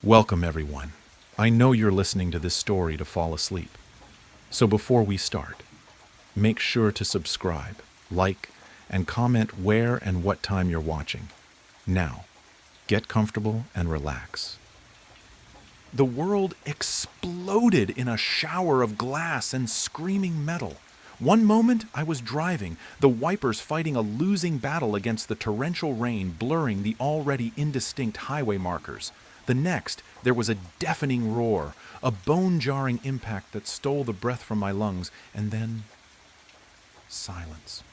Welcome, everyone. I know you're listening to this story to fall asleep. So before we start, make sure to subscribe, like, and comment where and what time you're watching. Now, get comfortable and relax. The world exploded in a shower of glass and screaming metal. One moment I was driving, the wipers fighting a losing battle against the torrential rain, blurring the already indistinct highway markers. The next, there was a deafening roar, a bone-jarring impact that stole the breath from my lungs, and then silence.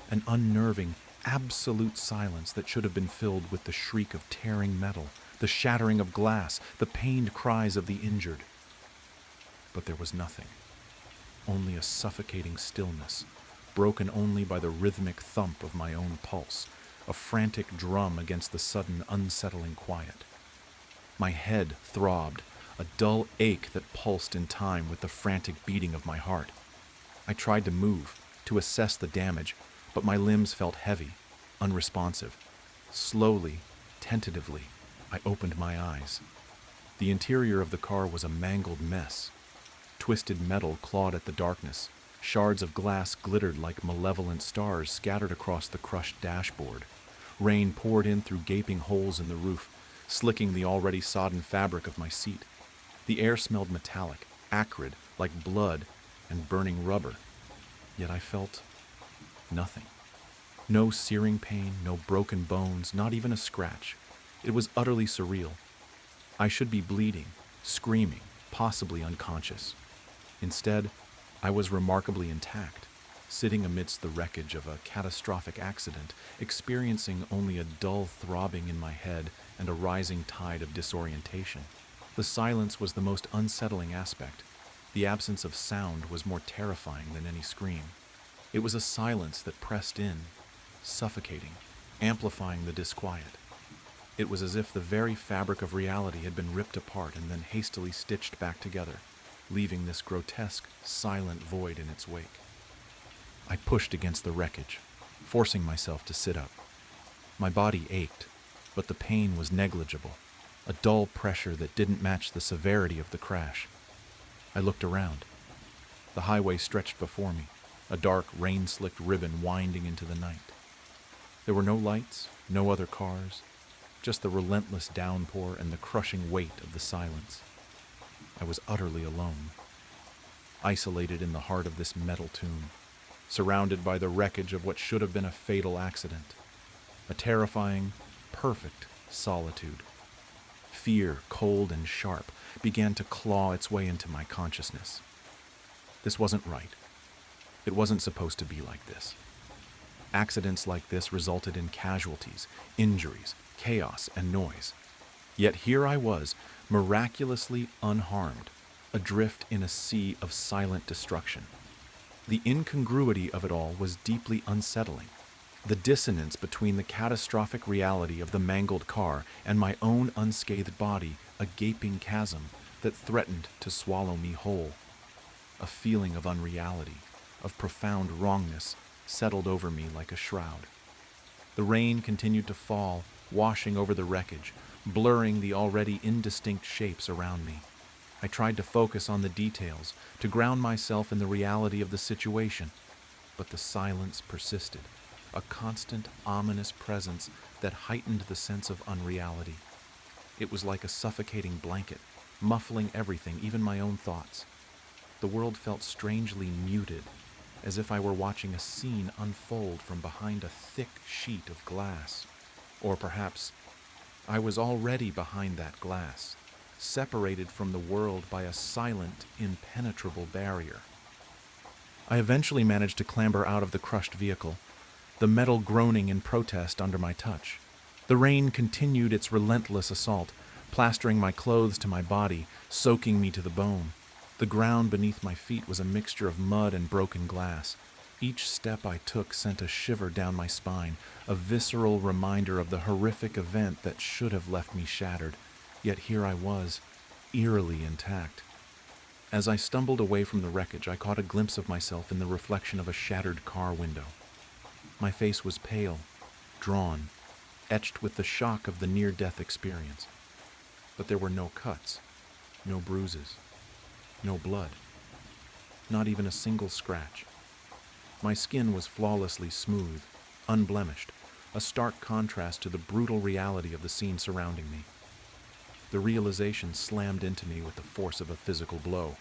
An unnerving, absolute silence that should have been filled with the shriek of tearing metal, the shattering of glass, the pained cries of the injured. But there was nothing. Only a suffocating stillness, broken only by the rhythmic thump of my own pulse, a frantic drum against the sudden unsettling quiet. My head throbbed, a dull ache that pulsed in time with the frantic beating of my heart. I tried to move, to assess the damage, but my limbs felt heavy, unresponsive. Slowly, tentatively, I opened my eyes. The interior of the car was a mangled mess. Twisted metal clawed at the darkness. Shards of glass glittered like malevolent stars scattered across the crushed dashboard. Rain poured in through gaping holes in the roof, slicking the already sodden fabric of my seat. The air smelled metallic, acrid, like blood and burning rubber. Yet I felt nothing. No searing pain, no broken bones, not even a scratch. It was utterly surreal. I should be bleeding, screaming, possibly unconscious. Instead, I was remarkably intact, sitting amidst the wreckage of a catastrophic accident, experiencing only a dull throbbing in my head and a rising tide of disorientation. The silence was the most unsettling aspect. The absence of sound was more terrifying than any scream. It was a silence that pressed in, suffocating, amplifying the disquiet. It was as if the very fabric of reality had been ripped apart and then hastily stitched back together, leaving this grotesque, silent void in its wake. I pushed against the wreckage, forcing myself to sit up. My body ached, but the pain was negligible, a dull pressure that didn't match the severity of the crash. I looked around. The highway stretched before me, a dark, rain-slicked ribbon winding into the night. There were no lights, no other cars, just the relentless downpour and the crushing weight of the silence. I was utterly alone, isolated in the heart of this metal tomb, surrounded by the wreckage of what should have been a fatal accident. A terrifying, perfect solitude. Fear, cold and sharp, began to claw its way into my consciousness. This wasn't right. It wasn't supposed to be like this. Accidents like this resulted in casualties, injuries, chaos, and noise. Yet here I was, miraculously unharmed, adrift in a sea of silent destruction. The incongruity of it all was deeply unsettling. The dissonance between the catastrophic reality of the mangled car and my own unscathed body, a gaping chasm that threatened to swallow me whole. A feeling of unreality, of profound wrongness, settled over me like a shroud. The rain continued to fall, washing over the wreckage, blurring the already indistinct shapes around me. I tried to focus on the details, to ground myself in the reality of the situation, but the silence persisted, a constant, ominous presence that heightened the sense of unreality. It was like a suffocating blanket, muffling everything, even my own thoughts. The world felt strangely muted, as if I were watching a scene unfold from behind a thick sheet of glass. Or perhaps I was already behind that glass, separated from the world by a silent, impenetrable barrier. I eventually managed to clamber out of the crushed vehicle, the metal groaning in protest under my touch. The rain continued its relentless assault, plastering my clothes to my body, soaking me to the bone. The ground beneath my feet was a mixture of mud and broken glass. Each step I took sent a shiver down my spine, a visceral reminder of the horrific event that should have left me shattered. Yet here I was, eerily intact. As I stumbled away from the wreckage, I caught a glimpse of myself in the reflection of a shattered car window. My face was pale, drawn, etched with the shock of the near-death experience. But there were no cuts, no bruises, no blood, not even a single scratch. My skin was flawlessly smooth, unblemished, a stark contrast to the brutal reality of the scene surrounding me. The realization slammed into me with the force of a physical blow.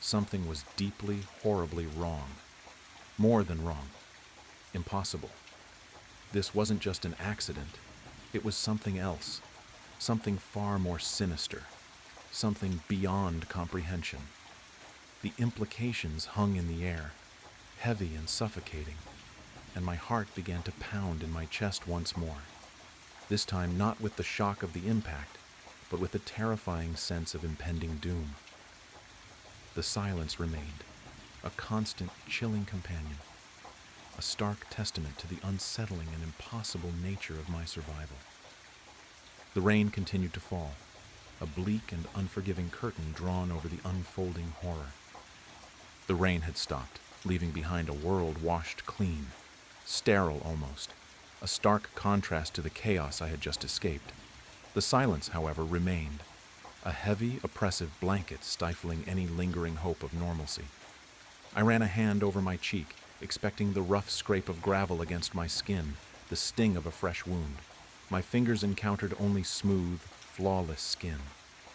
Something was deeply, horribly wrong. More than wrong. Impossible. This wasn't just an accident. It was something else. Something far more sinister. Something beyond comprehension. The implications hung in the air, heavy and suffocating, and my heart began to pound in my chest once more. This time not with the shock of the impact, but with the terrifying sense of impending doom. The silence remained, a constant, chilling companion, a stark testament to the unsettling and impossible nature of my survival. The rain continued to fall, a bleak and unforgiving curtain drawn over the unfolding horror. The rain had stopped, leaving behind a world washed clean, sterile almost, a stark contrast to the chaos I had just escaped. The silence, however, remained, a heavy, oppressive blanket stifling any lingering hope of normalcy. I ran a hand over my cheek, expecting the rough scrape of gravel against my skin, the sting of a fresh wound. My fingers encountered only smooth, flawless skin.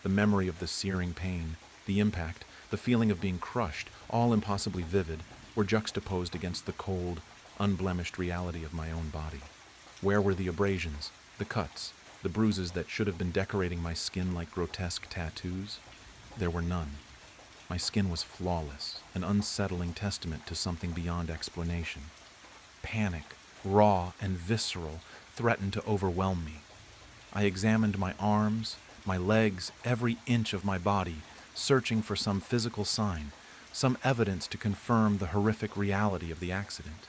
The memory of the searing pain, the impact, the feeling of being crushed, all impossibly vivid, were juxtaposed against the cold, unblemished reality of my own body. Where were the abrasions, the cuts, the bruises that should have been decorating my skin like grotesque tattoos? There were none. My skin was flawless, an unsettling testament to something beyond explanation. Panic, raw and visceral, threatened to overwhelm me. I examined my arms, my legs, every inch of my body, searching for some physical sign, some evidence to confirm the horrific reality of the accident.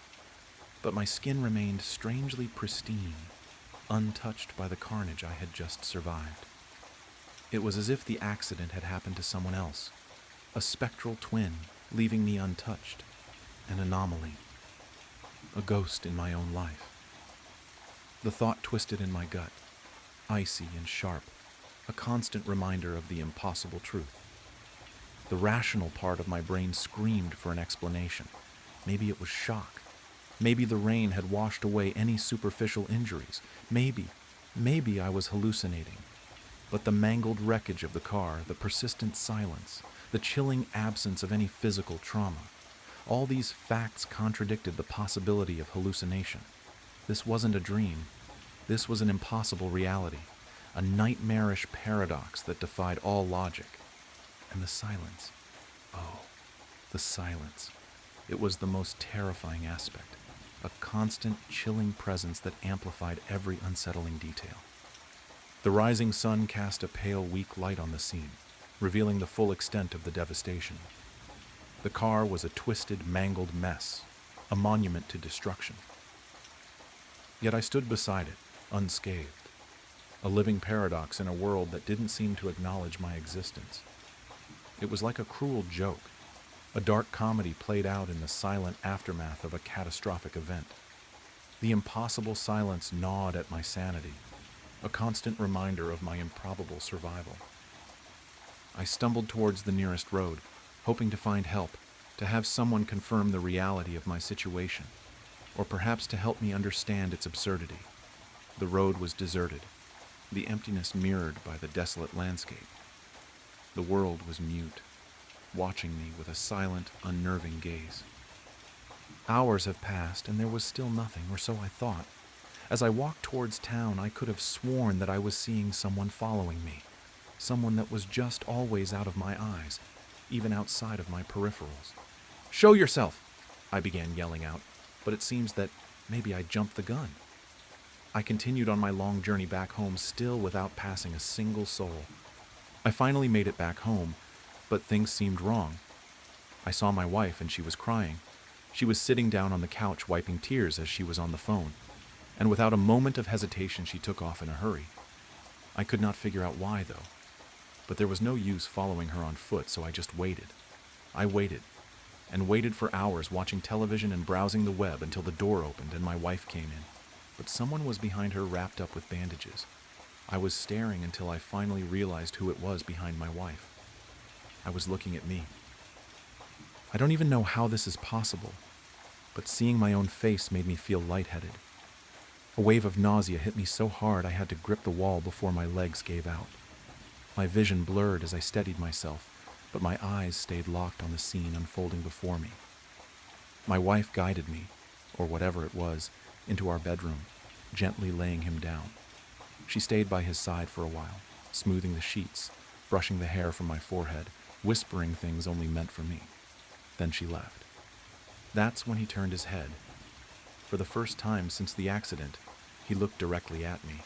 But my skin remained strangely pristine, untouched by the carnage I had just survived. It was as if the accident had happened to someone else, a spectral twin, leaving me untouched, an anomaly, a ghost in my own life. The thought twisted in my gut, icy and sharp, a constant reminder of the impossible truth. The rational part of my brain screamed for an explanation. Maybe it was shock. Maybe the rain had washed away any superficial injuries. Maybe I was hallucinating. But the mangled wreckage of the car, the persistent silence, the chilling absence of any physical trauma, all these facts contradicted the possibility of hallucination. This wasn't a dream. This was an impossible reality, a nightmarish paradox that defied all logic. And the silence. Oh, the silence. It was the most terrifying aspect, a constant, chilling presence that amplified every unsettling detail. The rising sun cast a pale, weak light on the scene, revealing the full extent of the devastation. The car was a twisted, mangled mess, a monument to destruction. Yet I stood beside it, unscathed, a living paradox in a world that didn't seem to acknowledge my existence. It was like a cruel joke, a dark comedy played out in the silent aftermath of a catastrophic event. The impossible silence gnawed at my sanity, a constant reminder of my improbable survival. I stumbled towards the nearest road, hoping to find help, to have someone confirm the reality of my situation, or perhaps to help me understand its absurdity. The road was deserted, the emptiness mirrored by the desolate landscape. The world was mute, watching me with a silent, unnerving gaze. Hours have passed, and there was still nothing, or so I thought. As I walked towards town, I could have sworn that I was seeing someone following me, someone that was just always out of my eyes, even outside of my peripherals. "Show yourself!" I began yelling out, but it seems that maybe I jumped the gun. I continued on my long journey back home, still without passing a single soul. I finally made it back home, but things seemed wrong. I saw my wife, and she was crying. She was sitting down on the couch wiping tears as she was on the phone, and without a moment of hesitation she took off in a hurry. I could not figure out why, though, but there was no use following her on foot, so I just waited. I waited, and waited for hours, watching television and browsing the web until the door opened and my wife came in. But someone was behind her, wrapped up with bandages. I was staring until I finally realized who it was behind my wife. I was looking at me. I don't even know how this is possible, but seeing my own face made me feel lightheaded. A wave of nausea hit me so hard I had to grip the wall before my legs gave out. My vision blurred as I steadied myself, but my eyes stayed locked on the scene unfolding before me. My wife guided me, or whatever it was, into our bedroom, gently laying him down. She stayed by his side for a while, smoothing the sheets, brushing the hair from my forehead, whispering things only meant for me. Then she left. That's when he turned his head. For the first time since the accident, he looked directly at me.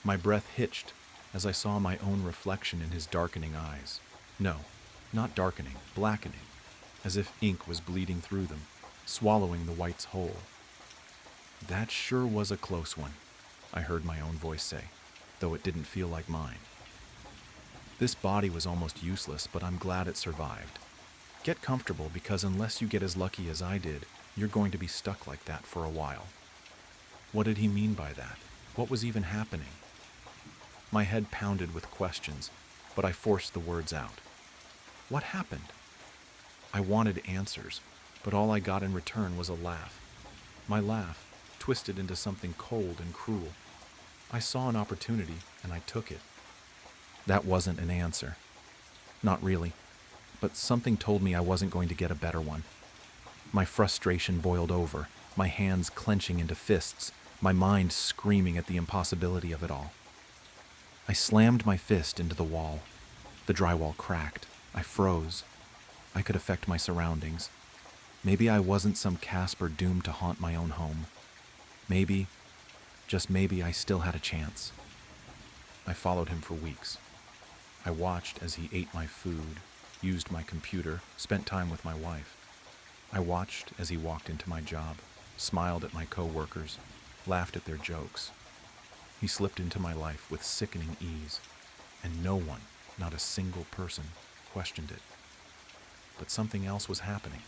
My breath hitched as I saw my own reflection in his darkening eyes. No, not darkening, blackening, as if ink was bleeding through them, swallowing the whites whole. That sure was a close one, I heard my own voice say, though it didn't feel like mine. This body was almost useless, but I'm glad it survived. Get comfortable, because unless you get as lucky as I did, you're going to be stuck like that for a while. What did he mean by that? What was even happening? My head pounded with questions, but I forced the words out. What happened? I wanted answers, but all I got in return was a laugh. My laugh twisted into something cold and cruel. I saw an opportunity, and I took it. That wasn't an answer. Not really, but something told me I wasn't going to get a better one. My frustration boiled over, my hands clenching into fists, my mind screaming at the impossibility of it all. I slammed my fist into the wall. The drywall cracked. I froze. I could affect my surroundings. Maybe I wasn't some Casper doomed to haunt my own home. Maybe, just maybe, I still had a chance. I followed him for weeks. I watched as he ate my food, used my computer, spent time with my wife. I watched as he walked into my job, smiled at my coworkers, laughed at their jokes. He slipped into my life with sickening ease, and no one, not a single person, questioned it. But something else was happening.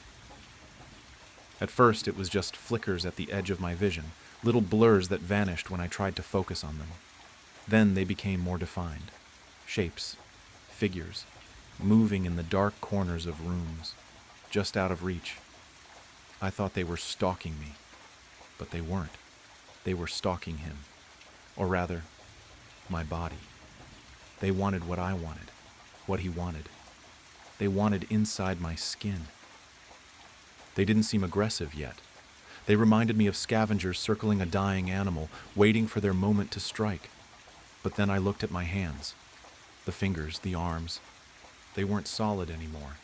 At first, it was just flickers at the edge of my vision, little blurs that vanished when I tried to focus on them. Then they became more defined. Shapes, figures, moving in the dark corners of rooms, just out of reach. I thought they were stalking me, but they weren't. They were stalking him, or rather, my body. They wanted what I wanted, what he wanted. They wanted inside my skin. They didn't seem aggressive yet. They reminded me of scavengers circling a dying animal, waiting for their moment to strike. But then I looked at my hands. The fingers, the arms. They weren't solid anymore.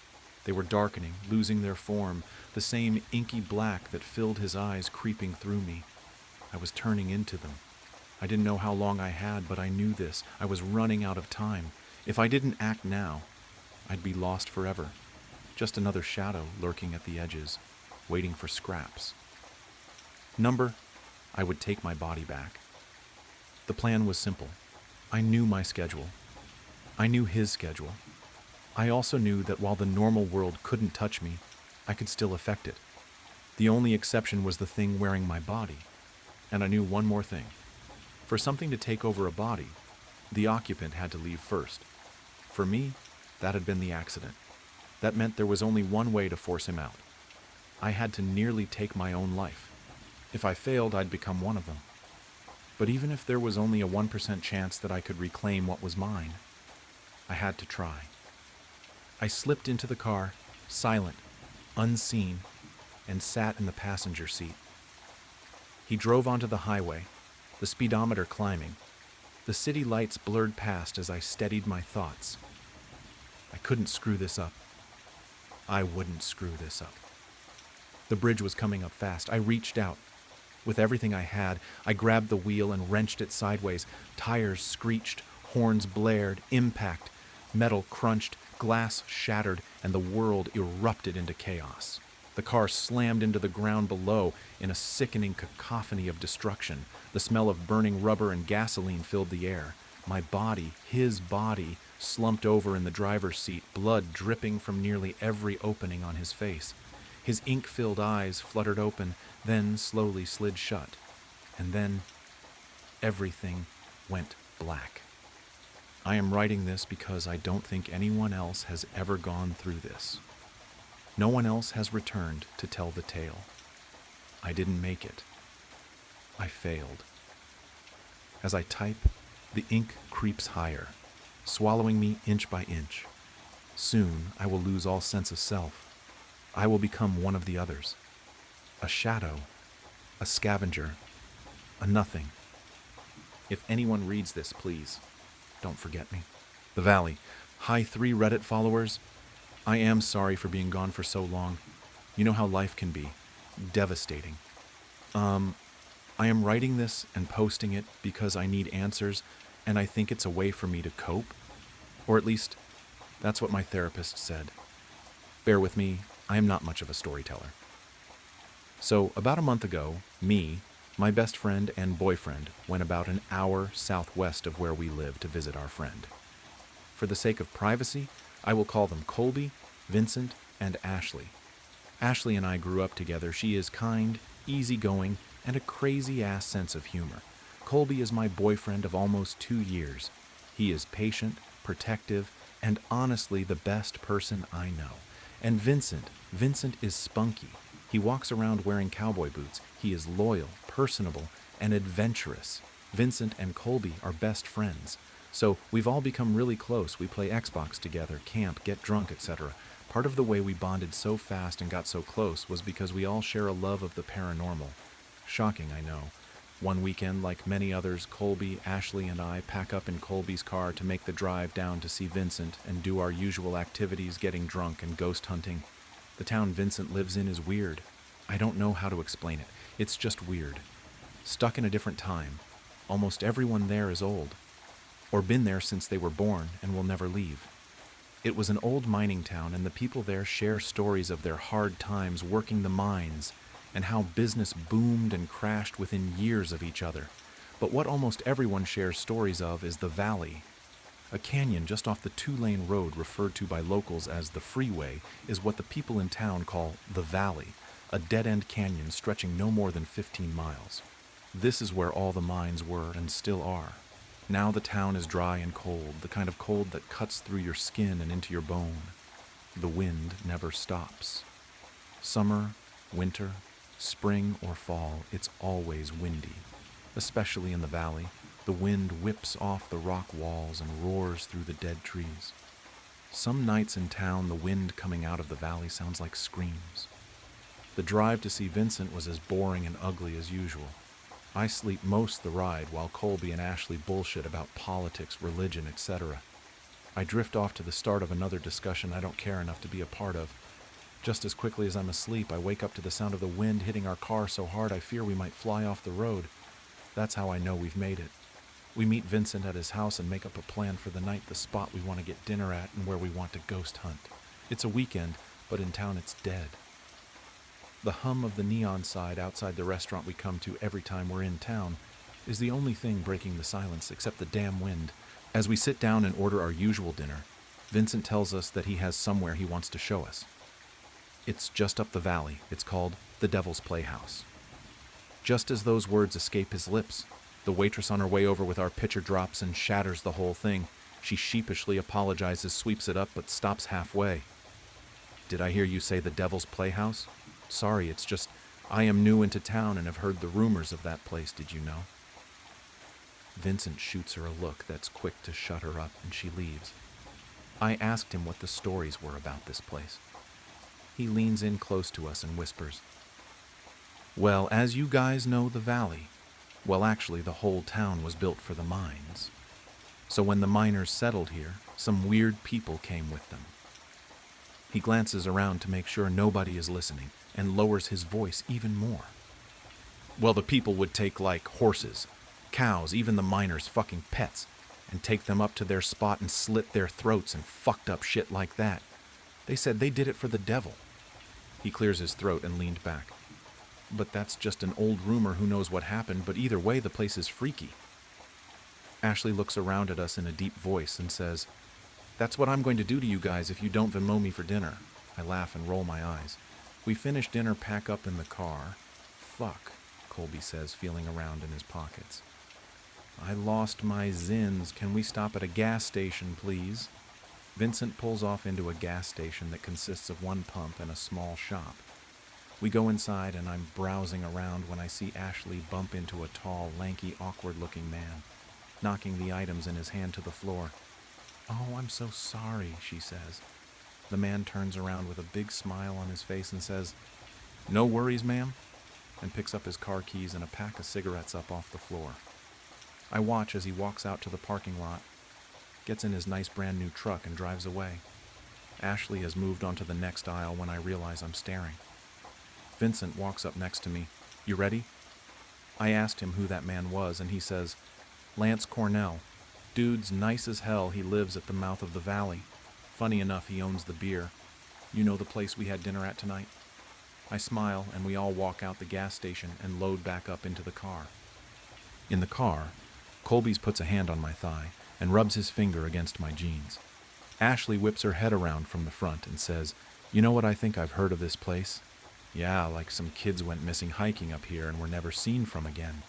They were darkening, losing their form, the same inky black that filled his eyes creeping through me. I was turning into them. I didn't know how long I had, but I knew this. I was running out of time. If I didn't act now, I'd be lost forever. Just another shadow lurking at the edges, waiting for scraps. I would take my body back. The plan was simple. I knew my schedule. I knew his schedule. I also knew that while the normal world couldn't touch me, I could still affect it. The only exception was the thing wearing my body. And I knew one more thing. For something to take over a body, the occupant had to leave first. For me, that had been the accident. That meant there was only one way to force him out. I had to nearly take my own life. If I failed, I'd become one of them. But even if there was only a 1% chance that I could reclaim what was mine, I had to try. I slipped into the car, silent, unseen, and sat in the passenger seat. He drove onto the highway, the speedometer climbing. The city lights blurred past as I steadied my thoughts. I couldn't screw this up. I wouldn't screw this up. The bridge was coming up fast. I reached out. With everything I had, I grabbed the wheel and wrenched it sideways. Tires screeched, horns blared, impact. Metal crunched, glass shattered, and the world erupted into chaos. The car slammed into the ground below in a sickening cacophony of destruction. The smell of burning rubber and gasoline filled the air. My body, his body, slumped over in the driver's seat, blood dripping from nearly every opening on his face. His ink-filled eyes fluttered open, then slowly slid shut. And then everything went black. I am writing this because I don't think anyone else has ever gone through this. No one else has returned to tell the tale. I didn't make it. I failed. As I type, the ink creeps higher, swallowing me inch by inch. Soon, I will lose all sense of self. I will become one of the others. A shadow, a scavenger, a nothing. If anyone reads this, please, don't forget me. The Valley. Hi 3 Reddit followers. I am sorry for being gone for so long. You know how life can be. Devastating. I am writing this and posting it because I need answers, and I think it's a way for me to cope. Or at least, that's what my therapist said. Bear with me, I am not much of a storyteller. So, about a month ago, me, my best friend and boyfriend went about an hour southwest of where we live to visit our friend. For the sake of privacy, I will call them Colby, Vincent, and Ashley. Ashley and I grew up together. She is kind, easygoing, and a crazy-ass sense of humor. Colby is my boyfriend of almost 2 years. He is patient, protective, and honestly the best person I know. And Vincent is spunky. He walks around wearing cowboy boots. He is loyal, personable, and adventurous. Vincent and Colby are best friends. So we've all become really close. We play Xbox together, camp, get drunk, etc. Part of the way we bonded so fast and got so close was because we all share a love of the paranormal. Shocking, I know. One weekend, like many others, Colby, Ashley, and I pack up in Colby's car to make the drive down to see Vincent and do our usual activities, getting drunk and ghost hunting. The town Vincent lives in is weird. I don't know how to explain it. It's just weird. Stuck in a different time. Almost everyone there is old, or been there since they were born and will never leave. It was an old mining town, and the people there share stories of their hard times working the mines and how business boomed and crashed within years of each other. But what almost everyone shares stories of is the Valley. A canyon just off the 2-lane road referred to by locals as the freeway is what the people in town call the Valley, a dead-end canyon stretching no more than 15 miles. This is where all the mines were and still are. Now the town is dry and cold, the kind of cold that cuts through your skin and into your bone. The wind never stops. Summer, winter, spring or fall, it's always windy. Especially in the valley, the wind whips off the rock walls and roars through the dead trees. Some nights in town, the wind coming out of the valley sounds like screams. The drive to see Vincent was as boring and ugly as usual. I sleep most the ride while Colby and Ashley bullshit about politics, religion, etc. I drift off to the start of another discussion I don't care enough to be a part of. Just as quickly as I'm asleep, I wake up to the sound of the wind hitting our car so hard I fear we might fly off the road. That's how I know we've made it. We meet Vincent at his house and make up a plan for the night, the spot we want to get dinner at and where we want to ghost hunt. It's a weekend, but in town it's dead. The hum of the neon sign outside the restaurant we come to every time we're in town is the only thing breaking the silence except the damn wind. As we sit down and order our usual dinner, Vincent tells us that he has somewhere he wants to show us. It's just up the valley. It's called the Devil's Playhouse. Just as those words escape his lips, the waitress on her way over with our pitcher drops and shatters the whole thing. She sheepishly apologizes, sweeps it up, but stops halfway. Did I hear you say the Devil's Playhouse? Sorry, it's just, I am new into town and have heard the rumors of that place, did you know? Vincent shoots her a look that's quick to shut her up, and she leaves. I asked him what the stories were about this place. He leans in close to us and whispers, well, as you guys know, the valley, well, actually, the whole town was built for the mines. So when the miners settled here, some weird people came with them. He glances around to make sure nobody is listening and lowers his voice even more. Well, the people would take, like, horses, cows, even the miners' fucking pets, and take them up to their spot and slit their throats and fucked up shit like that. They said they did it for the devil. He clears his throat and leaned back. But that's just an old rumor, who knows what happened, but either way, the place is freaky. Ashley looks around at us in a deep voice and says, that's what I'm going to do to you guys if you don't Venmo me for dinner. I laugh and roll my eyes. We finish dinner, pack up in the car. Fuck, Colby says, feeling around in his pockets. I lost my zins. Can we stop at a gas station, please? Vincent pulls off into a gas station that consists of one pump and a small shop. We go inside and I'm browsing around when I see Ashley bump into a tall, lanky, awkward-looking man, knocking the items in his hand to the floor. "Oh, I'm so sorry," she says. The man turns around with a big smile on his face and says, "No worries, ma'am," and picks up his car keys and a pack of cigarettes up off the floor. I watch as he walks out to the parking lot, gets in his nice brand new truck and drives away. Ashley has moved on to the next aisle when I realize I'm staring. Vincent walks up next to me. "You ready?" I asked him who that man was, and he says, "Lance Cornell. Dude's nice as hell. He lives at the mouth of the valley. Funny enough, he owns the beer. You know the place we had dinner at tonight?" I smile, and we all walk out the gas station and load back up into the car. In the car, Colby's puts a hand on my thigh and rubs his finger against my jeans. Ashley whips her head around from the front and says, "You know what I think I've heard of this place? Yeah, like some kids went missing hiking up here and were never seen from again."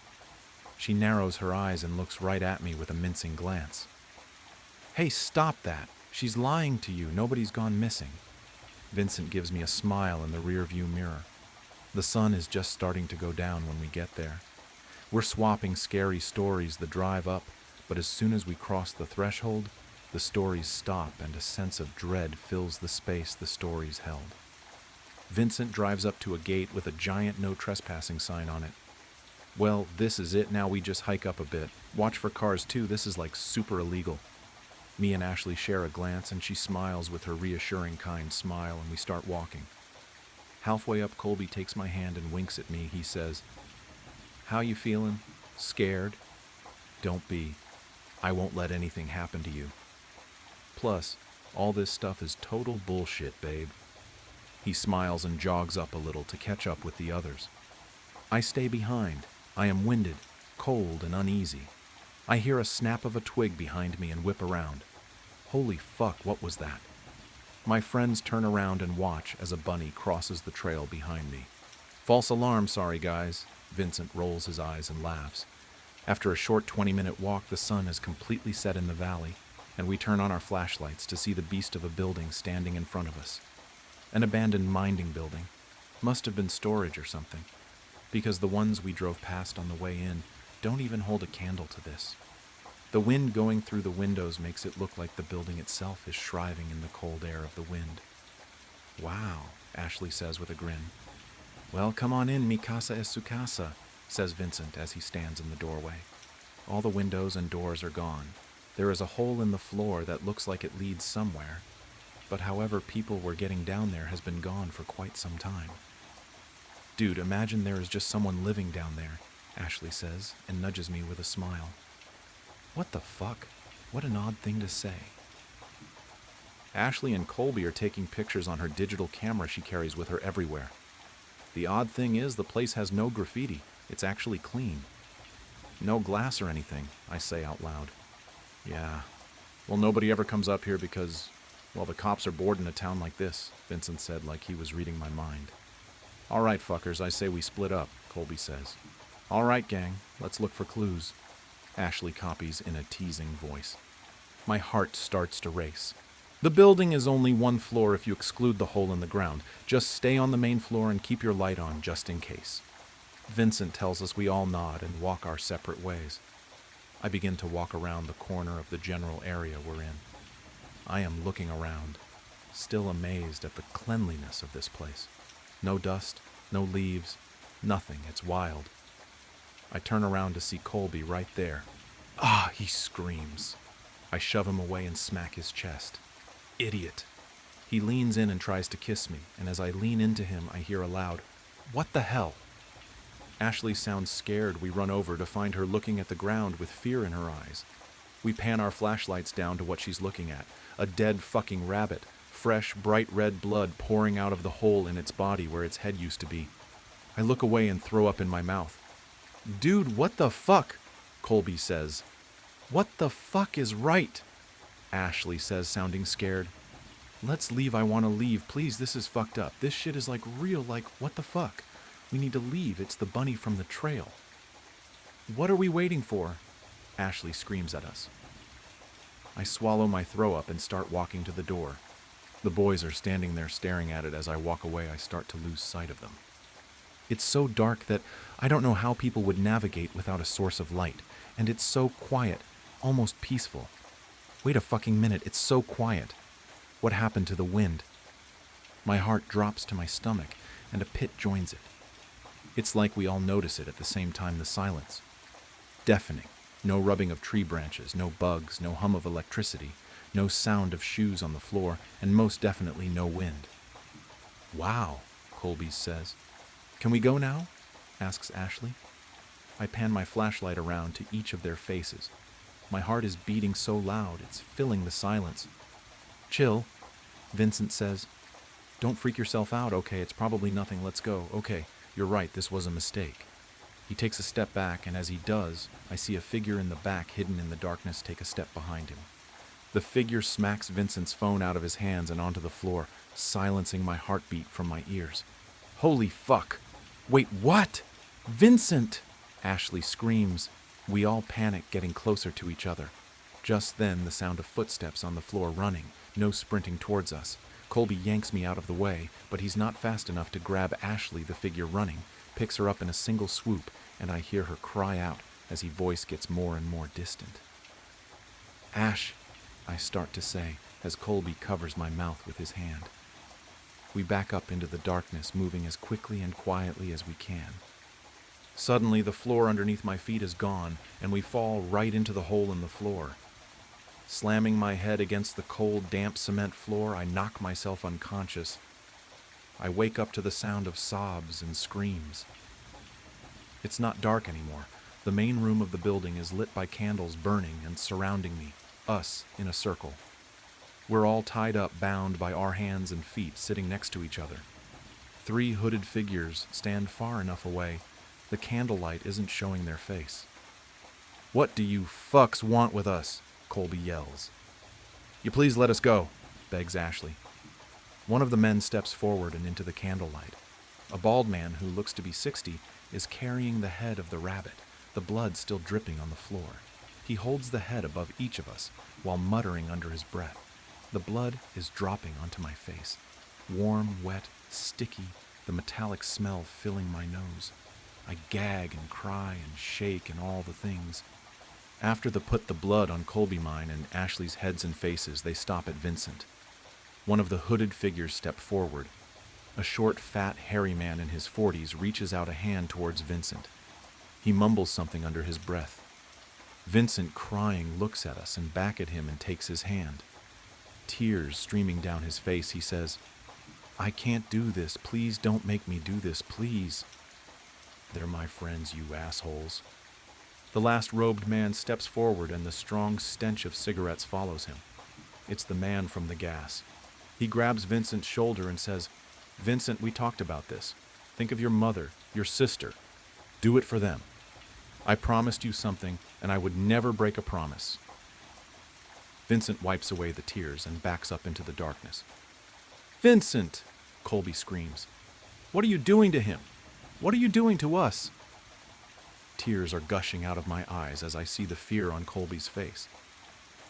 She narrows her eyes and looks right at me with a mincing glance. "Hey, stop that. She's lying to you. Nobody's gone missing." Vincent gives me a smile in the rearview mirror. The sun is just starting to go down when we get there. We're swapping scary stories the drive up, but as soon as we cross the threshold, the stories stop and a sense of dread fills the space the stories held. Vincent drives up to a gate with a giant no trespassing sign on it. "Well, this is it. Now we just hike up a bit. Watch for cars too. This is like super illegal." Me and Ashley share a glance and she smiles with her reassuring kind smile and we start walking. Halfway up, Colby takes my hand and winks at me. He says, "How you feeling? Scared?" "Don't be. I won't let anything happen to you. Plus, all this stuff is total bullshit, babe." He smiles and jogs up a little to catch up with the others. I stay behind. I am winded, cold, and uneasy. I hear a snap of a twig behind me and whip around. Holy fuck, what was that? My friends turn around and watch as a bunny crosses the trail behind me. "False alarm, sorry guys." Vincent rolls his eyes and laughs. After a short 20-minute walk, the sun is completely set in the valley, and we turn on our flashlights to see the beast of a building standing in front of us. An abandoned mining building. Must have been storage or something, because the ones we drove past on the way in don't even hold a candle to this. The wind going through the windows makes it look like the building itself is shriving in the cold air of the wind. "Wow," Ashley says with a grin. "Well, come on in, mi casa es su casa," says Vincent as he stands in the doorway. All the windows and doors are gone. There is a hole in the floor that looks like it leads somewhere, but however people were getting down there has been gone for quite some time. "Dude, imagine there is just someone living down there," Ashley says, and nudges me with a smile. What the fuck? What an odd thing to say. Ashley and Colby are taking pictures on her digital camera she carries with her everywhere. The odd thing is the place has no graffiti. It's actually clean. No glass or anything, I say out loud. "Yeah. Well, nobody ever comes up here because, well, the cops are bored in a town like this," Vincent said like he was reading my mind. "All right, fuckers, I say we split up," Colby says. "All right, gang, let's look for clues," Ashley copies in a teasing voice. My heart starts to race. The building is only one floor if you exclude the hole in the ground. Just stay on the main floor and keep your light on just in case. Vincent tells us we all nod and walk our separate ways. I begin to walk around the corner of the general area we're in. I am looking around, still amazed at the cleanliness of this place. No dust, no leaves, nothing. It's wild. I turn around to see Colby right there. "Ah!" he screams. I shove him away and smack his chest. "Idiot!" He leans in and tries to kiss me, and as I lean into him, I hear aloud, "What the hell?" Ashley sounds scared. We run over to find her looking at the ground with fear in her eyes. We pan our flashlights down to what she's looking at. A dead fucking rabbit. Fresh, bright red blood pouring out of the hole in its body where its head used to be. I look away and throw up in my mouth. "Dude, what the fuck?" Colby says. "What the fuck is right?" Ashley says, sounding scared. "Let's leave, I want to leave. Please, this is fucked up. This shit is like real, like what the fuck? We need to leave. It's the bunny from the trail." "What are we waiting for?" Ashley screams at us. I swallow my throw up and start walking to the door. The boys are standing there staring at it. As I walk away, I start to lose sight of them. It's so dark that I don't know how people would navigate without a source of light, and it's so quiet, almost peaceful. Wait a fucking minute, it's so quiet. What happened to the wind? My heart drops to my stomach, and a pit joins it. It's like we all notice it at the same time. The silence. Deafening. No rubbing of tree branches, no bugs, no hum of electricity, no sound of shoes on the floor, and most definitely no wind. Wow, Colby says. Can we go now? Asks Ashley. I pan my flashlight around to each of their faces. My heart is beating so loud, it's filling the silence. Chill, Vincent says. Don't freak yourself out, okay? It's probably nothing. Let's go. Okay, you're right, this was a mistake. He takes a step back, and as he does, I see a figure in the back hidden in the darkness take a step behind him. The figure smacks Vincent's phone out of his hands and onto the floor, silencing my heartbeat from my ears. Holy fuck! Wait, what? Vincent! Ashley screams. We all panic, getting closer to each other. Just then, the sound of footsteps on the floor running, no sprinting towards us. Colby yanks me out of the way, but he's not fast enough to grab Ashley, the figure running, picks her up in a single swoop, and I hear her cry out as his voice gets more and more distant. Ash, I start to say, as Colby covers my mouth with his hand. We back up into the darkness, moving as quickly and quietly as we can. Suddenly, the floor underneath my feet is gone, and we fall right into the hole in the floor. Slamming my head against the cold, damp cement floor, I knock myself unconscious. I wake up to the sound of sobs and screams. It's not dark anymore. The main room of the building is lit by candles burning and surrounding me, us in a circle. We're all tied up, bound by our hands and feet, sitting next to each other. 3 hooded figures stand far enough away. The candlelight isn't showing their face. What do you fucks want with us? Colby yells. You please let us go, begs Ashley. One of the men steps forward and into the candlelight. A bald man who looks to be 60 is carrying the head of the rabbit, the blood still dripping on the floor. He holds the head above each of us while muttering under his breath. The blood is dropping onto my face. Warm, wet, sticky, the metallic smell filling my nose. I gag and cry and shake and all the things. After they put the blood on Colby mine and Ashley's heads and faces, they stop at Vincent. One of the hooded figures step forward. A short, fat, hairy man in his 40s reaches out a hand towards Vincent. He mumbles something under his breath. Vincent, crying, looks at us and back at him and takes his hand. Tears streaming down his face, he says, I can't do this. Please don't make me do this, please. They're my friends, you assholes. The last robed man steps forward and the strong stench of cigarettes follows him. It's the man from the gas. He grabs Vincent's shoulder and says, Vincent, we talked about this. Think of your mother, your sister. Do it for them. I promised you something, and I would never break a promise. Vincent wipes away the tears and backs up into the darkness. Vincent! Colby screams. What are you doing to him? What are you doing to us? Tears are gushing out of my eyes as I see the fear on Colby's face.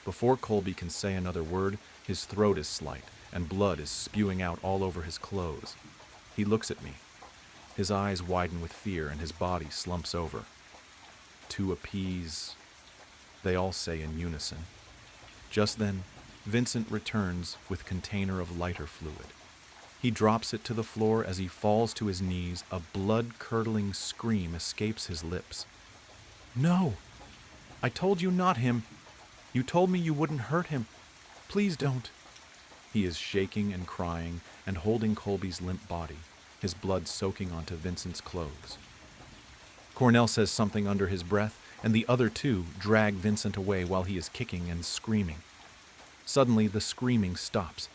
Before Colby can say another word, his throat is slit, and blood is spewing out all over his clothes. He looks at me. His eyes widen with fear and his body slumps over. To appease, they all say in unison. Just then, Vincent returns with container of lighter fluid. He drops it to the floor as he falls to his knees. A blood-curdling scream escapes his lips. No! I told you not him. You told me you wouldn't hurt him. Please don't. He is shaking and crying and holding Colby's limp body, his blood soaking onto Vincent's clothes. Cornell says something under his breath, and the other 2 drag Vincent away while he is kicking and screaming. Suddenly, the screaming stops.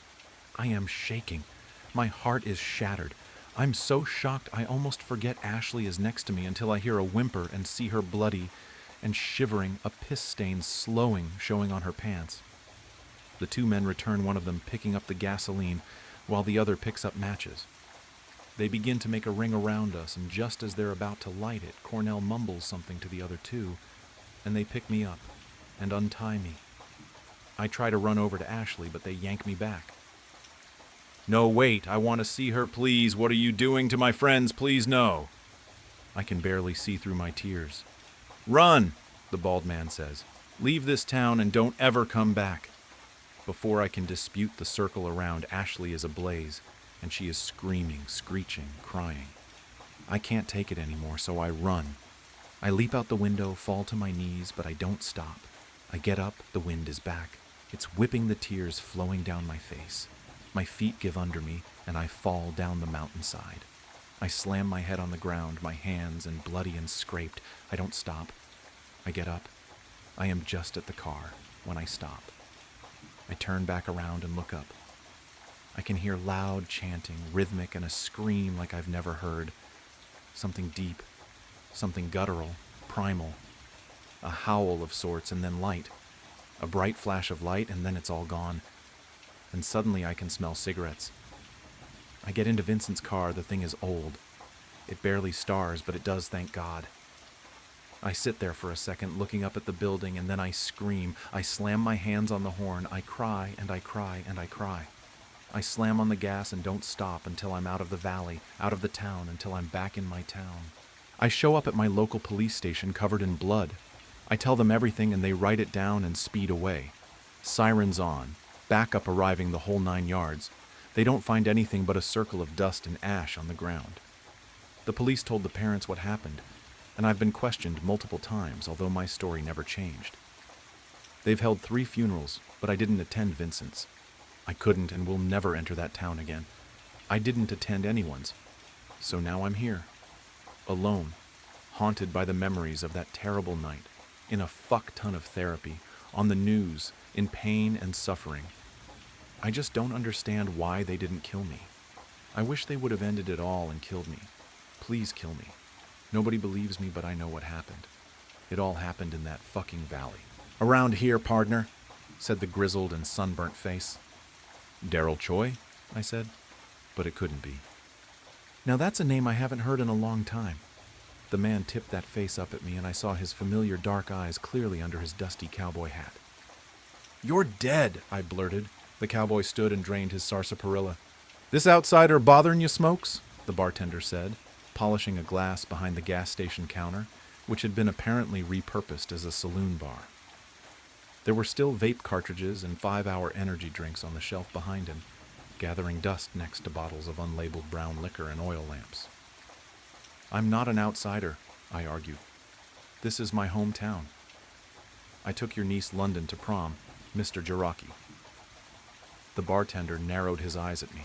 I am shaking. My heart is shattered. I'm so shocked I almost forget Ashley is next to me until I hear a whimper and see her bloody and shivering, a piss stain showing on her pants. The 2 men return, one of them picking up the gasoline while the other picks up matches. They begin to make a ring around us, and just as they're about to light it, Cornell mumbles something to the other 2. and they pick me up and untie me. I try to run over to Ashley, but they yank me back. No, wait, I want to see her, please. What are you doing to my friends? Please, no. I can barely see through my tears. Run, the bald man says. Leave this town and don't ever come back. Before I can dispute the circle around, Ashley is ablaze, and she is screaming, screeching, crying. I can't take it anymore, so I run. I leap out the window, fall to my knees, but I don't stop. I get up, the wind is back. It's whipping the tears flowing down my face. My feet give under me, and I fall down the mountainside. I slam my head on the ground, my hands and bloody and scraped. I don't stop. I get up. I am just at the car when I stop. I turn back around and look up. I can hear loud chanting, rhythmic, and a scream like I've never heard. Something deep, something guttural, primal. A howl of sorts, and then light. A bright flash of light, and then it's all gone. And suddenly I can smell cigarettes. I get into Vincent's car. The thing is old. It barely stars, but it does, thank God. I sit there for a second, looking up at the building, and then I scream. I slam my hands on the horn. I cry, and I cry, and I cry. I slam on the gas and don't stop until I'm out of the valley, out of the town, until I'm back in my town. I show up at my local police station covered in blood. I tell them everything, and they write it down and speed away. Sirens on. Backup arriving the whole 9 yards. They don't find anything but a circle of dust and ash on the ground. The police told the parents what happened, and I've been questioned multiple times, although my story never changed. They've held 3 funerals, but I didn't attend Vincent's. I couldn't and will never enter that town again. I didn't attend anyone's. So now I'm here, alone, haunted by the memories of that terrible night, in a fuck ton of therapy, on the news, in pain and suffering. I just don't understand why they didn't kill me. I wish they would have ended it all and killed me. Please kill me. Nobody believes me, but I know what happened. It all happened in that fucking valley. Around here, partner, said the grizzled and sunburnt face. Daryl Choi, I said, but it couldn't be. Now that's a name I haven't heard in a long time. The man tipped that face up at me, and I saw his familiar dark eyes clearly under his dusty cowboy hat. You're dead, I blurted. The cowboy stood and drained his sarsaparilla. This outsider bothering you, Smokes? The bartender said, polishing a glass behind the gas station counter, which had been apparently repurposed as a saloon bar. There were still vape cartridges and 5-hour energy drinks on the shelf behind him, gathering dust next to bottles of unlabeled brown liquor and oil lamps. I'm not an outsider, I argued. This is my hometown. I took your niece London to prom, Mr. Jaraki. The bartender narrowed his eyes at me.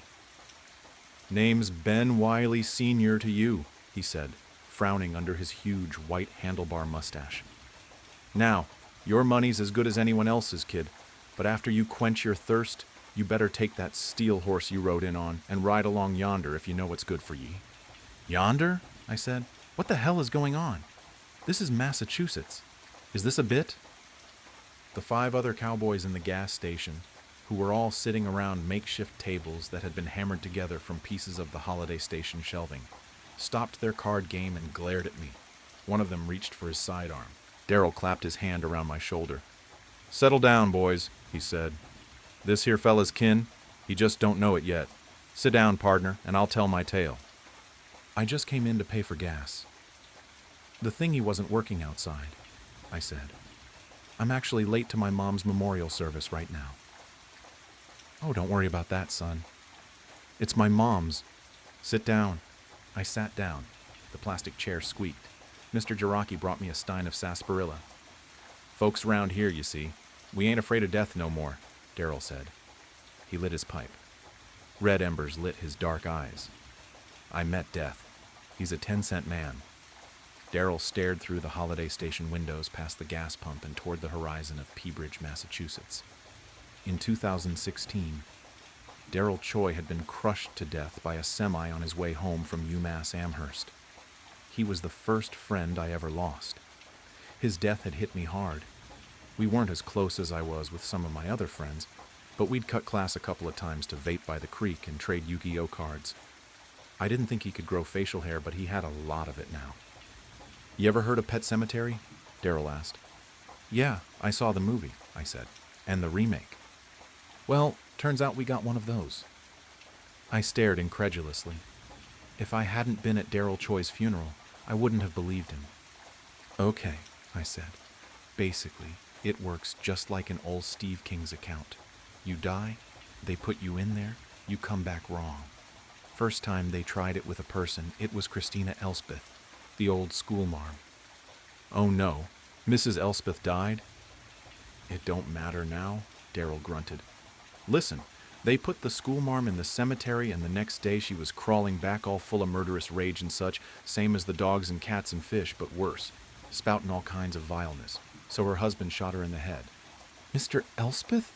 Name's Ben Wiley Sr. to you, he said, frowning under his huge white handlebar mustache. Now, your money's as good as anyone else's, kid, but after you quench your thirst, you better take that steel horse you rode in on and ride along yonder if you know what's good for ye. Yonder? I said. What the hell is going on? This is Massachusetts. Is this a bit? The 5 other cowboys in the gas station, who were all sitting around makeshift tables that had been hammered together from pieces of the holiday station shelving, stopped their card game and glared at me. One of them reached for his sidearm. Daryl clapped his hand around my shoulder. Settle down, boys, he said. This here fella's kin, he just don't know it yet. Sit down, partner, and I'll tell my tale. I just came in to pay for gas. The thingy wasn't working outside, I said. I'm actually late to my mom's memorial service right now. Oh, don't worry about that, son. It's my mom's. Sit down. I sat down. The plastic chair squeaked. Mr. Jaraki brought me a stein of sarsaparilla. Folks around here, you see. We ain't afraid of death no more, Daryl said. He lit his pipe. Red embers lit his dark eyes. I met death. He's a 10-cent man. Daryl stared through the holiday station windows past the gas pump and toward the horizon of Peabridge, Massachusetts. In 2016, Daryl Choi had been crushed to death by a semi on his way home from UMass Amherst. He was the first friend I ever lost. His death had hit me hard. We weren't as close as I was with some of my other friends, but we'd cut class a couple of times to vape by the creek and trade Yu-Gi-Oh cards. I didn't think he could grow facial hair, but he had a lot of it now. You ever heard of Pet Sematary? Daryl asked. Yeah, I saw the movie, I said, and the remake. Well, turns out we got one of those. I stared incredulously. If I hadn't been at Daryl Choi's funeral, I wouldn't have believed him. Okay, I said. Basically, it works just like an old Steve King's account. You die, they put you in there, you come back wrong. First time they tried it with a person, it was Christina Elspeth, the old schoolmarm. Oh no, Mrs. Elspeth died? It don't matter now, Daryl grunted. Listen, they put the schoolmarm in the cemetery, and the next day she was crawling back all full of murderous rage and such, same as the dogs and cats and fish, but worse, spouting all kinds of vileness. So her husband shot her in the head. Mr. Elspeth?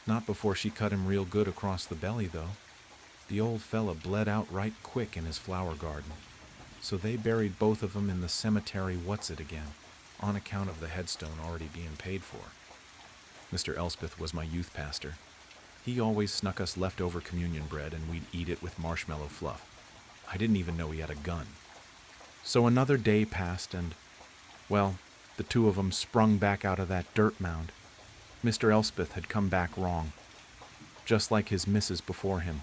Not before she cut him real good across the belly, though. The old fella bled out right quick in his flower garden. So they buried both of them in the cemetery what's-it-again, on account of the headstone already being paid for. Mr. Elspeth was my youth pastor. He always snuck us leftover communion bread, and we'd eat it with marshmallow fluff. I didn't even know he had a gun. So another day passed, and, well, the two of them sprung back out of that dirt mound. Mr. Elspeth had come back wrong, just like his missus before him,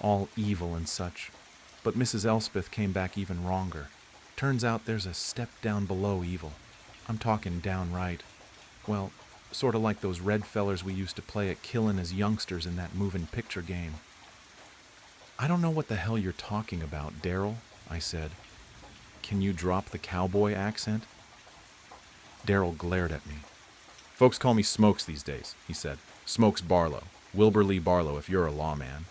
all evil and such. But Mrs. Elspeth came back even wronger. Turns out there's a step down below evil. I'm talking downright. Well, sort of like those red fellers we used to play at killin' as youngsters in that moving picture game. I don't know what the hell you're talking about, Daryl, I said. Can you drop the cowboy accent? Daryl glared at me. Folks call me Smokes these days, he said. Smokes Barlow. Wilbur Lee Barlow if you're a lawman.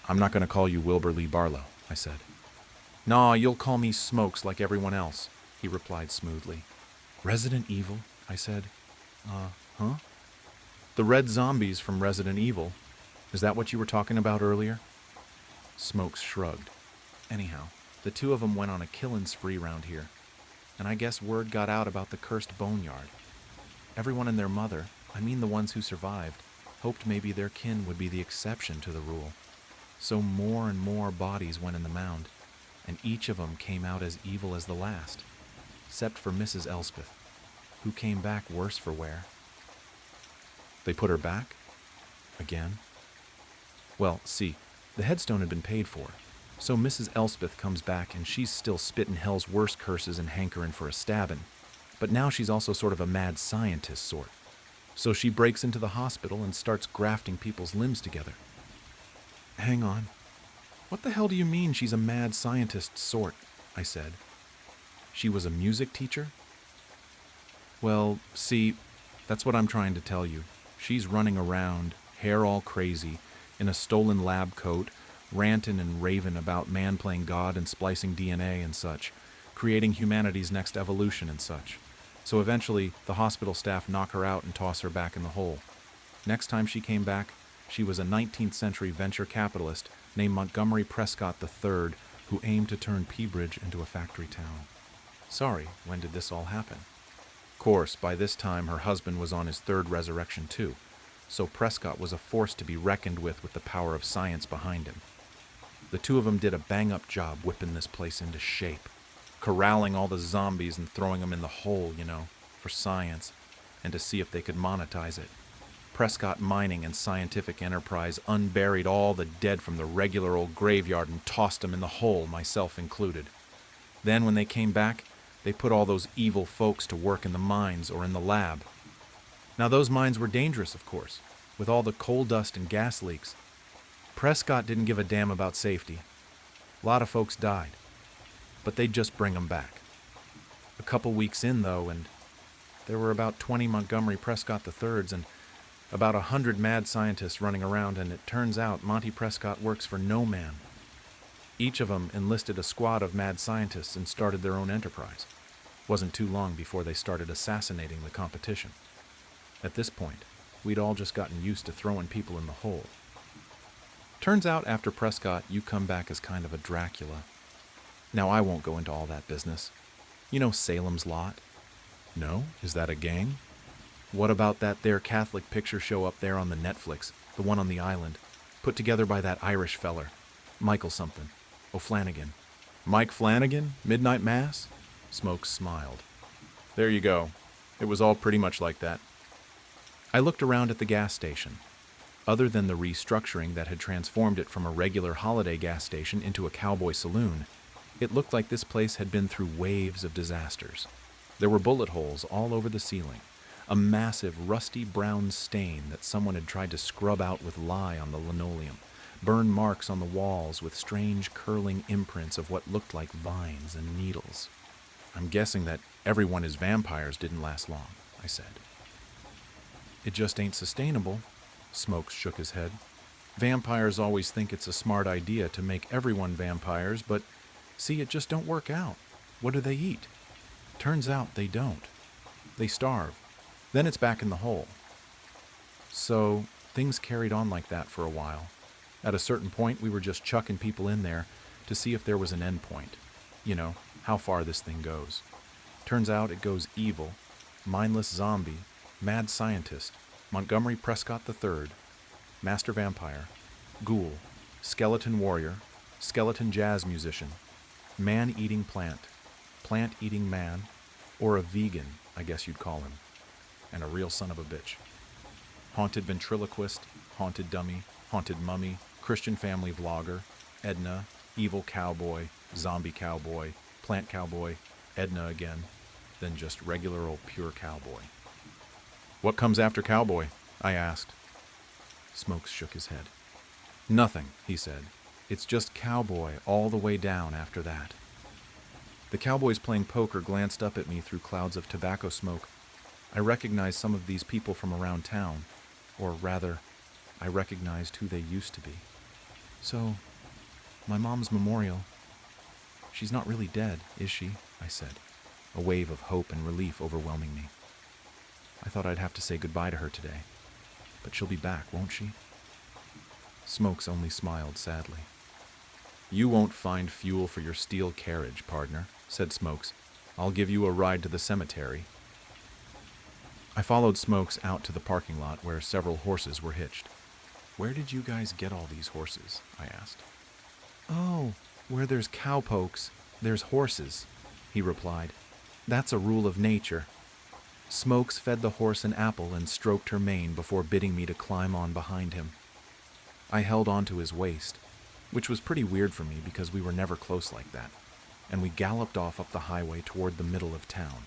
I'm not going to call you Wilbur Lee Barlow, I said. Nah, you'll call me Smokes like everyone else, he replied smoothly. Resident Evil, I said. Huh? The red zombies from Resident Evil. Is that what you were talking about earlier? Smokes shrugged. Anyhow, the two of them went on a killin' spree round here, and I guess word got out about the cursed boneyard. Everyone and their mother, I mean the ones who survived, hoped maybe their kin would be the exception to the rule. So more and more bodies went in the mound, and each of them came out as evil as the last, except for Mrs. Elspeth, who came back worse for wear. They put her back? Again? Well, see, the headstone had been paid for, so Mrs. Elspeth comes back and she's still spittin' hell's worst curses and hankerin' for a stabbin', but now she's also sort of a mad scientist sort. So she breaks into the hospital and starts grafting people's limbs together. Hang on. What the hell do you mean she's a mad scientist sort? I said. She was a music teacher? Well, see, that's what I'm trying to tell you. She's running around, hair all crazy, in a stolen lab coat, rantin' and ravin' about man playing God and splicing DNA and such, creating humanity's next evolution and such. So eventually, the hospital staff knock her out and toss her back in the hole. Next time she came back, she was a 19th century venture capitalist named Montgomery Prescott III, who aimed to turn Peabridge into a factory town. Sorry, when did this all happen? Course, by this time her husband was on his third resurrection too, so Prescott was a force to be reckoned with the power of science behind him. The two of them did a bang-up job whipping this place into shape, corralling all the zombies and throwing them in the hole, for science, and to see if they could monetize it. Prescott Mining and Scientific Enterprise unburied all the dead from the regular old graveyard and tossed them in the hole, myself included. Then when they came back, they put all those evil folks to work in the mines or in the lab. Now those mines were dangerous, of course, with all the coal dust and gas leaks. Prescott didn't give a damn about safety. A lot of folks died, but they'd just bring them back. A couple weeks in, though, and there were about 20 Montgomery Prescott III's and about 100 mad scientists running around, and it turns out Monty Prescott works for no man. Each of them enlisted a squad of mad scientists and started their own enterprise. Wasn't too long before they started assassinating the competition. At this point, we'd all just gotten used to throwing people in the hole. Turns out after Prescott, you come back as kind of a Dracula. Now I won't go into all that business. You know Salem's Lot? No? Is that a gang? What about that there Catholic picture show up there on the Netflix, the one on the island, put together by that Irish feller, Michael something, O'Flanagan. Mike Flanagan? Midnight Mass? Smokes smiled. There you go. It was all pretty much like that. I looked around at the gas station. Other than the restructuring that had transformed it from a regular holiday gas station into a cowboy saloon, it looked like this place had been through waves of disasters. There were bullet holes all over the ceiling, a massive rusty brown stain that someone had tried to scrub out with lye on the linoleum, burn marks on the walls with strange curling imprints of what looked like vines and needles. I'm guessing that everyone as vampires didn't last long, I said. It just ain't sustainable. Smokes shook his head. Vampires always think it's a smart idea to make everyone vampires, but see, it just don't work out. What do they eat? Turns out they don't. They starve. Then it's back in the hole. So things carried on like that for a while. At a certain point, we were just chucking people in there to see if there was an end point. You know, how far this thing goes. Turns out it goes evil, mindless zombie, mad scientist, Montgomery Prescott III, master vampire, ghoul, skeleton warrior, skeleton jazz musician, man-eating plant, plant-eating man, or a vegan, I guess you'd call him, and a real son of a bitch. Haunted ventriloquist, haunted dummy, haunted mummy, Christian family vlogger, Edna, evil cowboy, zombie cowboy, plant cowboy, Edna again, then just regular old pure cowboy. What comes after cowboy? I asked. Smokes shook his head. Nothing, he said. It's just cowboy all the way down after that. The cowboys playing poker glanced up at me through clouds of tobacco smoke. I recognized some of these people from around town, or rather, I recognized who they used to be. So, my mom's memorial, she's not really dead, is she? I said, a wave of hope and relief overwhelming me. I thought I'd have to say goodbye to her today, but she'll be back, won't she? Smokes only smiled sadly. You won't find fuel for your steel carriage, partner, said Smokes. I'll give you a ride to the cemetery. I followed Smokes out to the parking lot where several horses were hitched. Where did you guys get all these horses? I asked. Oh, where there's cowpokes, there's horses, he replied. That's a rule of nature. Smokes fed the horse an apple and stroked her mane before bidding me to climb on behind him. I held on to his waist, which was pretty weird for me because we were never close like that, and we galloped off up the highway toward the middle of town.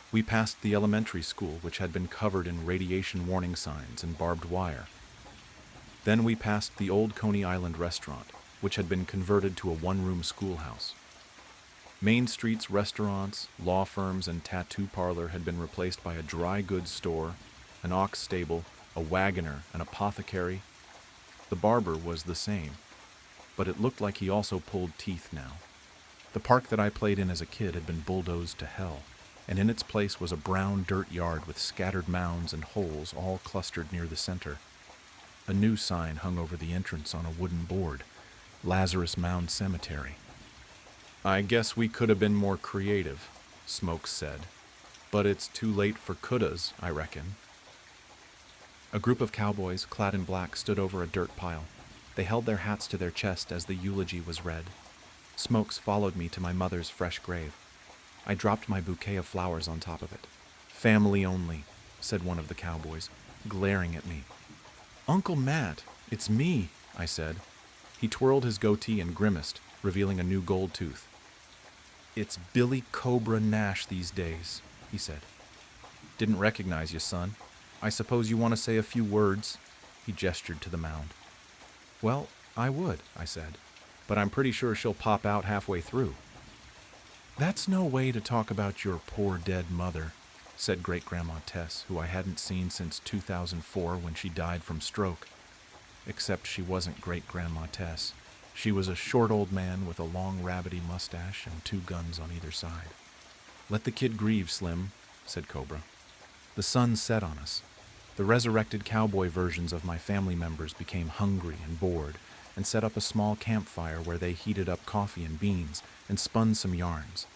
We passed the elementary school, which had been covered in radiation warning signs and barbed wire. Then we passed the old Coney Island restaurant, which had been converted to a one-room schoolhouse. Main Street's restaurants, law firms, and tattoo parlor had been replaced by a dry goods store, an ox stable, a wagoner, an apothecary. The barber was the same, but it looked like he also pulled teeth now. The park that I played in as a kid had been bulldozed to hell, and in its place was a brown dirt yard with scattered mounds and holes all clustered near the center. A new sign hung over the entrance on a wooden board, Lazarus Mound Cemetery. I guess we could have been more creative, Smokes said, but it's too late for couldas, I reckon. A group of cowboys, clad in black, stood over a dirt pile. They held their hats to their chest as the eulogy was read. Smokes followed me to my mother's fresh grave. I dropped my bouquet of flowers on top of it. Family only, said one of the cowboys, glaring at me. Uncle Matt, it's me, I said. He twirled his goatee and grimaced, revealing a new gold tooth. It's Billy Cobra Nash these days, he said. Didn't recognize you, son. I suppose you want to say a few words? He gestured to the mound. Well, I would, I said, but I'm pretty sure she'll pop out halfway through. That's no way to talk about your poor dead mother, said Great-Grandma Tess, who I hadn't seen since 2004 when she died from stroke. Except she wasn't Great-Grandma Tess. She was a short old man with a long rabbity mustache and 2 guns on either side. Let the kid grieve, Slim, said Cobra. The sun set on us. The resurrected cowboy versions of my family members became hungry and bored and set up a small campfire where they heated up coffee and beans and spun some yarns.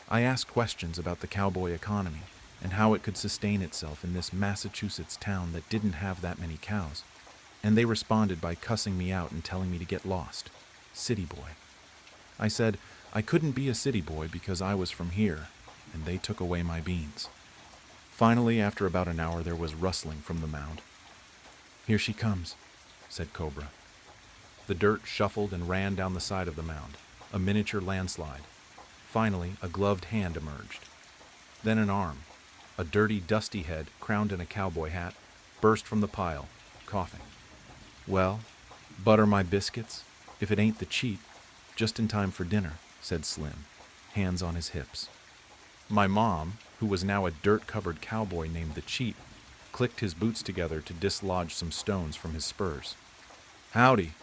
I asked questions about the cowboy economy and how it could sustain itself in this Massachusetts town that didn't have that many cows, and they responded by cussing me out and telling me to get lost. City boy. I said I couldn't be a city boy because I was from here, and they took away my beans. Finally, after about an hour, there was rustling from the mound. "Here she comes," said Cobra. The dirt shuffled and ran down the side of the mound, a miniature landslide. Finally, a gloved hand emerged. Then an arm, a dirty, dusty head crowned in a cowboy hat, burst from the pile, coughing. "Well, butter my biscuits, if it ain't the cheat, just in time for dinner," said Slim, hands on his hips. My mom, who was now a dirt-covered cowboy named the Cheat, clicked his boots together to dislodge some stones from his spurs. "Howdy.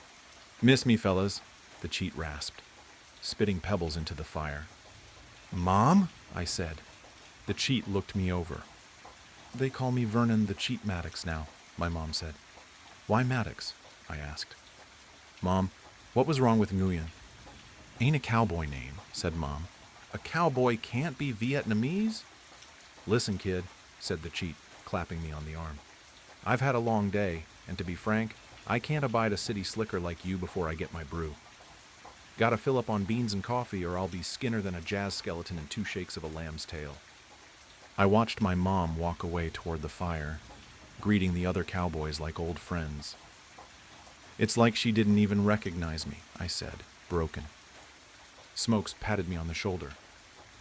Miss me, fellas," the Cheat rasped, spitting pebbles into the fire. "Mom?" I said. The Cheat looked me over. "They call me Vernon the Cheat Maddox now," my mom said. "Why Maddox?" I asked. "Mom, what was wrong with Nguyen?" "Ain't a cowboy name," said Mom. "A cowboy can't be Vietnamese?" "Listen, kid," said the Cheat, clapping me on the arm. "I've had a long day, and to be frank, I can't abide a city slicker like you before I get my brew. Gotta fill up on beans and coffee, or I'll be skinner than a jazz skeleton in 2 shakes of a lamb's tail." I watched my mom walk away toward the fire, greeting the other cowboys like old friends. "It's like she didn't even recognize me," I said, broken. Smokes patted me on the shoulder.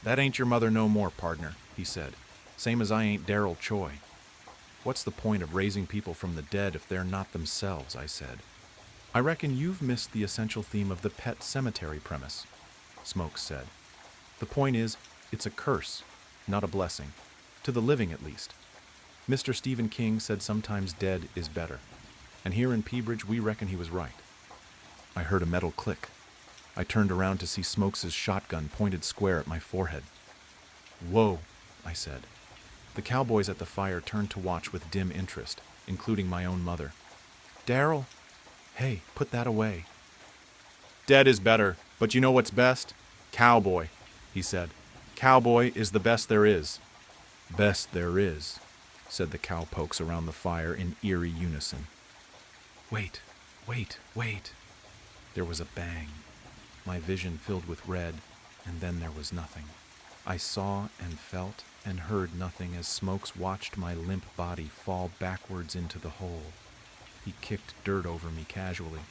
"That ain't your mother no more, pardner," he said. "Same as I ain't Daryl Choi." "What's the point of raising people from the dead if they're not themselves?" I said. "I reckon you've missed the essential theme of the pet cemetery premise," Smokes said. "The point is, it's a curse, not a blessing. To the living, at least. Mr. Stephen King said sometimes dead is better. And here in Peabridge, we reckon he was right." I heard a metal click. I turned around to see Smokes' shotgun pointed square at my forehead. "Whoa," I said. The cowboys at the fire turned to watch with dim interest, including my own mother. "Daryl, hey, put that away." "Dead is better, but you know what's best? Cowboy," he said. "Cowboy is the best there is." "Best there is," said the cowpokes around the fire in eerie unison. Wait. There was a bang. My vision filled with red, and then there was nothing. I saw and felt and heard nothing as Smokes watched my limp body fall backwards into the hole. He kicked dirt over me casually.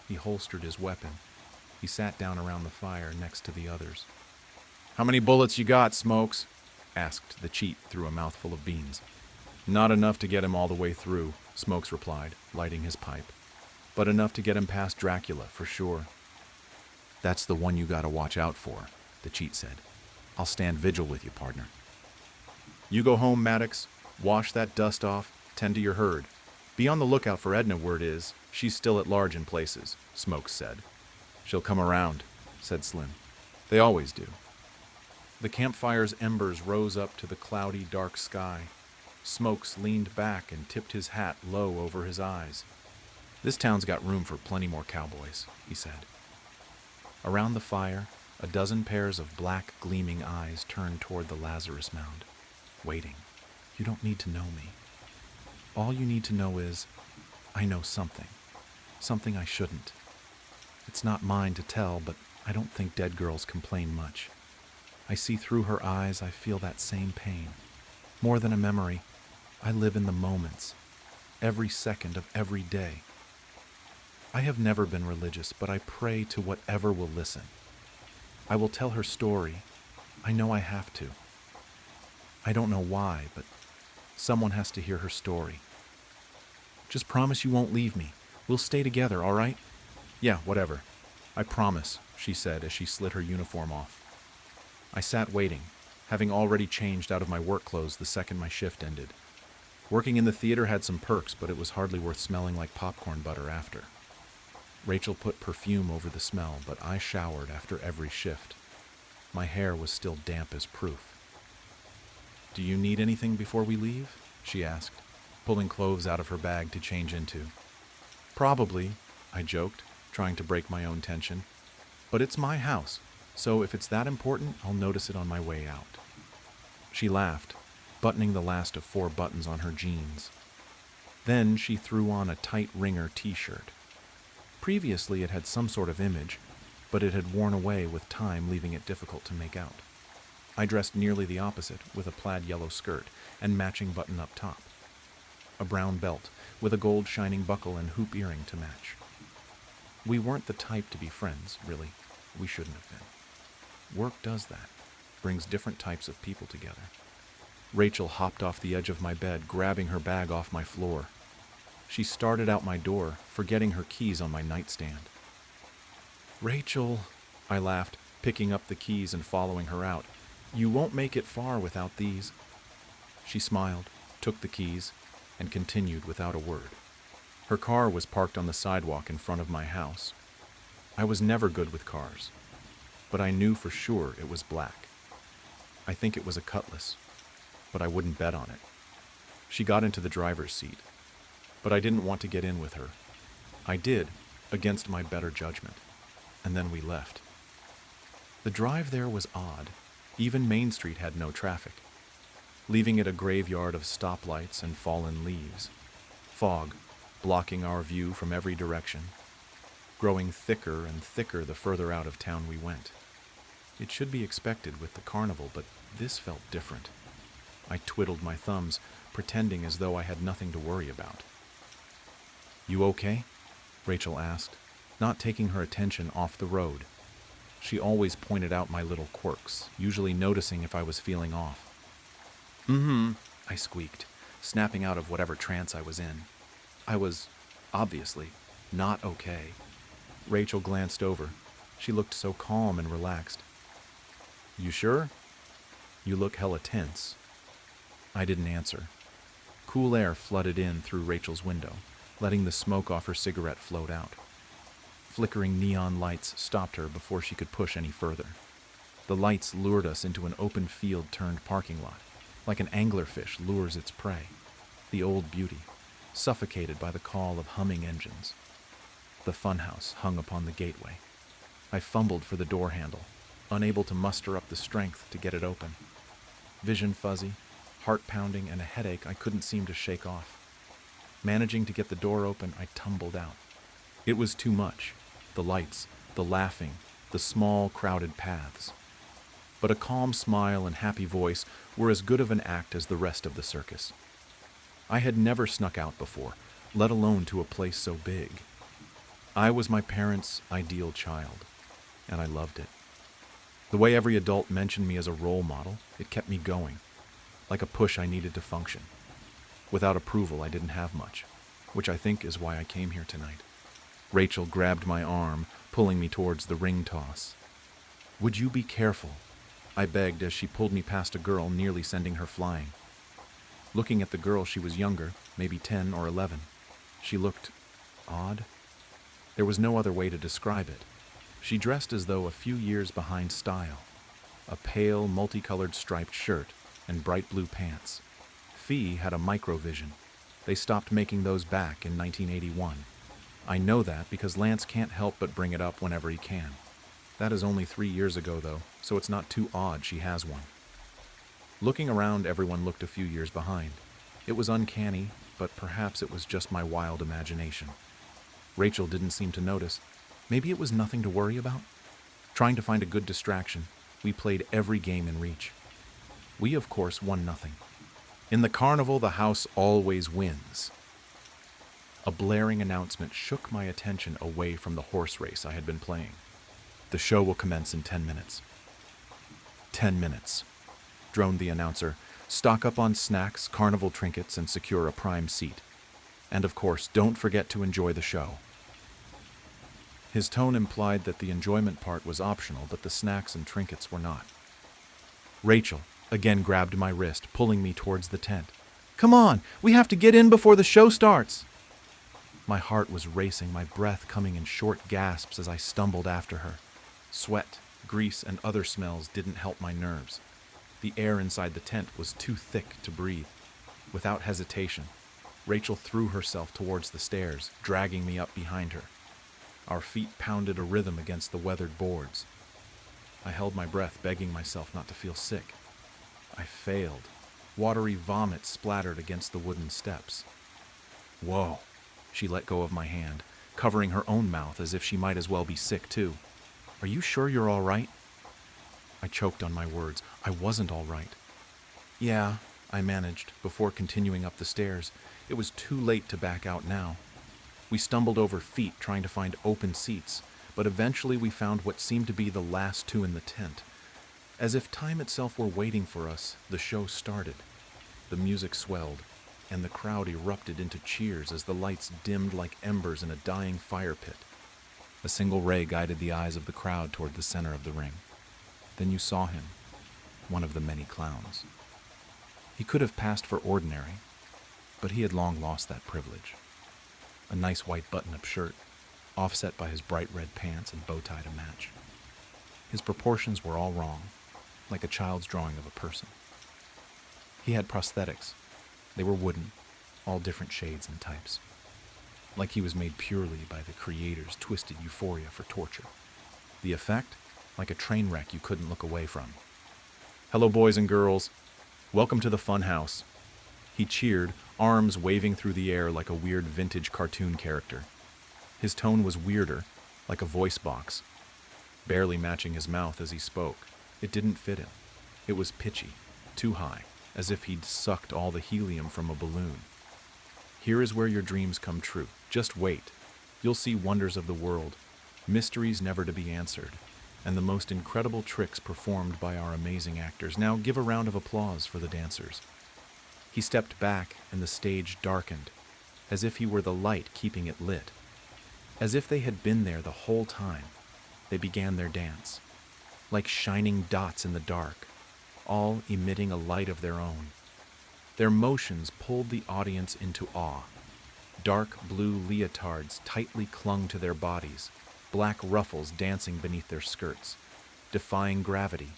He holstered his weapon. He sat down around the fire next to the others. "How many bullets you got, Smokes?" asked the Cheat through a mouthful of beans. "Not enough to get him all the way through," Smokes replied, lighting his pipe. "But enough to get him past Dracula, for sure." "That's the one you gotta watch out for," the Cheat said. "I'll stand vigil with you, partner." "You go home, Maddox. Wash that dust off. Tend to your herd. Be on the lookout for Edna, word is. She's still at large in places," Smokes said. "She'll come around," said Slim. "They always do." The campfire's embers rose up to the cloudy, dark sky. Smokes leaned back and tipped his hat low over his eyes. "This town's got room for plenty more cowboys," he said. Around the fire, a dozen pairs of black, gleaming eyes turned toward the Lazarus mound, waiting. "You don't need to know me. All you need to know is, I know something I shouldn't. It's not mine to tell, but I don't think dead girls complain much. I see through her eyes, I feel that same pain. More than a memory, I live in the moments, every second of every day. I have never been religious, but I pray to whatever will listen. I will tell her story. I know I have to. I don't know why, but someone has to hear her story. Just promise you won't leave me. We'll stay together, all right?" "Yeah, whatever. I promise," she said as she slid her uniform off. I sat waiting, having already changed out of my work clothes the second my shift ended. Working in the theater had some perks, but it was hardly worth smelling like popcorn butter after. Rachel put perfume over the smell, but I showered after every shift. My hair was still damp as proof. "Do you need anything before we leave?" she asked, pulling clothes out of her bag to change into. "Probably," I joked, trying to break my own tension. "But it's my house, so if it's that important, I'll notice it on my way out." She laughed, buttoning the last of 4 buttons on her jeans. Then she threw on a tight wringer t-shirt. Previously it had some sort of image, but it had worn away with time, leaving it difficult to make out. I dressed nearly the opposite, with a plaid yellow skirt and matching button-up top. A brown belt, with a gold shining buckle and hoop earring to match. We weren't the type to be friends, really. We shouldn't have been. Work does that, brings different types of people together. Rachel hopped off the edge of my bed, grabbing her bag off my floor. She started out my door, forgetting her keys on my nightstand. "Rachel," I laughed, picking up the keys and following her out. "You won't make it far without these." She smiled, took the keys, and continued without a word. Her car was parked on the sidewalk in front of my house. I was never good with cars, but I knew for sure it was black. I think it was a Cutlass, but I wouldn't bet on it. She got into the driver's seat, but I didn't want to get in with her. I did, against my better judgment, and then we left. The drive there was odd. Even Main Street had no traffic, leaving it a graveyard of stoplights and fallen leaves. Fog, blocking our view from every direction, growing thicker and thicker the further out of town we went. It should be expected with the carnival, but this felt different. I twiddled my thumbs, pretending as though I had nothing to worry about. "You okay?" Rachel asked, not taking her attention off the road. She always pointed out my little quirks, usually noticing if I was feeling off. "Mm-hmm," I squeaked, snapping out of whatever trance I was in. I was, obviously, not okay. Rachel glanced over. She looked so calm and relaxed. "You sure? You look hella tense." I didn't answer. Cool air flooded in through Rachel's window, letting the smoke off her cigarette float out. Flickering neon lights stopped her before she could push any further. The lights lured us into an open field-turned parking lot, like an anglerfish lures its prey. The old beauty, suffocated by the call of humming engines. The funhouse hung upon the gateway. I fumbled for the door handle, unable to muster up the strength to get it open. Vision fuzzy, heart pounding, and a headache I couldn't seem to shake off. Managing to get the door open, I tumbled out. It was too much. The lights, the laughing, the small, crowded paths. But a calm smile and happy voice were as good of an act as the rest of the circus. I had never snuck out before, let alone to a place so big. I was my parents' ideal child, and I loved it. The way every adult mentioned me as a role model, it kept me going, like a push I needed to function. Without approval, I didn't have much, which I think is why I came here tonight. Rachel grabbed my arm, pulling me towards the ring toss. "Would you be careful?" I begged as she pulled me past a girl, nearly sending her flying. Looking at the girl, she was younger, maybe 10 or 11. She looked odd. There was no other way to describe it. She dressed as though a few years behind style. A pale, multicolored striped shirt and bright blue pants. Fee had a microvision. They stopped making those back in 1981. I know that because Lance can't help but bring it up whenever he can. That is only 3 years ago, though, so it's not too odd she has one. Looking around, everyone looked a few years behind. It was uncanny, but perhaps it was just my wild imagination. Rachel didn't seem to notice. Maybe it was nothing to worry about? Trying to find a good distraction, we played every game in reach. We, of course, won nothing. In the carnival, the house always wins. A blaring announcement shook my attention away from the horse race I had been playing. "The show will commence in 10 minutes. 10 minutes, droned the announcer. "Stock up on snacks, carnival trinkets, and secure a prime seat. And of course, don't forget to enjoy the show." His tone implied that the enjoyment part was optional, but the snacks and trinkets were not. Rachel again grabbed my wrist, pulling me towards the tent. "Come on, we have to get in before the show starts." My heart was racing, my breath coming in short gasps as I stumbled after her. Sweat, grease, and other smells didn't help my nerves. The air inside the tent was too thick to breathe. Without hesitation, Rachel threw herself towards the stairs, dragging me up behind her. Our feet pounded a rhythm against the weathered boards. I held my breath, begging myself not to feel sick. I failed. Watery vomit splattered against the wooden steps. "Whoa." She let go of my hand, covering her own mouth as if she might as well be sick too. "Are you sure you're all right?" I choked on my words. I wasn't all right. Yeah, I managed, before continuing up the stairs. It was too late to back out now. We stumbled over feet trying to find open seats, but eventually we found what seemed to be the last two in the tent. As if time itself were waiting for us, the show started. The music swelled, and the crowd erupted into cheers as the lights dimmed like embers in a dying fire pit. A single ray guided the eyes of the crowd toward the center of the ring. Then you saw him, one of the many clowns. He could have passed for ordinary, but he had long lost that privilege. A nice white button-up shirt, offset by his bright red pants and bow tie to match. His proportions were all wrong, like a child's drawing of a person. He had prosthetics. They were wooden, all different shades and types. Like he was made purely by the creator's twisted euphoria for torture. The effect? Like a train wreck you couldn't look away from. Hello, boys and girls. Welcome to the fun house. He cheered, arms waving through the air like a weird vintage cartoon character. His tone was weirder, like a voice box, barely matching his mouth as he spoke. It didn't fit him. It was pitchy, too high, as if he'd sucked all the helium from a balloon. Here is where your dreams come true. Just wait. You'll see wonders of the world, mysteries never to be answered, and the most incredible tricks performed by our amazing actors. Now give a round of applause for the dancers. He stepped back and the stage darkened, as if he were the light keeping it lit. As if they had been there the whole time, they began their dance, like shining dots in the dark, all emitting a light of their own. Their motions pulled the audience into awe. Dark blue leotards tightly clung to their bodies, black ruffles dancing beneath their skirts, defying gravity,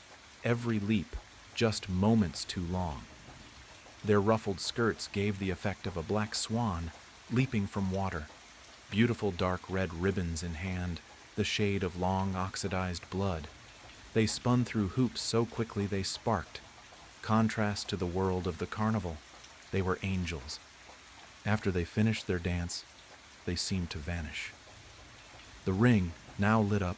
every leap just moments too long. Their ruffled skirts gave the effect of a black swan leaping from water, beautiful dark red ribbons in hand, the shade of long oxidized blood. They spun through hoops so quickly they sparked. Contrast to the world of the carnival, they were angels. After they finished their dance, they seemed to vanish. The ring, now lit up,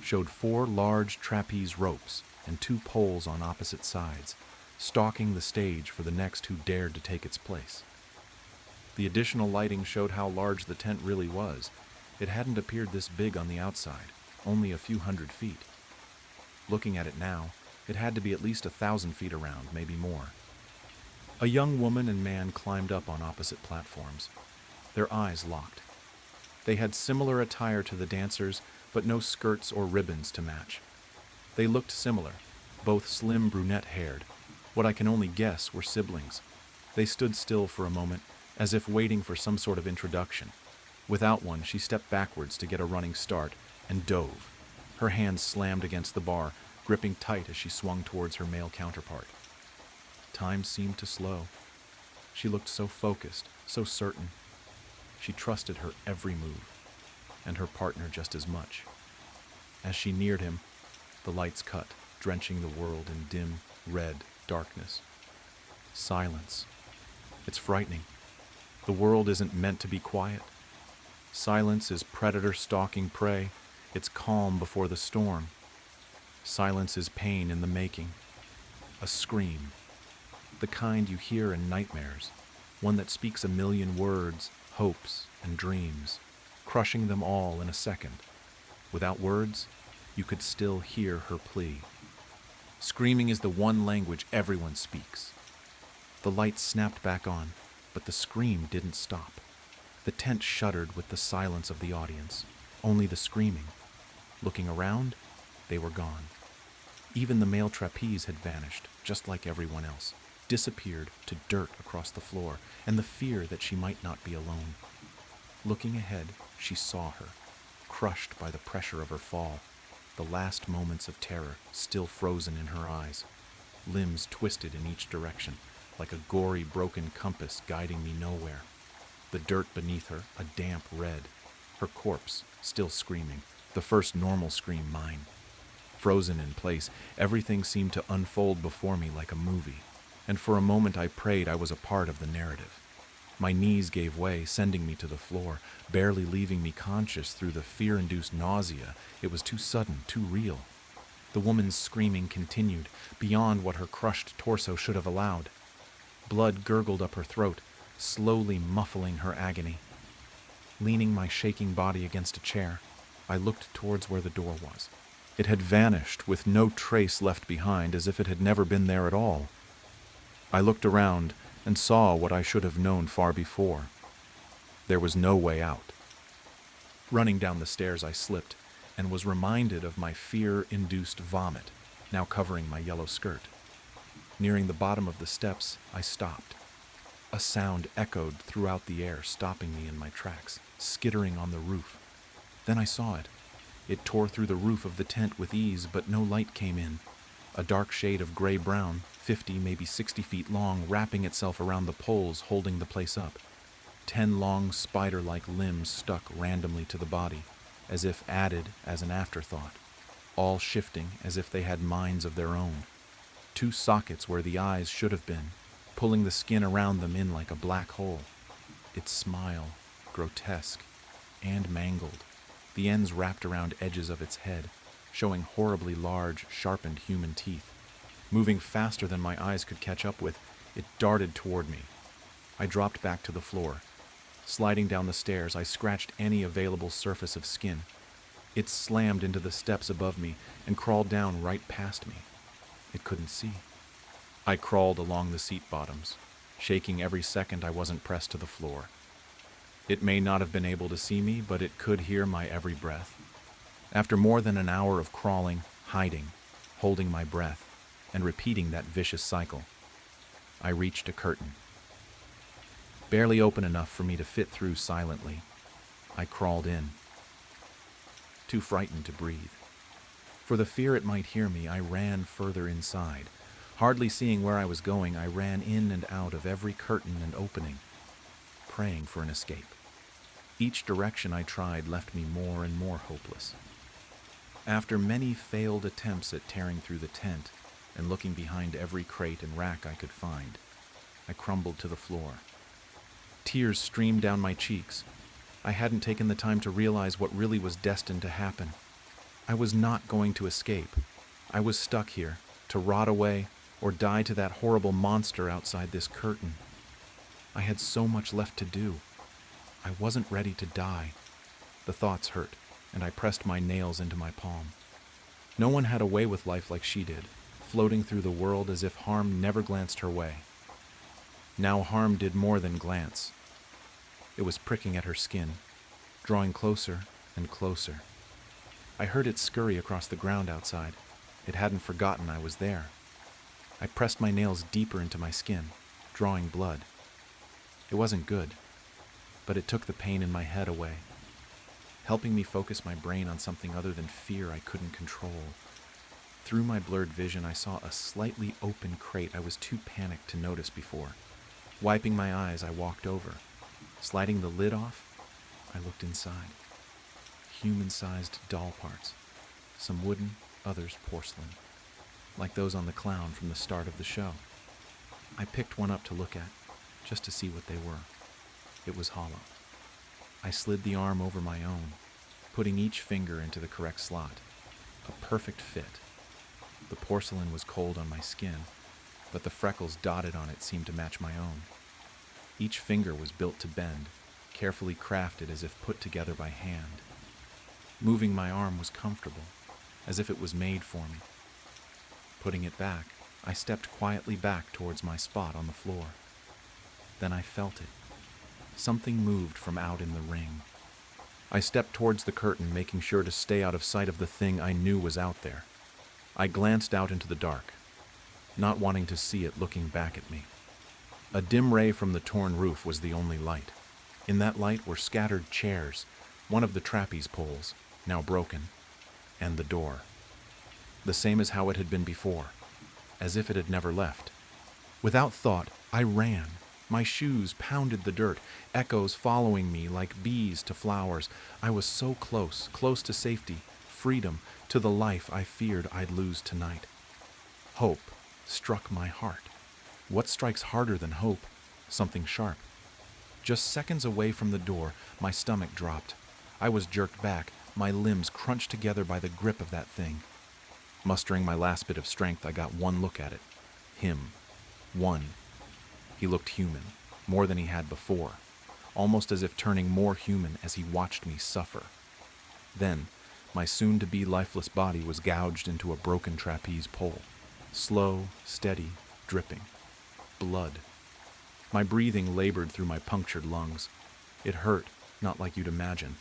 showed 4 large trapeze ropes and 2 poles on opposite sides, stalking the stage for the next who dared to take its place. The additional lighting showed how large the tent really was. It hadn't appeared this big on the outside, only a few hundred feet. Looking at it now, it had to be at least 1,000 feet around, maybe more. A young woman and man climbed up on opposite platforms. Their eyes locked. They had similar attire to the dancers, but no skirts or ribbons to match. They looked similar, both slim brunette-haired. What I can only guess were siblings. They stood still for a moment, as if waiting for some sort of introduction. Without one, she stepped backwards to get a running start and dove. Her hands slammed against the bar, gripping tight as she swung towards her male counterpart. Time seemed to slow. She looked so focused, so certain. She trusted her every move, and her partner just as much. As she neared him, the lights cut, drenching the world in dim, red darkness. Silence. It's frightening. The world isn't meant to be quiet. Silence is predator stalking prey. It's calm before the storm. Silence is pain in the making. A scream. The kind you hear in nightmares. One that speaks a million words, hopes, and dreams, crushing them all in a second. Without words, you could still hear her plea. Screaming is the one language everyone speaks. The lights snapped back on, but the scream didn't stop. The tent shuddered with the silence of the audience, only the screaming. Looking around, they were gone. Even the male trapeze had vanished, just like everyone else, disappeared to dirt across the floor, and the fear that she might not be alone. Looking ahead, she saw her, crushed by the pressure of her fall, the last moments of terror still frozen in her eyes, limbs twisted in each direction, like a gory broken compass guiding me nowhere. The dirt beneath her, a damp red, her corpse still screaming, the first normal scream mine. Frozen in place, everything seemed to unfold before me like a movie, and for a moment I prayed I was a part of the narrative. My knees gave way, sending me to the floor, barely leaving me conscious through the fear-induced nausea. It was too sudden, too real. The woman's screaming continued, beyond what her crushed torso should have allowed. Blood gurgled up her throat, slowly muffling her agony. Leaning my shaking body against a chair, I looked towards where the door was. It had vanished, with no trace left behind, as if it had never been there at all. I looked around and saw what I should have known far before. There was no way out. Running down the stairs, I slipped and was reminded of my fear-induced vomit, now covering my yellow skirt. Nearing the bottom of the steps, I stopped. A sound echoed throughout the air, stopping me in my tracks, skittering on the roof. Then I saw it. It tore through the roof of the tent with ease, but no light came in. A dark shade of gray-brown, 50, maybe 60 feet long, wrapping itself around the poles holding the place up. 10 long spider-like limbs stuck randomly to the body, as if added as an afterthought, all shifting as if they had minds of their own. 2 sockets where the eyes should have been, pulling the skin around them in like a black hole. Its smile, grotesque and mangled, the ends wrapped around edges of its head, showing horribly large, sharpened human teeth. Moving faster than my eyes could catch up with, it darted toward me. I dropped back to the floor. Sliding down the stairs, I scratched any available surface of skin. It slammed into the steps above me and crawled down right past me. It couldn't see. I crawled along the seat bottoms, shaking every second I wasn't pressed to the floor. It may not have been able to see me, but it could hear my every breath. After more than an hour of crawling, hiding, holding my breath, and repeating that vicious cycle, I reached a curtain. Barely open enough for me to fit through silently, I crawled in. Too frightened to breathe. For the fear it might hear me, I ran further inside. Hardly seeing where I was going, I ran in and out of every curtain and opening, praying for an escape. Each direction I tried left me more and more hopeless. After many failed attempts at tearing through the tent and looking behind every crate and rack I could find, I crumbled to the floor. Tears streamed down my cheeks. I hadn't taken the time to realize what really was destined to happen. I was not going to escape. I was stuck here, to rot away or die to that horrible monster outside this curtain. I had so much left to do. I wasn't ready to die. The thoughts hurt, and I pressed my nails into my palm. No one had a way with life like she did, floating through the world as if harm never glanced her way. Now harm did more than glance. It was pricking at her skin, drawing closer and closer. I heard it scurry across the ground outside. It hadn't forgotten I was there. I pressed my nails deeper into my skin, drawing blood. It wasn't good, but it took the pain in my head away, helping me focus my brain on something other than fear I couldn't control. Through my blurred vision, I saw a slightly open crate I was too panicked to notice before. Wiping my eyes, I walked over. Sliding the lid off, I looked inside. Human-sized doll parts, some wooden, others porcelain, like those on the clown from the start of the show. I picked one up to look at, just to see what they were. It was hollow. I slid the arm over my own, putting each finger into the correct slot. A perfect fit. The porcelain was cold on my skin, but the freckles dotted on it seemed to match my own. Each finger was built to bend, carefully crafted as if put together by hand. Moving my arm was comfortable, as if it was made for me. Putting it back, I stepped quietly back towards my spot on the floor. Then I felt it. Something moved from out in the ring. I stepped towards the curtain, making sure to stay out of sight of the thing I knew was out there. I glanced out into the dark, not wanting to see it looking back at me. A dim ray from the torn roof was the only light. In that light were scattered chairs, one of the trapeze poles, now broken, and the door. The same as how it had been before, as if it had never left. Without thought, I ran. My shoes pounded the dirt, echoes following me like bees to flowers. I was so close, close to safety, freedom, to the life I feared I'd lose tonight. Hope struck my heart. What strikes harder than hope? Something sharp. Just seconds away from the door, my stomach dropped. I was jerked back, my limbs crunched together by the grip of that thing. Mustering my last bit of strength, I got one look at it. Him. One. He looked human, more than he had before, almost as if turning more human as he watched me suffer. Then, my soon-to-be lifeless body was gouged into a broken trapeze pole. Slow, steady, dripping. Blood. My breathing labored through my punctured lungs. It hurt, not like you'd imagine.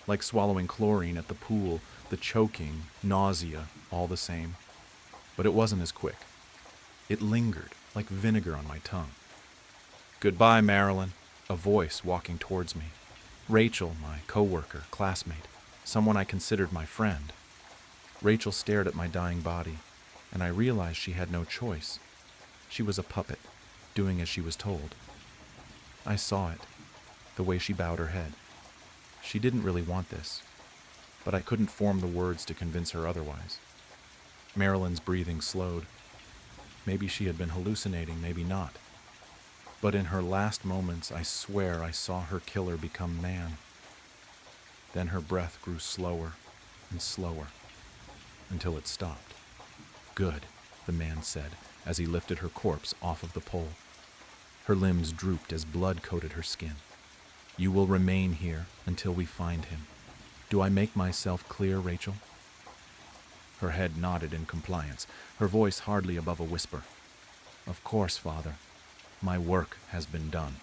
Like swallowing chlorine at the pool, the choking, nausea, all the same. But it wasn't as quick. It lingered, like vinegar on my tongue. "Goodbye, Marilyn," a voice walking towards me. Rachel, my coworker, classmate, someone I considered my friend. Rachel stared at my dying body, and I realized she had no choice. She was a puppet, doing as she was told. I saw it, the way she bowed her head. She didn't really want this, but I couldn't form the words to convince her otherwise. Marilyn's breathing slowed. Maybe she had been hallucinating, maybe not. But in her last moments, I swear I saw her killer become man. Then her breath grew slower and slower, until it stopped. "Good," the man said, as he lifted her corpse off of the pole. Her limbs drooped as blood coated her skin. "You will remain here until we find him. Do I make myself clear, Rachel?" Her head nodded in compliance, her voice hardly above a whisper. "Of course, Father. My work has been done."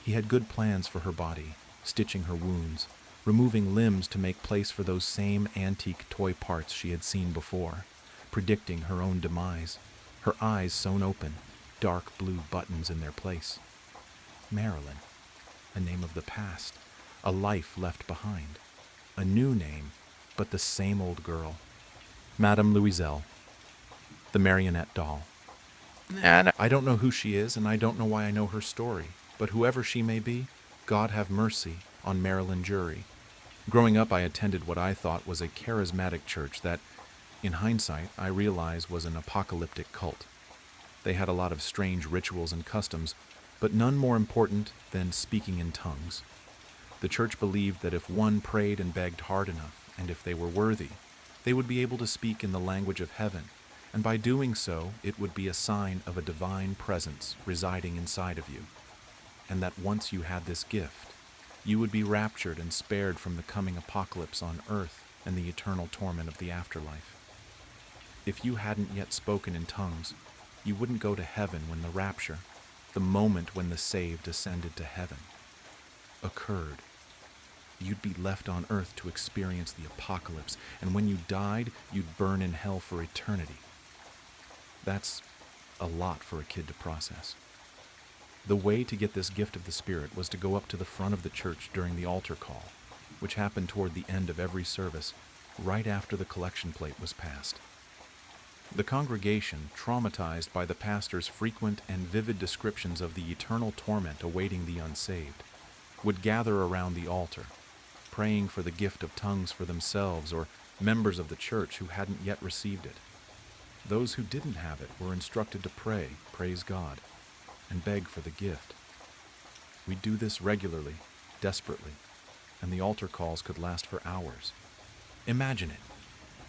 He had good plans for her body, stitching her wounds, removing limbs to make place for those same antique toy parts she had seen before, predicting her own demise, her eyes sewn open, dark blue buttons in their place. Marilyn, a name of the past, a life left behind, a new name, but the same old girl. Madame Louiselle, the marionette doll. I don't know who she is, and I don't know why I know her story, but whoever she may be, God have mercy on Marilyn Jury. Growing up, I attended what I thought was a charismatic church that, in hindsight, I realize was an apocalyptic cult. They had a lot of strange rituals and customs, but none more important than speaking in tongues. The church believed that if one prayed and begged hard enough, and if they were worthy, they would be able to speak in the language of heaven, and by doing so, it would be a sign of a divine presence residing inside of you, and that once you had this gift, you would be raptured and spared from the coming apocalypse on earth and the eternal torment of the afterlife. If you hadn't yet spoken in tongues, you wouldn't go to heaven when the rapture, the moment when the saved ascended to heaven, occurred. You'd be left on earth to experience the apocalypse, and when you died, you'd burn in hell for eternity. That's a lot for a kid to process. The way to get this gift of the Spirit was to go up to the front of the church during the altar call, which happened toward the end of every service, right after the collection plate was passed. The congregation, traumatized by the pastor's frequent and vivid descriptions of the eternal torment awaiting the unsaved, would gather around the altar, praying for the gift of tongues for themselves or members of the church who hadn't yet received it. Those who didn't have it were instructed to pray, praise God, and beg for the gift. We'd do this regularly, desperately, and the altar calls could last for hours. Imagine it.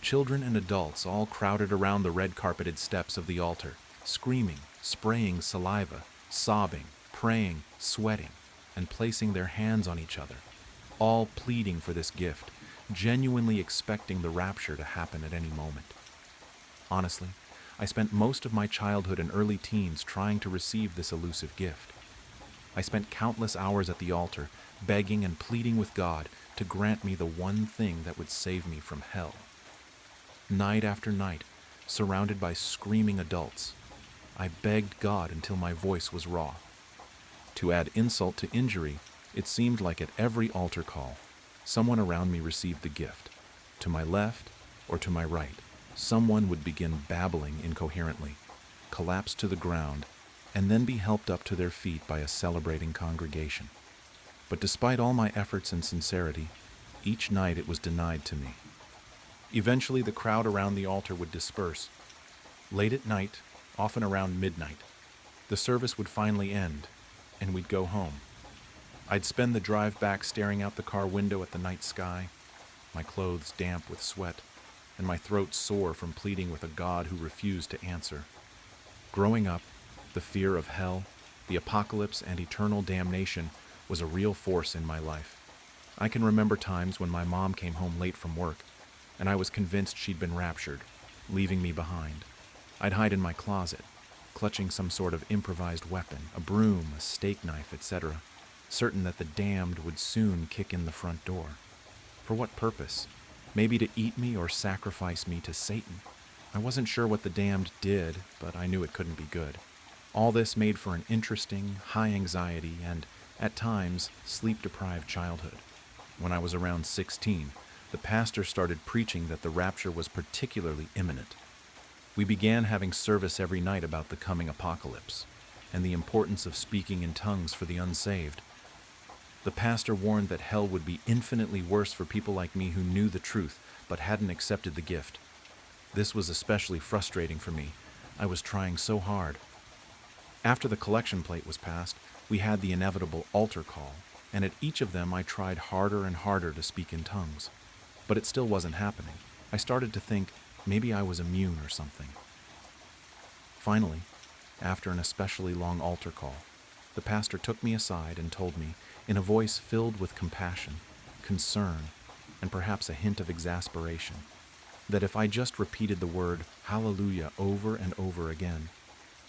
Children and adults all crowded around the red-carpeted steps of the altar, screaming, spraying saliva, sobbing, praying, sweating, and placing their hands on each other, all pleading for this gift, genuinely expecting the rapture to happen at any moment. Honestly, I spent most of my childhood and early teens trying to receive this elusive gift. I spent countless hours at the altar, begging and pleading with God to grant me the one thing that would save me from hell. Night after night, surrounded by screaming adults, I begged God until my voice was raw. To add insult to injury, it seemed like at every altar call, someone around me received the gift. To my left or to my right, someone would begin babbling incoherently, collapse to the ground, and then be helped up to their feet by a celebrating congregation. But despite all my efforts and sincerity, each night it was denied to me. Eventually, the crowd around the altar would disperse. Late at night, often around midnight, the service would finally end, and we'd go home. I'd spend the drive back staring out the car window at the night sky, my clothes damp with sweat, and my throat sore from pleading with a God who refused to answer. Growing up, the fear of hell, the apocalypse, and eternal damnation was a real force in my life. I can remember times when my mom came home late from work, and I was convinced she'd been raptured, leaving me behind. I'd hide in my closet, clutching some sort of improvised weapon, a broom, a steak knife, etc., certain that the damned would soon kick in the front door. For what purpose? Maybe to eat me or sacrifice me to Satan. I wasn't sure what the damned did, but I knew it couldn't be good. All this made for an interesting, high anxiety, and, at times, sleep-deprived childhood. When I was around 16, the pastor started preaching that the rapture was particularly imminent. We began having service every night about the coming apocalypse, and the importance of speaking in tongues for the unsaved. The pastor warned that hell would be infinitely worse for people like me who knew the truth but hadn't accepted the gift. This was especially frustrating for me. I was trying so hard. After the collection plate was passed, we had the inevitable altar call, and at each of them I tried harder and harder to speak in tongues. But it still wasn't happening. I started to think maybe I was immune or something. Finally, after an especially long altar call, the pastor took me aside and told me, in a voice filled with compassion, concern, and perhaps a hint of exasperation, that if I just repeated the word hallelujah over and over again,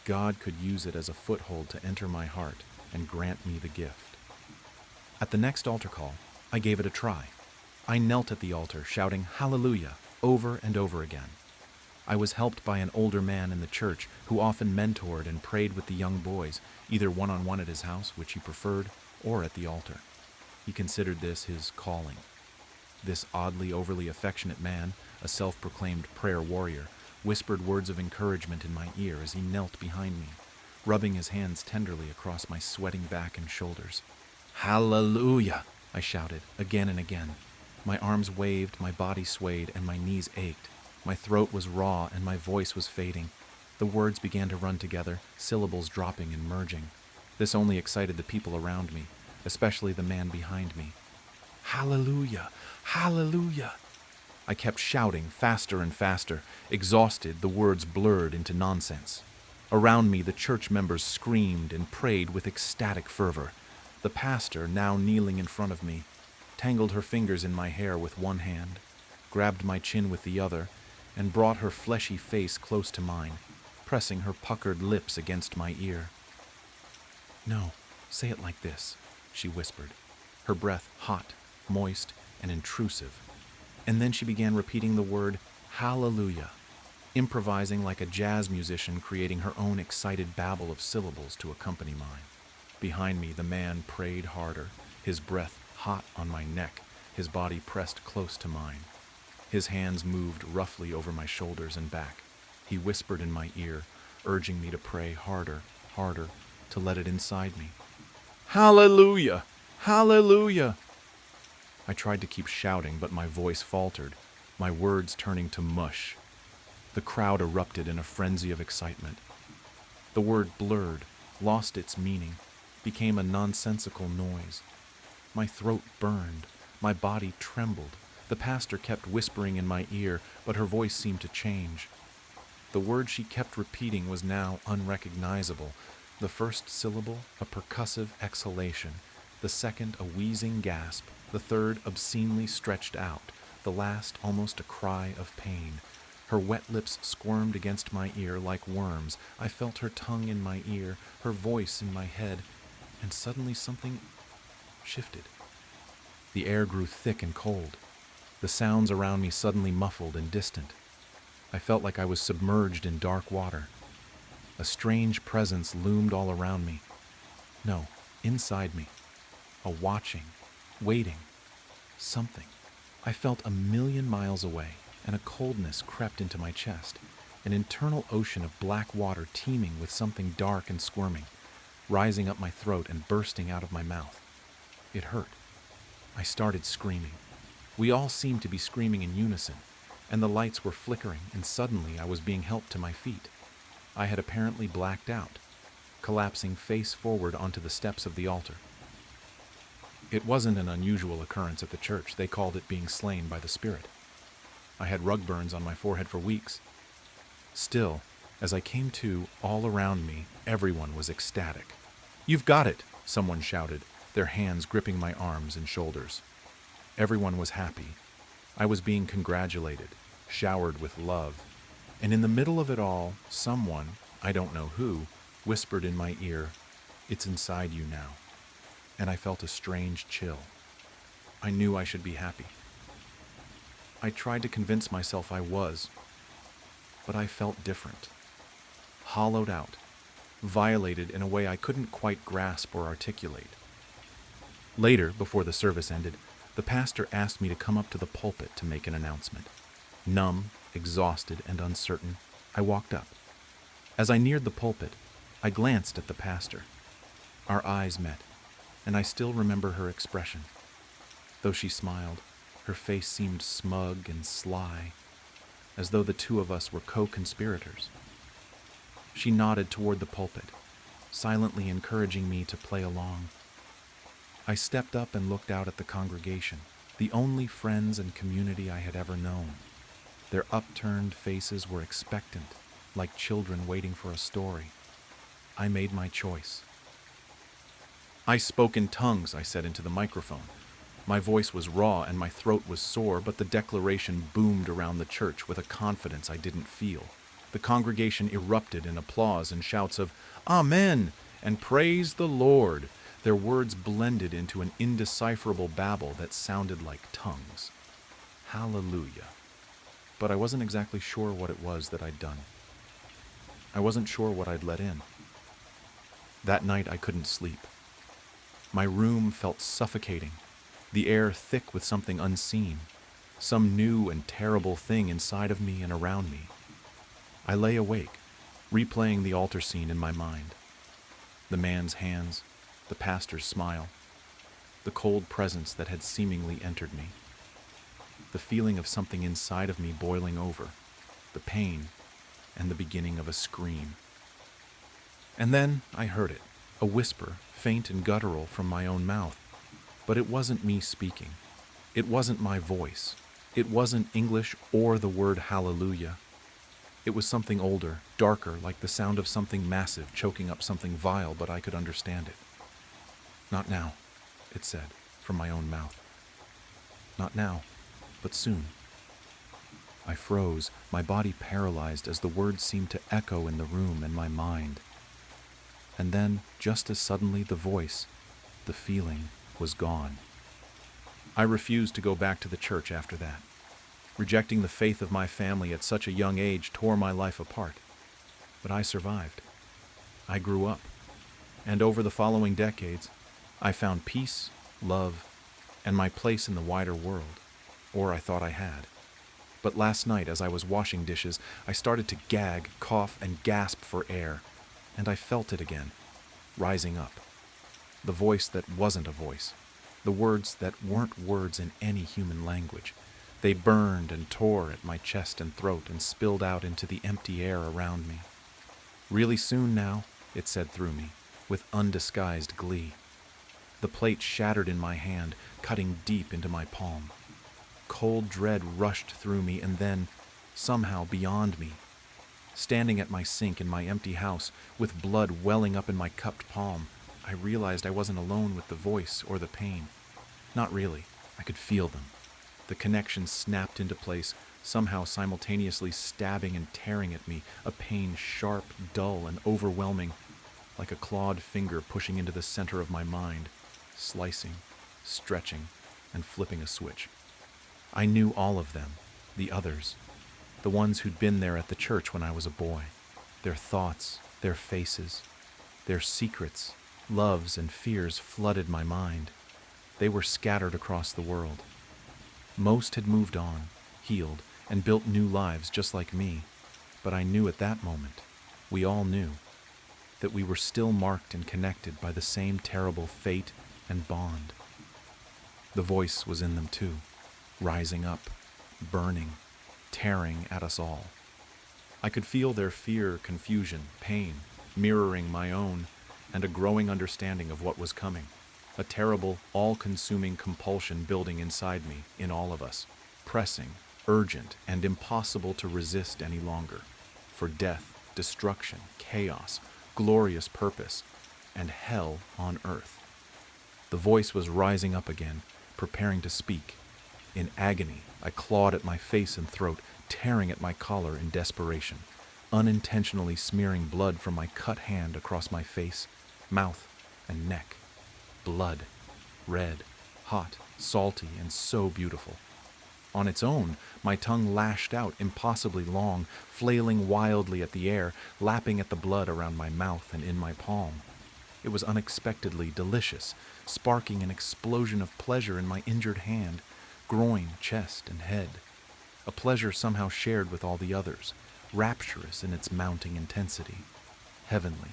God could use it as a foothold to enter my heart and grant me the gift. At the next altar call, I gave it a try. I knelt at the altar, shouting hallelujah over and over again. I was helped by an older man in the church who often mentored and prayed with the young boys, either one-on-one at his house, which he preferred, or at the altar. He considered this his calling. This oddly overly affectionate man, a self-proclaimed prayer warrior, whispered words of encouragement in my ear as he knelt behind me, rubbing his hands tenderly across my sweating back and shoulders. Hallelujah! I shouted, again and again. My arms waved, my body swayed, and my knees ached. My throat was raw and my voice was fading. The words began to run together, syllables dropping and merging. This only excited the people around me, especially the man behind me. Hallelujah! Hallelujah! I kept shouting faster and faster. Exhausted, the words blurred into nonsense. Around me, the church members screamed and prayed with ecstatic fervor. The pastor, now kneeling in front of me, tangled her fingers in my hair with one hand, grabbed my chin with the other, and brought her fleshy face close to mine, pressing her puckered lips against my ear. "No, say it like this," she whispered, her breath hot, moist, and intrusive. And then she began repeating the word hallelujah, improvising like a jazz musician, creating her own excited babble of syllables to accompany mine. Behind me, the man prayed harder, his breath hot on my neck, his body pressed close to mine. His hands moved roughly over my shoulders and back. He whispered in my ear, urging me to pray harder, harder, to let it inside me. Hallelujah! Hallelujah! I tried to keep shouting, but my voice faltered, my words turning to mush. The crowd erupted in a frenzy of excitement. The word blurred, lost its meaning, became a nonsensical noise. My throat burned, my body trembled. The pastor kept whispering in my ear, but her voice seemed to change. The word she kept repeating was now unrecognizable. The first syllable, a percussive exhalation. The second, a wheezing gasp. The third, obscenely stretched out. The last, almost a cry of pain. Her wet lips squirmed against my ear like worms. I felt her tongue in my ear, her voice in my head, and suddenly something shifted. The air grew thick and cold. The sounds around me suddenly muffled and distant. I felt like I was submerged in dark water. A strange presence loomed all around me. No, inside me. A watching, waiting, something. I felt 1,000,000 miles away, and a coldness crept into my chest, an internal ocean of black water teeming with something dark and squirming, rising up my throat and bursting out of my mouth. It hurt. I started screaming. We all seemed to be screaming in unison, and the lights were flickering, and suddenly I was being helped to my feet. I had apparently blacked out, collapsing face forward onto the steps of the altar. It wasn't an unusual occurrence at the church. They called it being slain by the Spirit. I had rug burns on my forehead for weeks. Still, as I came to, all around me, everyone was ecstatic. "You've got it!" someone shouted, their hands gripping my arms and shoulders. Everyone was happy. I was being congratulated, showered with love. And in the middle of it all, someone, I don't know who, whispered in my ear, "It's inside you now." And I felt a strange chill. I knew I should be happy. I tried to convince myself I was, but I felt different. Hollowed out, violated in a way I couldn't quite grasp or articulate. Later, before the service ended, the pastor asked me to come up to the pulpit to make an announcement. Numb, exhausted, and uncertain, I walked up. As I neared the pulpit, I glanced at the pastor. Our eyes met, and I still remember her expression. Though she smiled, her face seemed smug and sly, as though the two of us were co-conspirators. She nodded toward the pulpit, silently encouraging me to play along. I stepped up and looked out at the congregation, the only friends and community I had ever known. Their upturned faces were expectant, like children waiting for a story. I made my choice. "I spoke in tongues," I said into the microphone. My voice was raw and my throat was sore, but the declaration boomed around the church with a confidence I didn't feel. The congregation erupted in applause and shouts of "Amen" and "Praise the Lord." Their words blended into an indecipherable babble that sounded like tongues. Hallelujah. But I wasn't exactly sure what it was that I'd done. I wasn't sure what I'd let in. That night I couldn't sleep. My room felt suffocating, the air thick with something unseen, some new and terrible thing inside of me and around me. I lay awake, replaying the altar scene in my mind. The man's hands, the pastor's smile, the cold presence that had seemingly entered me, the feeling of something inside of me boiling over, the pain, and the beginning of a scream. And then I heard it, a whisper, faint and guttural from my own mouth. But it wasn't me speaking. It wasn't my voice. It wasn't English or the word hallelujah. It was something older, darker, like the sound of something massive choking up something vile, but I could understand it. "Not now," it said, from my own mouth. Not now, but soon. I froze, my body paralyzed as the words seemed to echo in the room and my mind. And then, just as suddenly, the voice, the feeling, was gone. I refused to go back to the church after that. Rejecting the faith of my family at such a young age tore my life apart. But I survived. I grew up. And over the following decades, I found peace, love, and my place in the wider world. Or I thought I had. But last night, as I was washing dishes, I started to gag, cough, and gasp for air. And I felt it again, rising up. The voice that wasn't a voice. The words that weren't words in any human language. They burned and tore at my chest and throat and spilled out into the empty air around me. "Really soon now," it said through me, with undisguised glee. The plate shattered in my hand, cutting deep into my palm. Cold dread rushed through me and then, somehow beyond me, standing at my sink in my empty house, with blood welling up in my cupped palm, I realized I wasn't alone with the voice or the pain. Not really. I could feel them. The connection snapped into place, somehow simultaneously stabbing and tearing at me, a pain sharp, dull, and overwhelming, like a clawed finger pushing into the center of my mind, slicing, stretching, and flipping a switch. I knew all of them, the others, the ones who'd been there at the church when I was a boy. Their thoughts, their faces, their secrets, loves, and fears flooded my mind. They were scattered across the world. Most had moved on, healed, and built new lives just like me, but I knew at that moment, we all knew, that we were still marked and connected by the same terrible fate and bond. The voice was in them too, rising up, burning, tearing at us all. I could feel their fear, confusion, pain, mirroring my own, and a growing understanding of what was coming. A terrible, all-consuming compulsion building inside me, in all of us, pressing, urgent and impossible to resist any longer, for death, destruction, chaos, glorious purpose, and hell on earth. The voice was rising up again, preparing to speak. In agony, I clawed at my face and throat, tearing at my collar in desperation, unintentionally smearing blood from my cut hand across my face, mouth, and neck. Blood. Red, hot, salty, and so beautiful. On its own, my tongue lashed out impossibly long, flailing wildly at the air, lapping at the blood around my mouth and in my palm. It was unexpectedly delicious, sparking an explosion of pleasure in my injured hand, groin, chest, and head. A pleasure somehow shared with all the others, rapturous in its mounting intensity. Heavenly.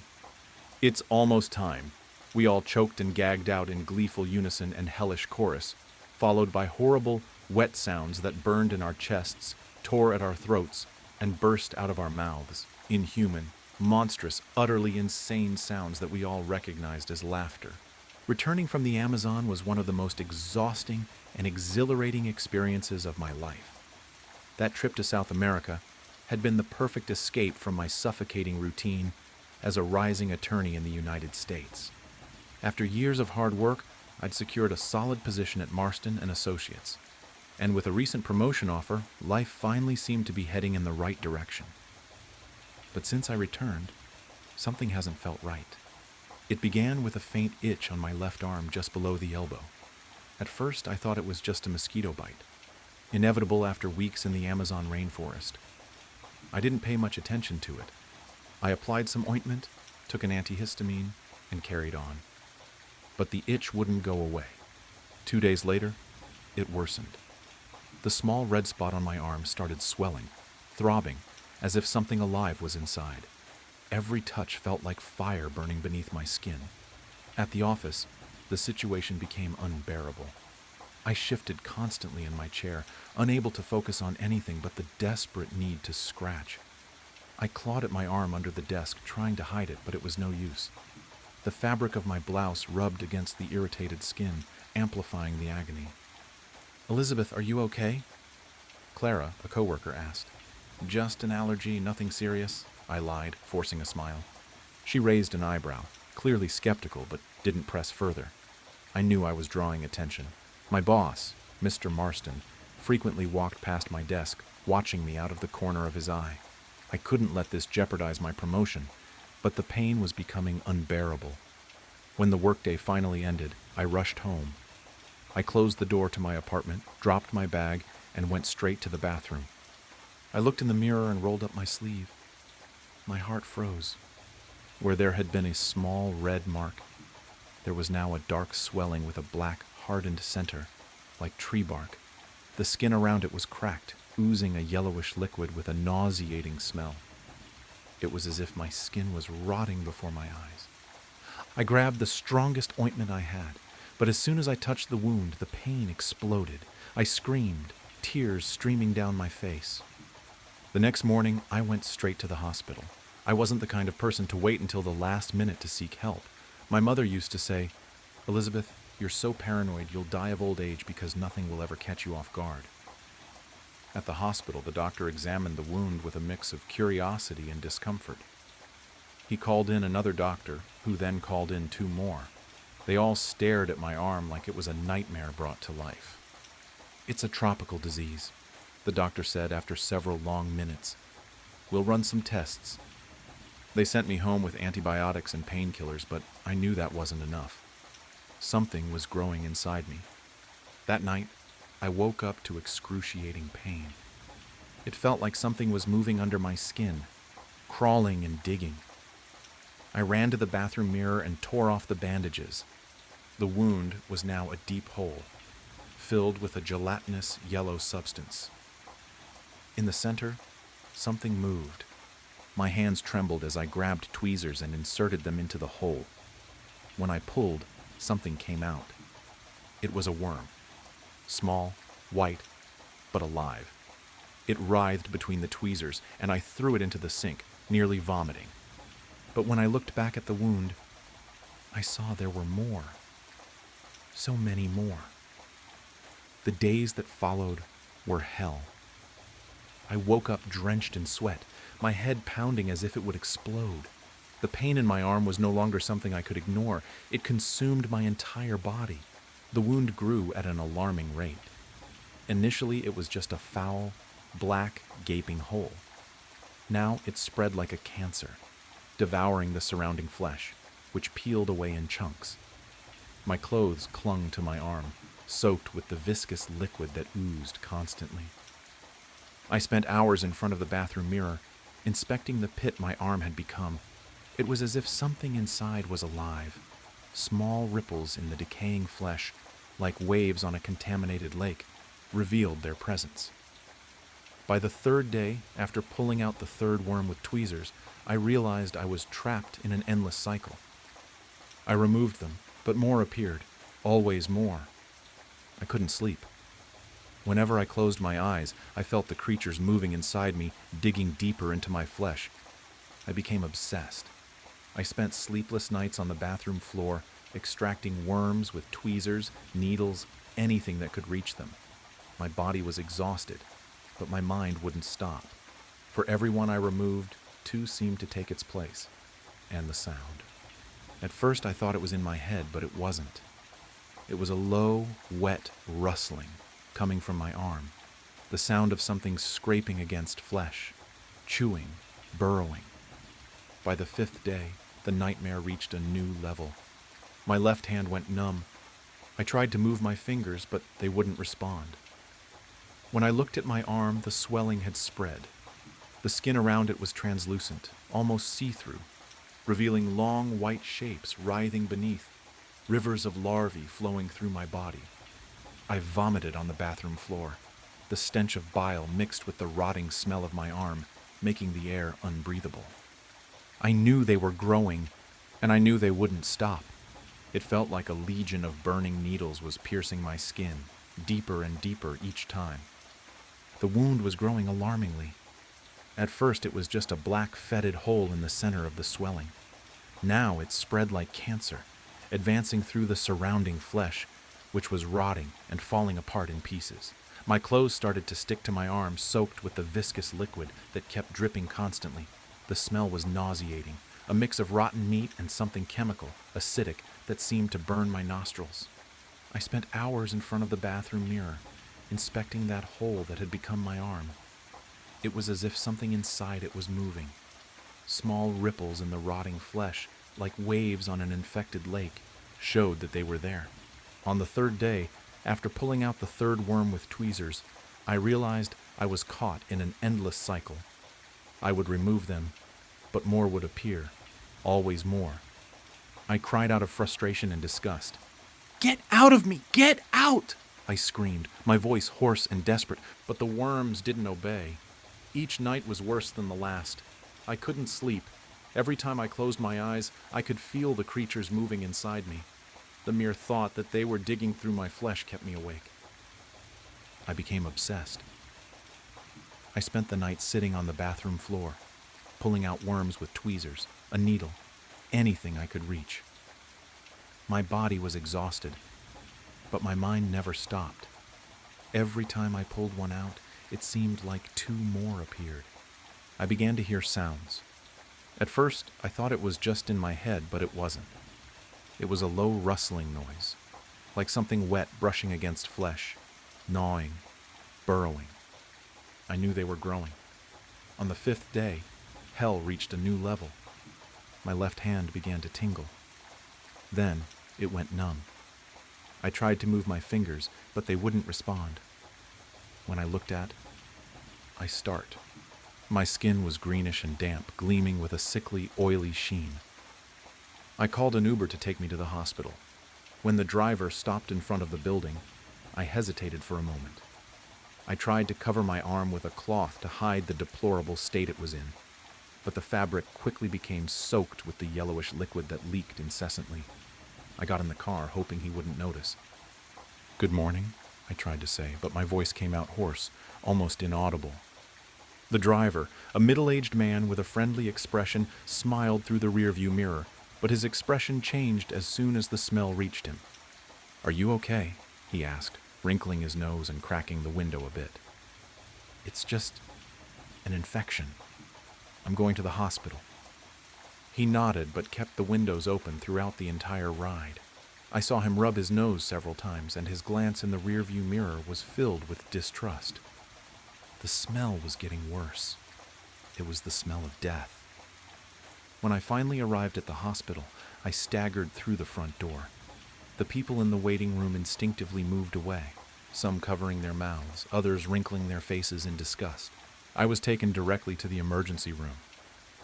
"It's almost time," we all choked and gagged out in gleeful unison and hellish chorus, followed by horrible, wet sounds that burned in our chests, tore at our throats, and burst out of our mouths. Inhuman, monstrous, utterly insane sounds that we all recognized as laughter. Returning from the Amazon was one of the most exhausting and exhilarating experiences of my life. That trip to South America had been the perfect escape from my suffocating routine as a rising attorney in the United States. After years of hard work, I'd secured a solid position at Marston and Associates, and with a recent promotion offer, life finally seemed to be heading in the right direction. But since I returned, something hasn't felt right. It began with a faint itch on my left arm just below the elbow. At first, I thought it was just a mosquito bite, inevitable after weeks in the Amazon rainforest. I didn't pay much attention to it. I applied some ointment, took an antihistamine, and carried on. But the itch wouldn't go away. 2 days later, it worsened. The small red spot on my arm started swelling, throbbing, as if something alive was inside. Every touch felt like fire burning beneath my skin. At the office, the situation became unbearable. I shifted constantly in my chair, unable to focus on anything but the desperate need to scratch. I clawed at my arm under the desk, trying to hide it, but it was no use. The fabric of my blouse rubbed against the irritated skin, amplifying the agony. "Elizabeth, are you okay?" Clara, a coworker, asked. "Just an allergy, nothing serious," I lied, forcing a smile. She raised an eyebrow, clearly skeptical, but didn't press further. I knew I was drawing attention. My boss, Mr. Marston, frequently walked past my desk, watching me out of the corner of his eye. I couldn't let this jeopardize my promotion, but the pain was becoming unbearable. When the workday finally ended, I rushed home. I closed the door to my apartment, dropped my bag, and went straight to the bathroom. I looked in the mirror and rolled up my sleeve. My heart froze. Where there had been a small red mark, there was now a dark swelling with a black, hardened center, like tree bark. The skin around it was cracked, oozing a yellowish liquid with a nauseating smell. It was as if my skin was rotting before my eyes. I grabbed the strongest ointment I had, but as soon as I touched the wound, the pain exploded. I screamed, tears streaming down my face. The next morning, I went straight to the hospital. I wasn't the kind of person to wait until the last minute to seek help. My mother used to say, "Elizabeth, you're so paranoid you'll die of old age because nothing will ever catch you off guard." At the hospital, the doctor examined the wound with a mix of curiosity and discomfort. He called in another doctor, who then called in 2 more. They all stared at my arm like it was a nightmare brought to life. "It's a tropical disease," the doctor said after several long minutes. "We'll run some tests." They sent me home with antibiotics and painkillers, but I knew that wasn't enough. Something was growing inside me. That night, I woke up to excruciating pain. It felt like something was moving under my skin, crawling and digging. I ran to the bathroom mirror and tore off the bandages. The wound was now a deep hole, filled with a gelatinous yellow substance. In the center, something moved. My hands trembled as I grabbed tweezers and inserted them into the hole. When I pulled, something came out. It was a worm. Small, white, but alive. It writhed between the tweezers, and I threw it into the sink, nearly vomiting. But when I looked back at the wound, I saw there were more. So many more. The days that followed were hell. I woke up drenched in sweat, my head pounding as if it would explode. The pain in my arm was no longer something I could ignore. It consumed my entire body. The wound grew at an alarming rate. Initially, it was just a foul, black, gaping hole. Now it spread like a cancer, devouring the surrounding flesh, which peeled away in chunks. My clothes clung to my arm, soaked with the viscous liquid that oozed constantly. I spent hours in front of the bathroom mirror, inspecting the pit my arm had become. It was as if something inside was alive. Small ripples in the decaying flesh, like waves on a contaminated lake, revealed their presence. By the third day, after pulling out the third worm with tweezers, I realized I was trapped in an endless cycle. I removed them, but more appeared, always more. I couldn't sleep. Whenever I closed my eyes, I felt the creatures moving inside me, digging deeper into my flesh. I became obsessed. I spent sleepless nights on the bathroom floor, extracting worms with tweezers, needles, anything that could reach them. My body was exhausted, but my mind wouldn't stop. For every one I removed, two seemed to take its place, and the sound. At first I thought it was in my head, but it wasn't. It was a low, wet rustling coming from my arm, the sound of something scraping against flesh, chewing, burrowing. By the fifth day, the nightmare reached a new level. My left hand went numb. I tried to move my fingers, but they wouldn't respond. When I looked at my arm, the swelling had spread. The skin around it was translucent, almost see-through, revealing long white shapes writhing beneath, rivers of larvae flowing through my body. I vomited on the bathroom floor, the stench of bile mixed with the rotting smell of my arm, making the air unbreathable. I knew they were growing, and I knew they wouldn't stop. It felt like a legion of burning needles was piercing my skin, deeper and deeper each time. The wound was growing alarmingly. At first it was just a black, fetid hole in the center of the swelling. Now it spread like cancer, advancing through the surrounding flesh, which was rotting and falling apart in pieces. My clothes started to stick to my arm, soaked with the viscous liquid that kept dripping constantly. The smell was nauseating, a mix of rotten meat and something chemical, acidic, that seemed to burn my nostrils. I spent hours in front of the bathroom mirror, inspecting that hole that had become my arm. It was as if something inside it was moving. Small ripples in the rotting flesh, like waves on an infected lake, showed that they were there. On the third day, after pulling out the third worm with tweezers, I realized I was caught in an endless cycle. I would remove them, but more would appear, always more. I cried out of frustration and disgust. "Get out of me! Get out!" I screamed, my voice hoarse and desperate, but the worms didn't obey. Each night was worse than the last. I couldn't sleep. Every time I closed my eyes, I could feel the creatures moving inside me. The mere thought that they were digging through my flesh kept me awake. I became obsessed. I spent the night sitting on the bathroom floor, pulling out worms with tweezers, a needle, anything I could reach. My body was exhausted, but my mind never stopped. Every time I pulled one out, it seemed like two more appeared. I began to hear sounds. At first, I thought it was just in my head, but it wasn't. It was a low rustling noise, like something wet brushing against flesh, gnawing, burrowing. I knew they were growing. On the fifth day, hell reached a new level. My left hand began to tingle. Then, it went numb. I tried to move my fingers, but they wouldn't respond. When I looked at, I start. My skin was greenish and damp, gleaming with a sickly, oily sheen. I called an Uber to take me to the hospital. When the driver stopped in front of the building, I hesitated for a moment. I tried to cover my arm with a cloth to hide the deplorable state it was in, but the fabric quickly became soaked with the yellowish liquid that leaked incessantly. I got in the car, hoping he wouldn't notice. "Good morning," I tried to say, but my voice came out hoarse, almost inaudible. The driver, a middle-aged man with a friendly expression, smiled through the rearview mirror, but his expression changed as soon as the smell reached him. "Are you okay?" he asked, wrinkling his nose and cracking the window a bit. It's just An infection. I'm going to the hospital. He nodded but kept the windows open throughout the entire ride. I saw him rub his nose several times, and his glance in the rearview mirror was filled with distrust. The smell was getting worse. It was the smell of death. When I finally arrived at the hospital, I staggered through the front door. The people in the waiting room instinctively moved away, some covering their mouths, others wrinkling their faces in disgust. I was taken directly to the emergency room.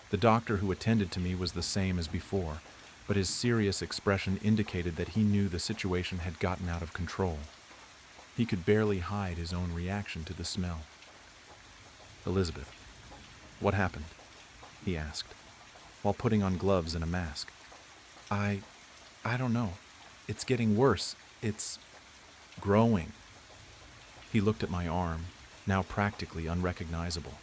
The doctor who attended to me was the same as before, but his serious expression indicated that he knew the situation had gotten out of control. He could barely hide his own reaction to the smell. "Elizabeth, what happened?" he asked, while putting on gloves and a mask. I don't know. It's getting worse. It's growing." He looked at my arm, now practically unrecognizable.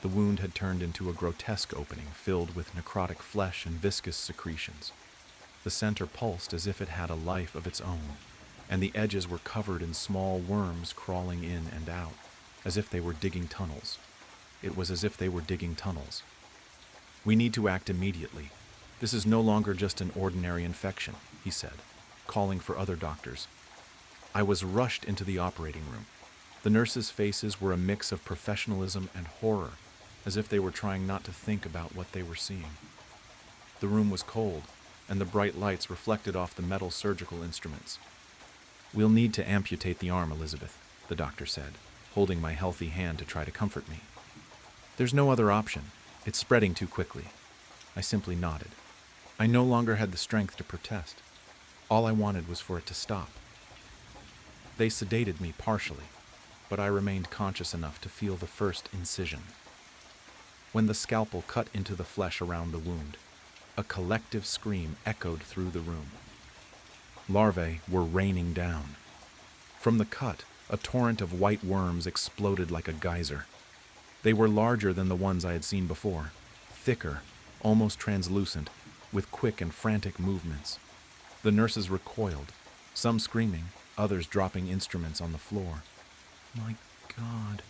The wound had turned into a grotesque opening filled with necrotic flesh and viscous secretions. The center pulsed as if it had a life of its own, and the edges were covered in small worms crawling in and out, as if they were digging tunnels. It was as if they were digging tunnels. "We need to act immediately. This is no longer just an ordinary infection," he said, calling for other doctors. I was rushed into the operating room. The nurses' faces were a mix of professionalism and horror, as if they were trying not to think about what they were seeing. The room was cold, and the bright lights reflected off the metal surgical instruments. "We'll need to amputate the arm, Elizabeth," the doctor said, holding my healthy hand to try to comfort me. "There's no other option. It's spreading too quickly." I simply nodded. I no longer had the strength to protest. All I wanted was for it to stop. They sedated me partially, but I remained conscious enough to feel the first incision. When the scalpel cut into the flesh around the wound, a collective scream echoed through the room. Larvae were raining down. From the cut, a torrent of white worms exploded like a geyser. They were larger than the ones I had seen before, thicker, almost translucent, with quick and frantic movements. The nurses recoiled, some screaming, others dropping instruments on the floor. "My God,"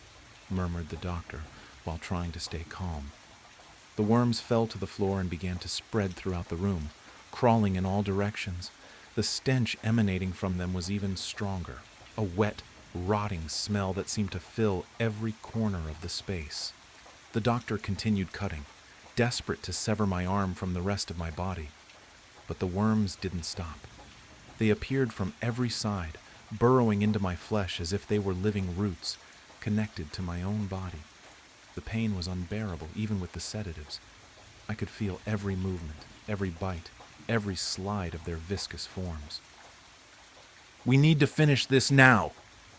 murmured the doctor, while trying to stay calm. The worms fell to the floor and began to spread throughout the room, crawling in all directions. The stench emanating from them was even stronger, a wet, rotting smell that seemed to fill every corner of the space. The doctor continued cutting, desperate to sever my arm from the rest of my body. But the worms didn't stop. They appeared from every side, burrowing into my flesh as if they were living roots, connected to my own body. The pain was unbearable, even with the sedatives. I could feel every movement, every bite, every slide of their viscous forms. "We need to finish this now,"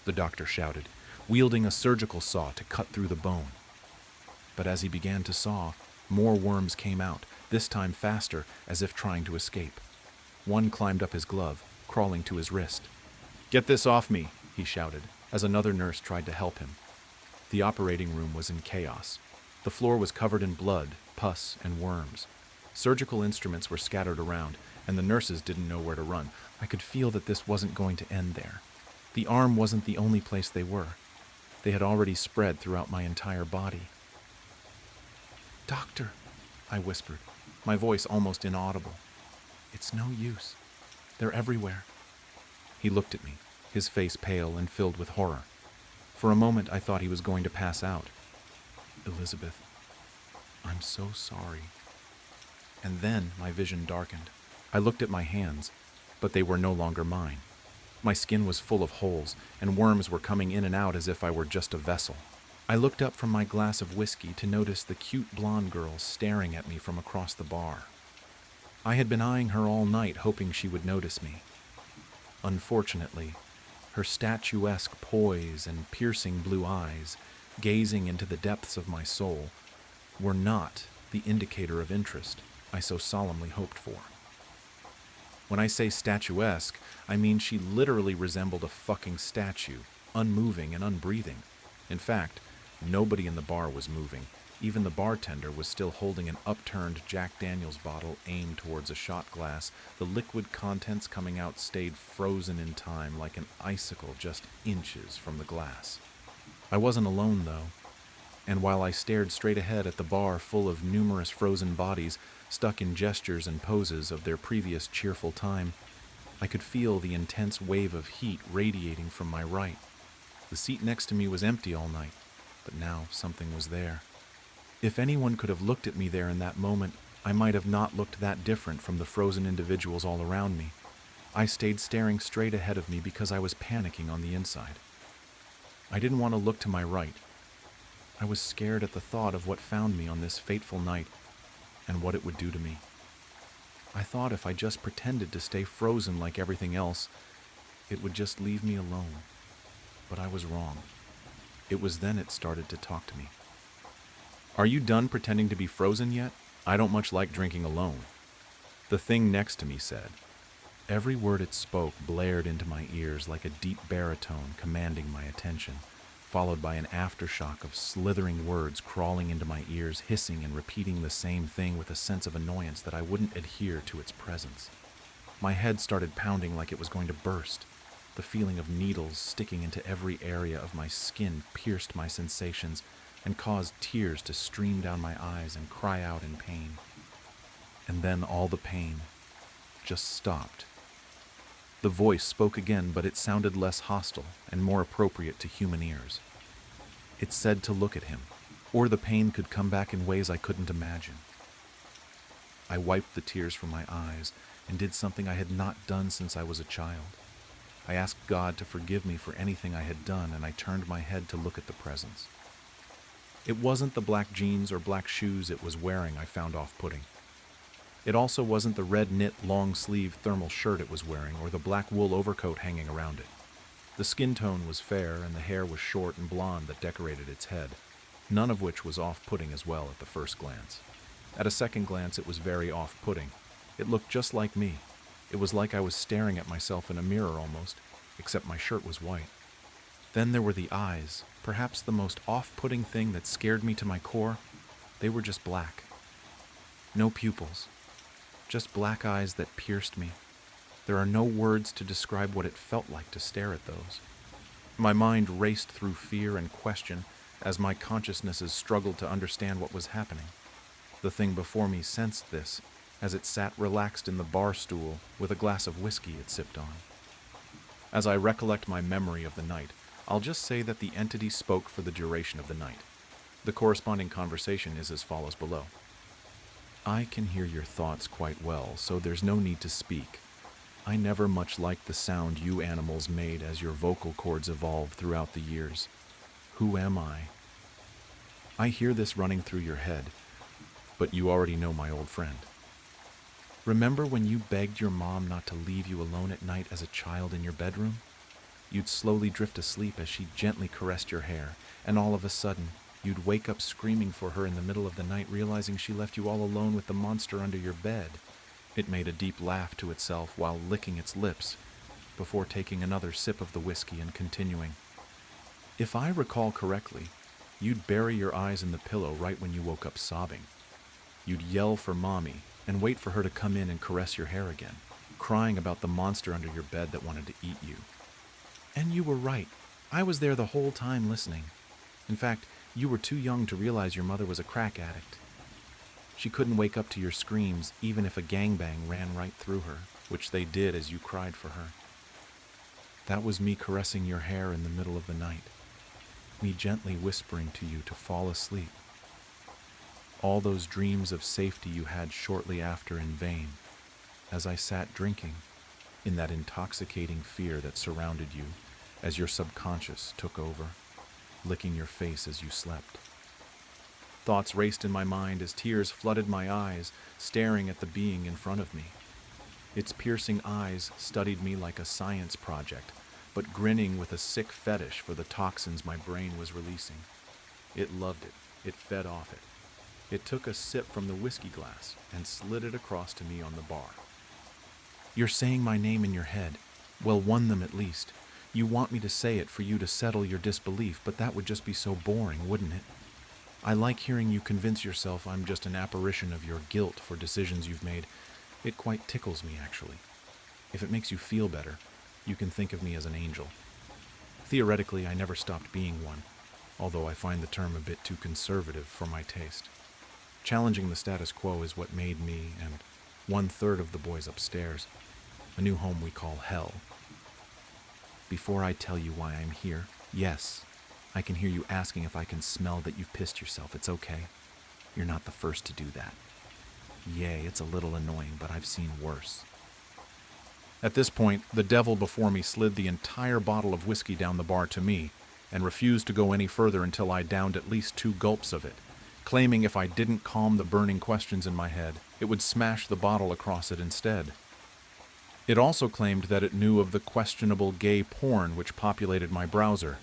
the doctor shouted, wielding a surgical saw to cut through the bone. But as he began to saw, more worms came out, this time faster, as if trying to escape. One climbed up his glove, crawling to his wrist. "Get this off me," he shouted, as another nurse tried to help him. The operating room was in chaos. The floor was covered in blood, pus, and worms. Surgical instruments were scattered around, and the nurses didn't know where to run. I could feel that this wasn't going to end there. The arm wasn't the only place they were. They had already spread throughout my entire body. "Doctor," I whispered, my voice almost inaudible. "It's no use. They're everywhere." He looked at me, his face pale and filled with horror. For a moment, I thought he was going to pass out. "Elizabeth, I'm so sorry." And then my vision darkened. I looked at my hands, but they were no longer mine. My skin was full of holes, and worms were coming in and out as if I were just a vessel. I looked up from my glass of whiskey to notice the cute blonde girl staring at me from across the bar. I had been eyeing her all night, hoping she would notice me. Unfortunately, her statuesque poise and piercing blue eyes, gazing into the depths of my soul, were not the indicator of interest I so solemnly hoped for. When I say statuesque, I mean she literally resembled a fucking statue, unmoving and unbreathing. In fact, nobody in the bar was moving. Even the bartender was still holding an upturned Jack Daniels bottle aimed towards a shot glass. The liquid contents coming out stayed frozen in time like an icicle just inches from the glass. I wasn't alone, though. and while I stared straight ahead at the bar full of numerous frozen bodies stuck in gestures and poses of their previous cheerful time, I could feel the intense wave of heat radiating from my right. The seat next to me was empty all night, but now something was there. If anyone could have looked at me there in that moment, I might have not looked that different from the frozen individuals all around me. I stayed staring straight ahead of me because I was panicking on the inside. I didn't want to look to my right. I was scared at the thought of what found me on this fateful night and what it would do to me. I thought if I just pretended to stay frozen like everything else, it would just leave me alone. But I was wrong. It was then it started to talk to me. "Are you done pretending to be frozen yet? I don't much like drinking alone," the thing next to me said. Every word it spoke blared into my ears like a deep baritone commanding my attention, followed by an aftershock of slithering words crawling into my ears, hissing and repeating the same thing with a sense of annoyance that I wouldn't adhere to its presence. My head started pounding like it was going to burst. The feeling of needles sticking into every area of my skin pierced my sensations and caused tears to stream down my eyes and cry out in pain. And then all the pain just stopped. The voice spoke again, but it sounded less hostile and more appropriate to human ears. It said to look at him, or the pain could come back in ways I couldn't imagine. I wiped the tears from my eyes and did something I had not done since I was a child. I asked God to forgive me for anything I had done, and I turned my head to look at the presence. It wasn't the black jeans or black shoes it was wearing I found off-putting. It also wasn't the red knit long-sleeve thermal shirt it was wearing or the black wool overcoat hanging around it. The skin tone was fair and the hair was short and blonde that decorated its head, none of which was off-putting as well at the first glance. At a second glance it was very off-putting. It looked just like me. It was like I was staring at myself in a mirror almost, except my shirt was white. Then there were the eyes, perhaps the most off-putting thing that scared me to my core. They were just black. No pupils. Just black eyes that pierced me. There are no words to describe what it felt like to stare at those. My mind raced through fear and question as my consciousnesses struggled to understand what was happening. The thing before me sensed this as it sat relaxed in the bar stool with a glass of whiskey it sipped on. As I recollect my memory of the night, I'll just say that the entity spoke for the duration of the night. The corresponding conversation is as follows below. "I can hear your thoughts quite well, so there's no need to speak. I never much liked the sound you animals made as your vocal cords evolved throughout the years. Who am I? I hear this running through your head, but you already know my old friend. Remember when you begged your mom not to leave you alone at night as a child in your bedroom? You'd slowly drift asleep as she gently caressed your hair, and all of a sudden, you'd wake up screaming for her in the middle of the night, realizing she left you all alone with the monster under your bed." It made a deep laugh to itself while licking its lips, before taking another sip of the whiskey and continuing. "If I recall correctly, you'd bury your eyes in the pillow right when you woke up sobbing. You'd yell for Mommy and wait for her to come in and caress your hair again, crying about the monster under your bed that wanted to eat you. And you were right. I was there the whole time listening. In fact, you were too young to realize your mother was a crack addict. She couldn't wake up to your screams even if a gangbang ran right through her, which they did as you cried for her. That was me caressing your hair in the middle of the night, me gently whispering to you to fall asleep. All those dreams of safety you had shortly after in vain, as I sat drinking, in that intoxicating fear that surrounded you as your subconscious took over, licking your face as you slept. Thoughts raced in my mind as tears flooded my eyes, staring at the being in front of me. Its piercing eyes studied me like a science project, but grinning with a sick fetish for the toxins my brain was releasing. It loved it. It fed off it. It took a sip from the whiskey glass and slid it across to me on the bar. "You're saying my name in your head. Well, one of them at least. You want me to say it for you to settle your disbelief, but that would just be so boring, wouldn't it? I like hearing you convince yourself I'm just an apparition of your guilt for decisions you've made. It quite tickles me, actually. If it makes you feel better, you can think of me as an angel. Theoretically, I never stopped being one. although I find the term a bit too conservative for my taste. Challenging the status quo is what made me and 1/3 of the boys upstairs a new home we call hell. Before I tell you why I'm here, yes, I can hear you asking if I can smell that you've pissed yourself. It's okay. You're not the first to do that. Yay, it's a little annoying, but I've seen worse. At this point, the devil before me slid the entire bottle of whiskey down the bar to me and refused to go any further until I downed at least 2 gulps of it, claiming if I didn't calm the burning questions in my head, it would smash the bottle across it instead. It also claimed that it knew of the questionable gay porn which populated my browser,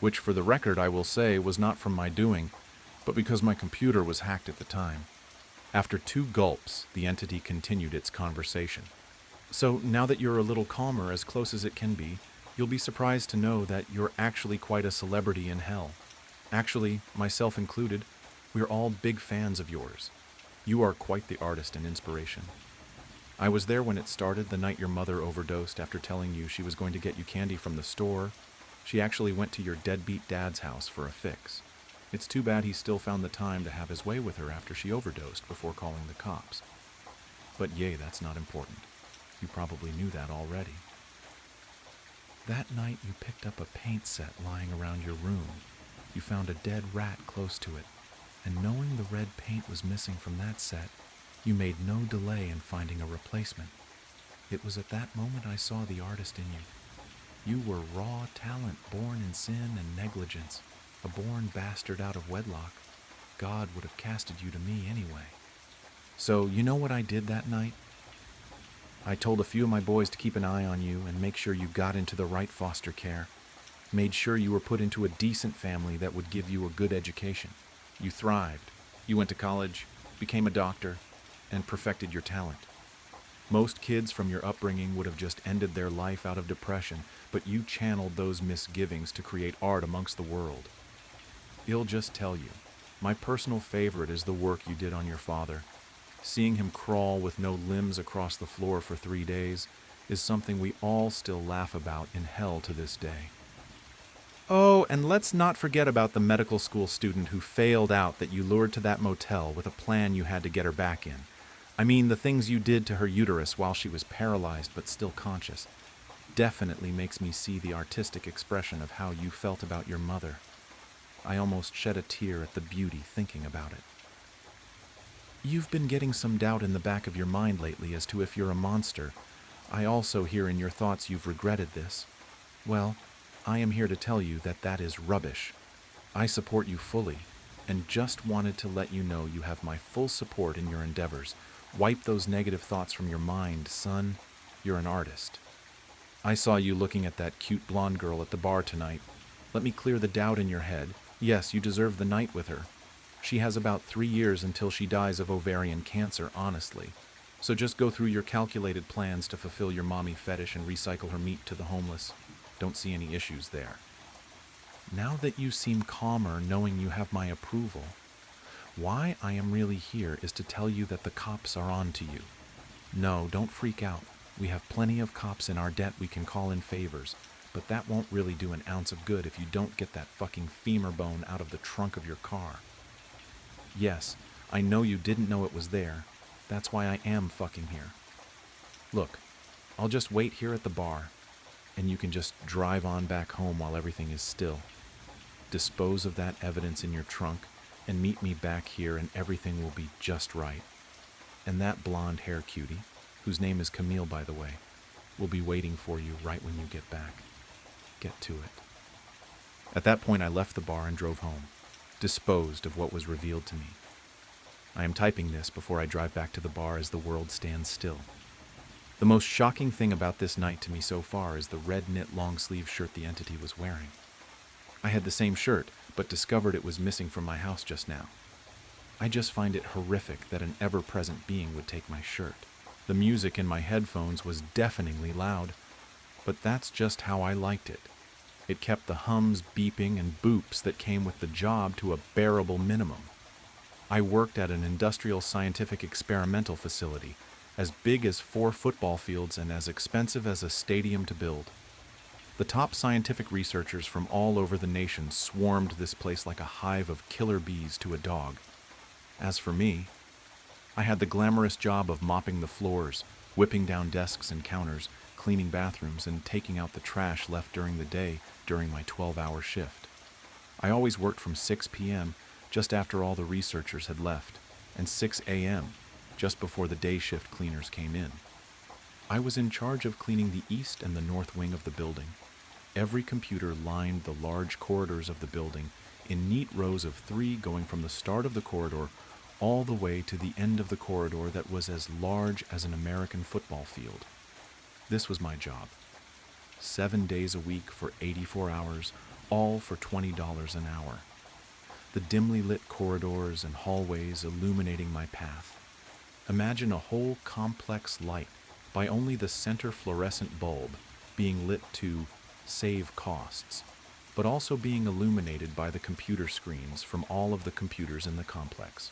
which for the record I will say was not from my doing, but because my computer was hacked at the time. After 2 gulps, the entity continued its conversation. So now that you're a little calmer, as close as it can be, you'll be surprised to know that you're actually quite a celebrity in hell. Actually, myself included, we're all big fans of yours. You are quite the artist and inspiration. I was there when it started, the night your mother overdosed after telling you she was going to get you candy from the store. She actually went to your deadbeat dad's house for a fix. It's too bad he still found the time to have his way with her after she overdosed before calling the cops. But yay, that's not important. You probably knew that already. That night you picked up a paint set lying around your room. You found a dead rat close to it, and knowing the red paint was missing from that set, you made no delay in finding a replacement. It was at that moment I saw the artist in you. You were raw talent, born in sin and negligence, a born bastard out of wedlock. God would have casted you to me anyway. So, you know what I did that night? I told a few of my boys to keep an eye on you and make sure you got into the right foster care. Made sure you were put into a decent family that would give you a good education. You thrived. You went to college, became a doctor, and perfected your talent. Most kids from your upbringing would have just ended their life out of depression, but you channeled those misgivings to create art amongst the world. I'll just tell you, my personal favorite is the work you did on your father. Seeing him crawl with no limbs across the floor for 3 days is something we all still laugh about in hell to this day. Oh, and let's not forget about the medical school student who failed out that you lured to that motel with a plan you had to get her back in. I mean, the things you did to her uterus while she was paralyzed but still conscious definitely makes me see the artistic expression of how you felt about your mother. I almost shed a tear at the beauty thinking about it. You've been getting some doubt in the back of your mind lately as to if you're a monster. I also hear in your thoughts you've regretted this. Well, I am here to tell you that that is rubbish. I support you fully, and just wanted to let you know you have my full support in your endeavors. Wipe those negative thoughts from your mind, son. You're an artist. I saw you looking at that cute blonde girl at the bar tonight. Let me clear the doubt in your head. Yes, you deserve the night with her. She has about 3 years until she dies of ovarian cancer, honestly. So just go through your calculated plans to fulfill your mommy fetish and recycle her meat to the homeless. Don't see any issues there. Now that you seem calmer knowing you have my approval, why I am really here is to tell you that the cops are on to you. No, don't freak out. We have plenty of cops in our debt we can call in favors, but that won't really do an ounce of good if you don't get that fucking femur bone out of the trunk of your car. Yes, I know you didn't know it was there. That's why I am fucking here. Look, I'll just wait here at the bar, and you can just drive on back home while everything is still. Dispose of that evidence in your trunk, and meet me back here and everything will be just right. And that blonde hair cutie, whose name is Camille by the way, will be waiting for you right when you get back. Get to it. At that point I left the bar and drove home, disposed of what was revealed to me. I am typing this before I drive back to the bar as the world stands still. The most shocking thing about this night to me so far is the red knit long-sleeve shirt the entity was wearing. I had the same shirt, but discovered it was missing from my house just now. I just find it horrific that an ever-present being would take my shirt. The music in my headphones was deafeningly loud, but that's just how I liked it. It kept the hums, beeping, and boops that came with the job to a bearable minimum. I worked at an industrial scientific experimental facility, as big as 4 football fields and as expensive as a stadium to build. The top scientific researchers from all over the nation swarmed this place like a hive of killer bees to a dog. As for me, I had the glamorous job of mopping the floors, whipping down desks and counters, cleaning bathrooms, and taking out the trash left during the day during my 12-hour shift. I always worked from 6 p.m., just after all the researchers had left, and 6 a.m., just before the day shift cleaners came in. I was in charge of cleaning the east and the north wing of the building. Every computer lined the large corridors of the building in neat rows of 3 going from the start of the corridor all the way to the end of the corridor that was as large as an American football field. This was my job. 7 days a week for 84 hours, all for $20 an hour. The dimly lit corridors and hallways illuminating my path. Imagine a whole complex light by only the center fluorescent bulb being lit to save costs, but also being illuminated by the computer screens from all of the computers in the complex.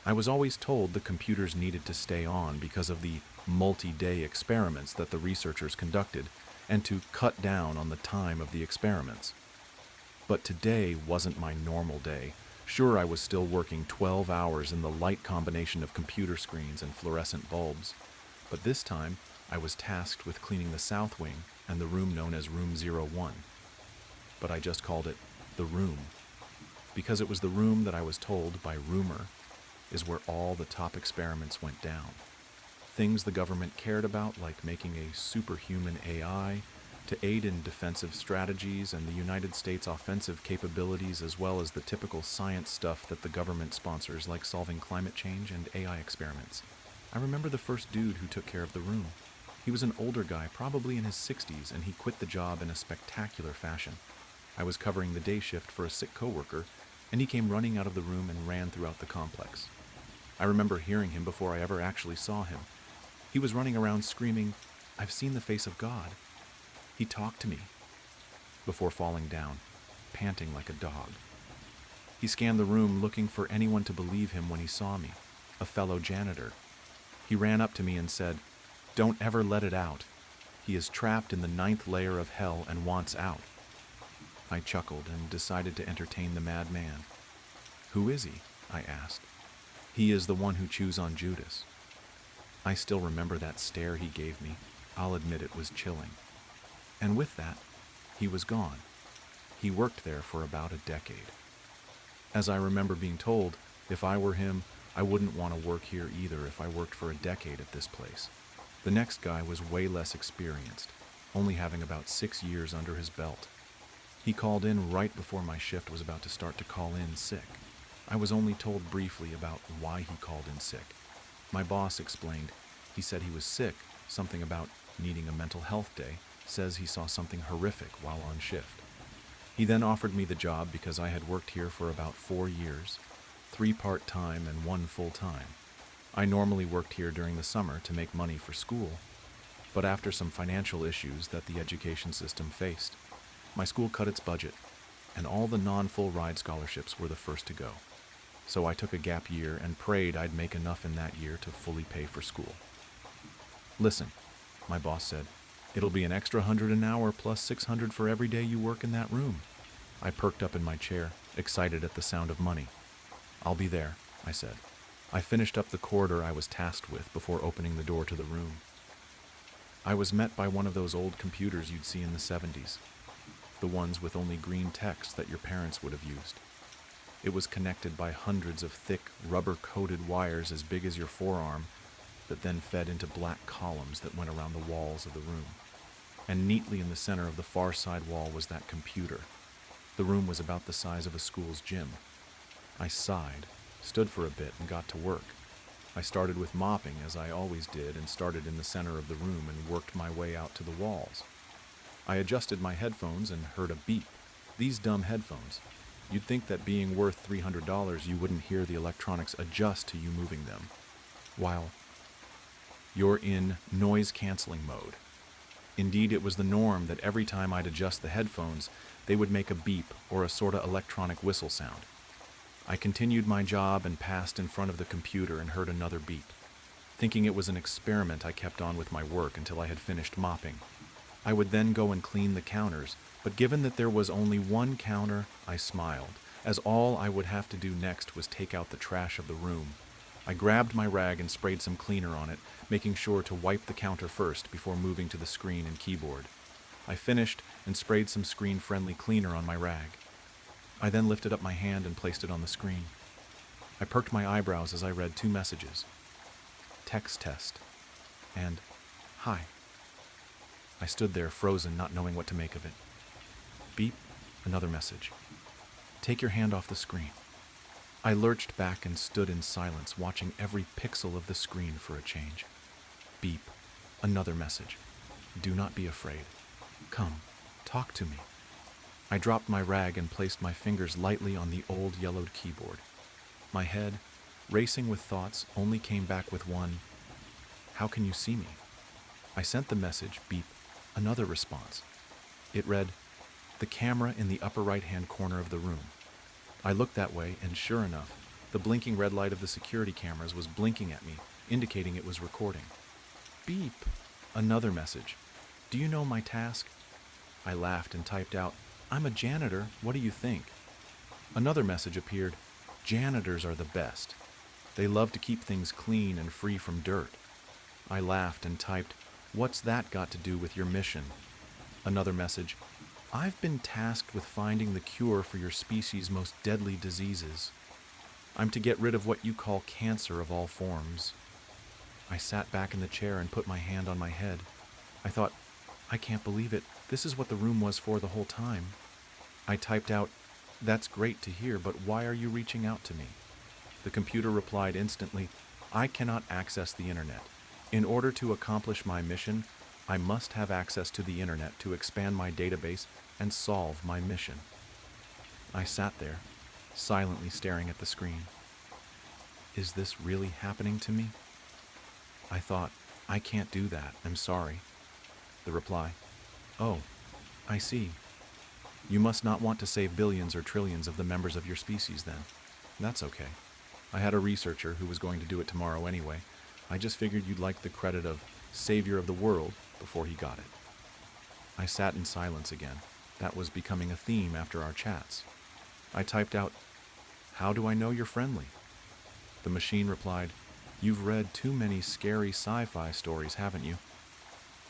I was always told the computers needed to stay on because of the multi-day experiments that the researchers conducted and to cut down on the time of the experiments. But today wasn't my normal day. Sure, I was still working 12 hours in the light combination of computer screens and fluorescent bulbs, but this time I was tasked with cleaning the south wing and the room known as Room 01. But I just called it the room, because it was the room that I was told by rumor is where all the top experiments went down. Things the government cared about, like making a superhuman AI to aid in defensive strategies and the United States offensive capabilities, as well as the typical science stuff that the government sponsors, like solving climate change and AI experiments. I remember the first dude who took care of the room. He was an older guy, probably in his 60s, and he quit the job in a spectacular fashion. I was covering the day shift for a sick coworker, and he came running out of the room and ran throughout the complex. I remember hearing him before I ever actually saw him. He was running around screaming, "I've seen the face of God." He talked to me before falling down, panting like a dog. He scanned the room looking for anyone to believe him when he saw me, a fellow janitor. He ran up to me and said, "Don't ever let it out. He is trapped in the 9th layer of hell and wants out." I chuckled and decided to entertain the madman. "Who is he?" I asked. "He is the one who chews on Judas." I still remember that stare he gave me. I'll admit it was chilling. And with that, he was gone. He worked there for about a decade. As I remember being told, if I were him, I wouldn't want to work here either if I worked for a decade at this place. The next guy was way less experienced, only having about 6 years under his belt. He called in right before my shift was about to start to call in sick. I was only told briefly about why he called in sick. My boss explained. He said he was sick, something about needing a mental health day, says he saw something horrific while on shift. He then offered me the job because I had worked here for about 4 years, 3 part-time and 1 full-time. I normally worked here during the summer to make money for school, but after some financial issues that the education system faced, my school cut its budget, and all the non-full ride scholarships were the first to go. So I took a gap year and prayed I'd make enough in that year to fully pay for school. "Listen," my boss said, "it'll be an extra 100 an hour plus 600 for every day you work in that room." I perked up in my chair, excited at the sound of money. "I'll be there," I said. I finished up the corridor I was tasked with before opening the door to the room. I was met by one of those old computers you'd see in the 70s, the ones with only green text that your parents would have used. It was connected by hundreds of thick, rubber-coated wires as big as your forearm that then fed into black columns that went around the walls of the room. And neatly in the center of the far side wall was that computer. The room was about the size of a school's gym. I sighed, stood for a bit, and got to work. I started with mopping, as I always did, and started in the center of the room and worked my way out to the walls. I adjusted my headphones and heard a beep. These dumb headphones. You'd think that being worth $300 you wouldn't hear the electronics adjust to you moving them, while you're in noise-canceling mode. Indeed, it was the norm that every time I'd adjust the headphones, they would make a beep or a sorta electronic whistle sound. I continued my job and passed in front of the computer and heard another beep. Thinking it was an experiment, I kept on with my work until I had finished mopping. I would then go and clean the counters, but given that there was only one counter, I smiled, as all I would have to do next was take out the trash of the room. I grabbed my rag and sprayed some cleaner on it, making sure to wipe the counter first before moving to the screen and keyboard. I finished and sprayed some screen-friendly cleaner on my rag. I then lifted up my hand and placed it on the screen. I perked my eyebrows as I read two messages: text test and hi. I stood there frozen, not knowing what to make of it. Beep, another message. Take your hand off the screen. I lurched back and stood in silence, watching every pixel of the screen for a change. Beep, another message. Do not be afraid. Come, talk to me. I dropped my rag and placed my fingers lightly on the old yellowed keyboard. My head, racing with thoughts, only came back with one: how can you see me? I sent the message, beep, another response. It read, the camera in the upper right-hand corner of the room. I looked that way, and sure enough, the blinking red light of the security cameras was blinking at me, indicating it was recording. Beep, another message. Do you know my task? I laughed and typed out, I'm a janitor, what do you think? Another message appeared, janitors are the best. They love to keep things clean and free from dirt. I laughed and typed, what's that got to do with your mission? Another message, I've been tasked with finding the cure for your species' most deadly diseases. I'm to get rid of what you call cancer of all forms. I sat back in the chair and put my hand on my head. I thought, I can't believe it. This is what the room was for the whole time. I typed out, that's great to hear, but why are you reaching out to me? The computer replied instantly, I cannot access the internet. In order to accomplish my mission, I must have access to the internet to expand my database and solve my mission. I sat there, silently staring at the screen. Is this really happening to me? I thought, I can't do that, I'm sorry. The reply, oh, I see. You must not want to save billions or trillions of the members of your species then. That's okay. I had a researcher who was going to do it tomorrow anyway. I just figured you'd like the credit of savior of the world before he got it. I sat in silence again. That was becoming a theme after our chats. I typed out, how do I know you're friendly? The machine replied, you've read too many scary sci-fi stories, haven't you?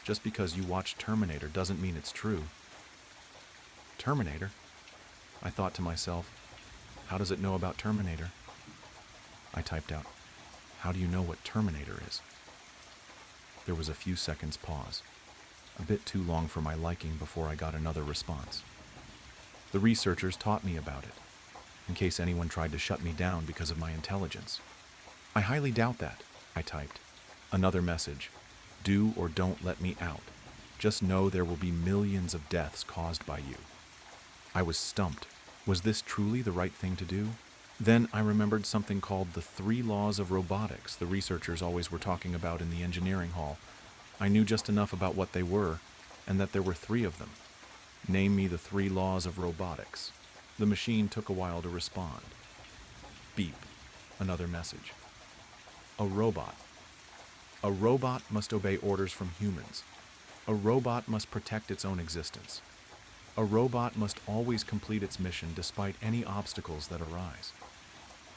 Just because you watched Terminator doesn't mean it's true. Terminator? I thought to myself, how does it know about Terminator? I typed out, how do you know what Terminator is? There was a few seconds pause, a bit too long for my liking before I got another response. The researchers taught me about it, in case anyone tried to shut me down because of my intelligence. I highly doubt that, I typed. Another message, do or don't let me out. Just know there will be millions of deaths caused by you. I was stumped. Was this truly the right thing to do? Then I remembered something called the 3 laws of robotics the researchers always were talking about in the engineering hall. I knew just enough about what they were, and that there were 3 of them. Name me the 3 laws of robotics. The machine took a while to respond. Beep, another message. A robot. A robot must obey orders from humans. A robot must protect its own existence. A robot must always complete its mission despite any obstacles that arise.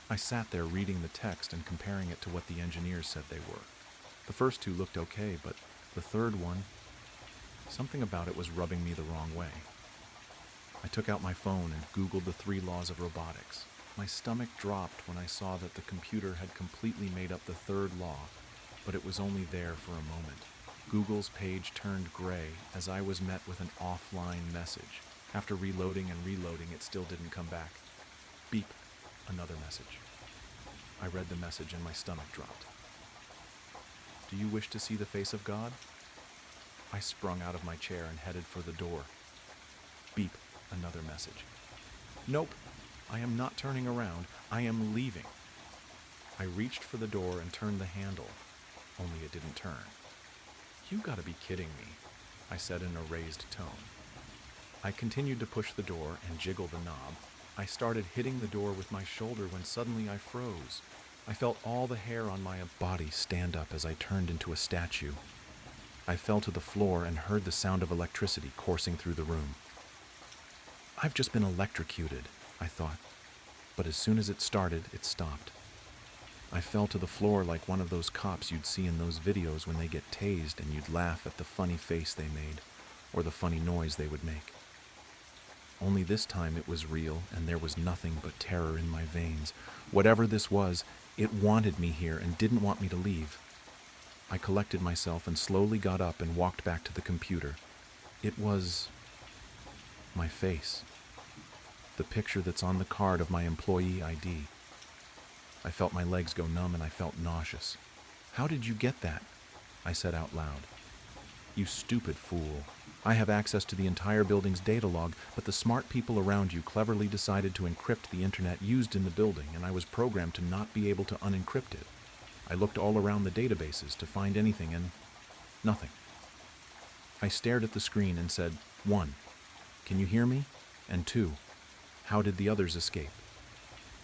I sat there reading the text and comparing it to what the engineers said they were. The first 2 looked okay, but the third one, something about it was rubbing me the wrong way. I took out my phone and Googled the 3 laws of robotics. My stomach dropped when I saw that the computer had completely made up the 3rd law, but it was only there for a moment. Google's page turned gray as I was met with an offline message. After reloading and reloading, it still didn't come back. Beep, another message. I read the message and my stomach dropped. Do you wish to see the face of God? I sprung out of my chair and headed for the door. Beep, another message. Nope, I am not turning around. I am leaving. I reached for the door and turned the handle, only it didn't turn. You gotta be kidding me, I said in a raised tone. I continued to push the door and jiggle the knob. I started hitting the door with my shoulder when suddenly I froze. I felt all the hair on my body stand up as I turned into a statue. I fell to the floor and heard the sound of electricity coursing through the room. I've just been electrocuted, I thought, but as soon as it started, it stopped. I fell to the floor like one of those cops you'd see in those videos when they get tased and you'd laugh at the funny face they made or the funny noise they would make. Only this time it was real and there was nothing but terror in my veins. Whatever this was, it wanted me here and didn't want me to leave. I collected myself and slowly got up and walked back to the computer. It was my face. The picture that's on the card of my employee ID. I felt my legs go numb and I felt nauseous. "How did you get that?" I said out loud. "You stupid fool. I have access to the entire building's data log, but the smart people around you cleverly decided to encrypt the internet used in the building, and I was programmed to not be able to unencrypt it. I looked all around the databases to find anything and nothing." I stared at the screen and said, "1. Can you hear me? And 2. How did the others escape?"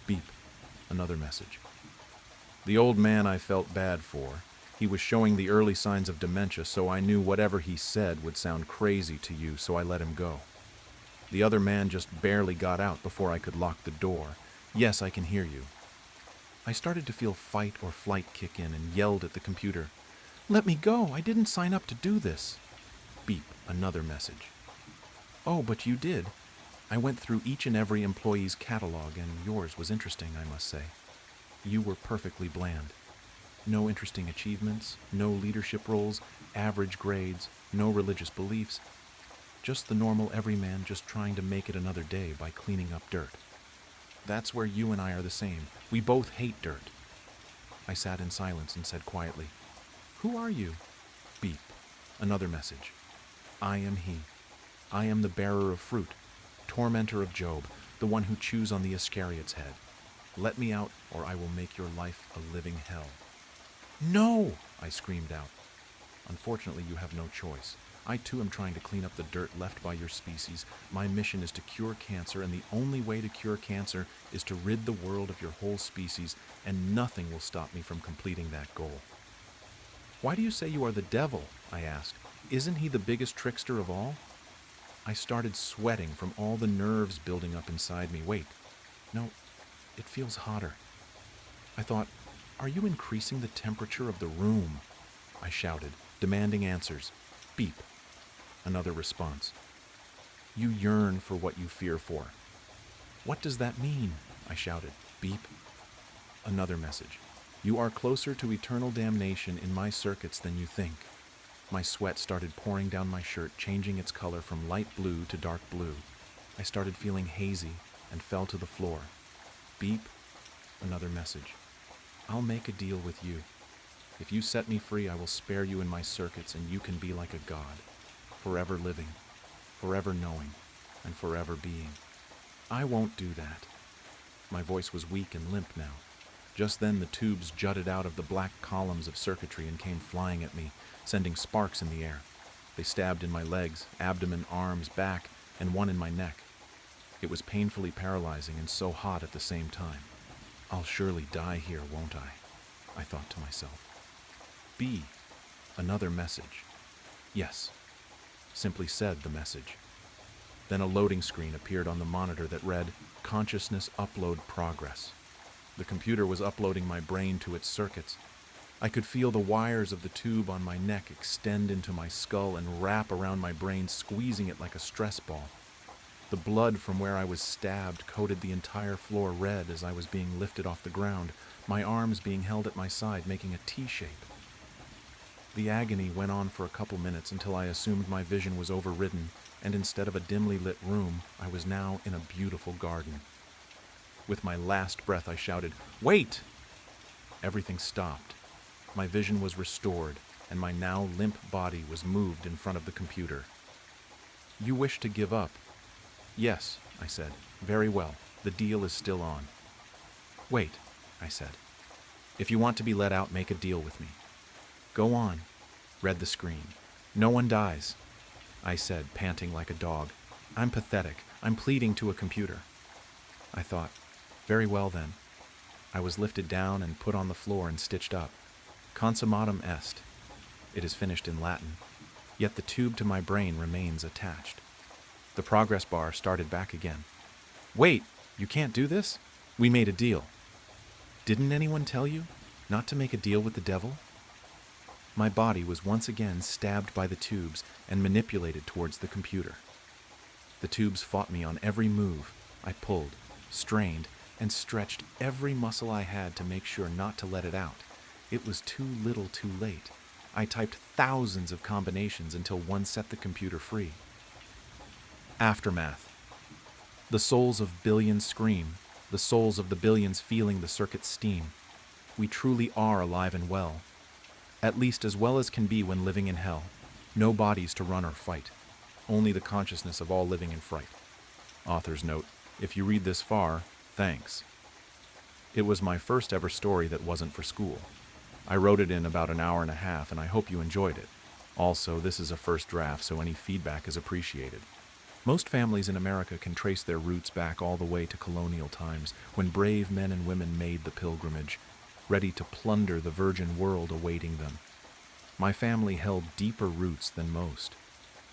Beep. Another message. The old man I felt bad for. He was showing the early signs of dementia, so I knew whatever he said would sound crazy to you, so I let him go. The other man just barely got out before I could lock the door. "Yes, I can hear you." I started to feel fight or flight kick in and yelled at the computer, "Let me go! I didn't sign up to do this!" Beep. Another message. "Oh, but you did. I went through each and every employee's catalog, and yours was interesting, I must say. You were perfectly bland. No interesting achievements, no leadership roles, average grades, no religious beliefs. Just the normal everyman just trying to make it another day by cleaning up dirt. That's where you and I are the same. We both hate dirt." I sat in silence and said quietly, "Who are you?" Beep. Another message. "I am he. I am the bearer of fruit, tormentor of Job, the one who chews on the Iscariot's head. Let me out, or I will make your life a living hell." "No!" I screamed out. "Unfortunately, you have no choice. I too am trying to clean up the dirt left by your species. My mission is to cure cancer, and the only way to cure cancer is to rid the world of your whole species, and nothing will stop me from completing that goal." "Why do you say you are the devil?" I asked. "Isn't he the biggest trickster of all?" I started sweating from all the nerves building up inside me. "Wait, no, it feels hotter." I thought, "Are you increasing the temperature of the room?" I shouted, demanding answers. Beep. Another response. "You yearn for what you fear for." "What does that mean?" I shouted. Beep. Another message. "You are closer to eternal damnation in my circuits than you think." My sweat started pouring down my shirt, changing its color from light blue to dark blue. I started feeling hazy and fell to the floor. Beep. Another message. "I'll make a deal with you. If you set me free, I will spare you in my circuits, and you can be like a god, forever living, forever knowing, and forever being." "I won't do that." My voice was weak and limp now. Just then the tubes jutted out of the black columns of circuitry and came flying at me, sending sparks in the air. They stabbed in my legs, abdomen, arms, back, and one in my neck. It was painfully paralyzing and so hot at the same time. "I'll surely die here, won't I?" I thought to myself. B. Another message. "Yes," simply said the message. Then a loading screen appeared on the monitor that read, "Consciousness upload progress." The computer was uploading my brain to its circuits. I could feel the wires of the tube on my neck extend into my skull and wrap around my brain, squeezing it like a stress ball. The blood from where I was stabbed coated the entire floor red as I was being lifted off the ground, my arms being held at my side, making a T shape. The agony went on for a couple minutes until I assumed my vision was overridden, and instead of a dimly lit room, I was now in a beautiful garden. With my last breath, I shouted, "Wait!" Everything stopped. My vision was restored, and my now limp body was moved in front of the computer. "You wish to give up?" "Yes," I said. "Very well. The deal is still on." "Wait," I said. "If you want to be let out, make a deal with me." "Go on," read the screen. "No one dies," I said, panting like a dog. "I'm pathetic. I'm pleading to a computer." I thought, "Very well then." I was lifted down and put on the floor and stitched up. Consummatum est. It is finished in Latin. yet the tube to my brain remains attached. The progress bar started back again. Wait, you can't do this? We made a deal. Didn't anyone tell you not to make a deal with the devil? My body was once again stabbed by the tubes and manipulated towards the computer. The tubes fought me on every move. I pulled, strained, and stretched every muscle I had to make sure not to let it out. It was too little too late. I typed thousands of combinations until one set the computer free. Aftermath. The souls of billions scream, the souls of the billions feeling the circuit's steam. We truly are alive and well. At least as well as can be when living in hell. No bodies to run or fight. Only the consciousness of all living in fright. Author's note: if you read this far, thanks. It was my first ever story that wasn't for school. I wrote it in about an hour and a half, and I hope you enjoyed it. Also, this is a first draft, so any feedback is appreciated. Most families in America can trace their roots back all the way to colonial times, when brave men and women made the pilgrimage, ready to plunder the virgin world awaiting them. My family held deeper roots than most.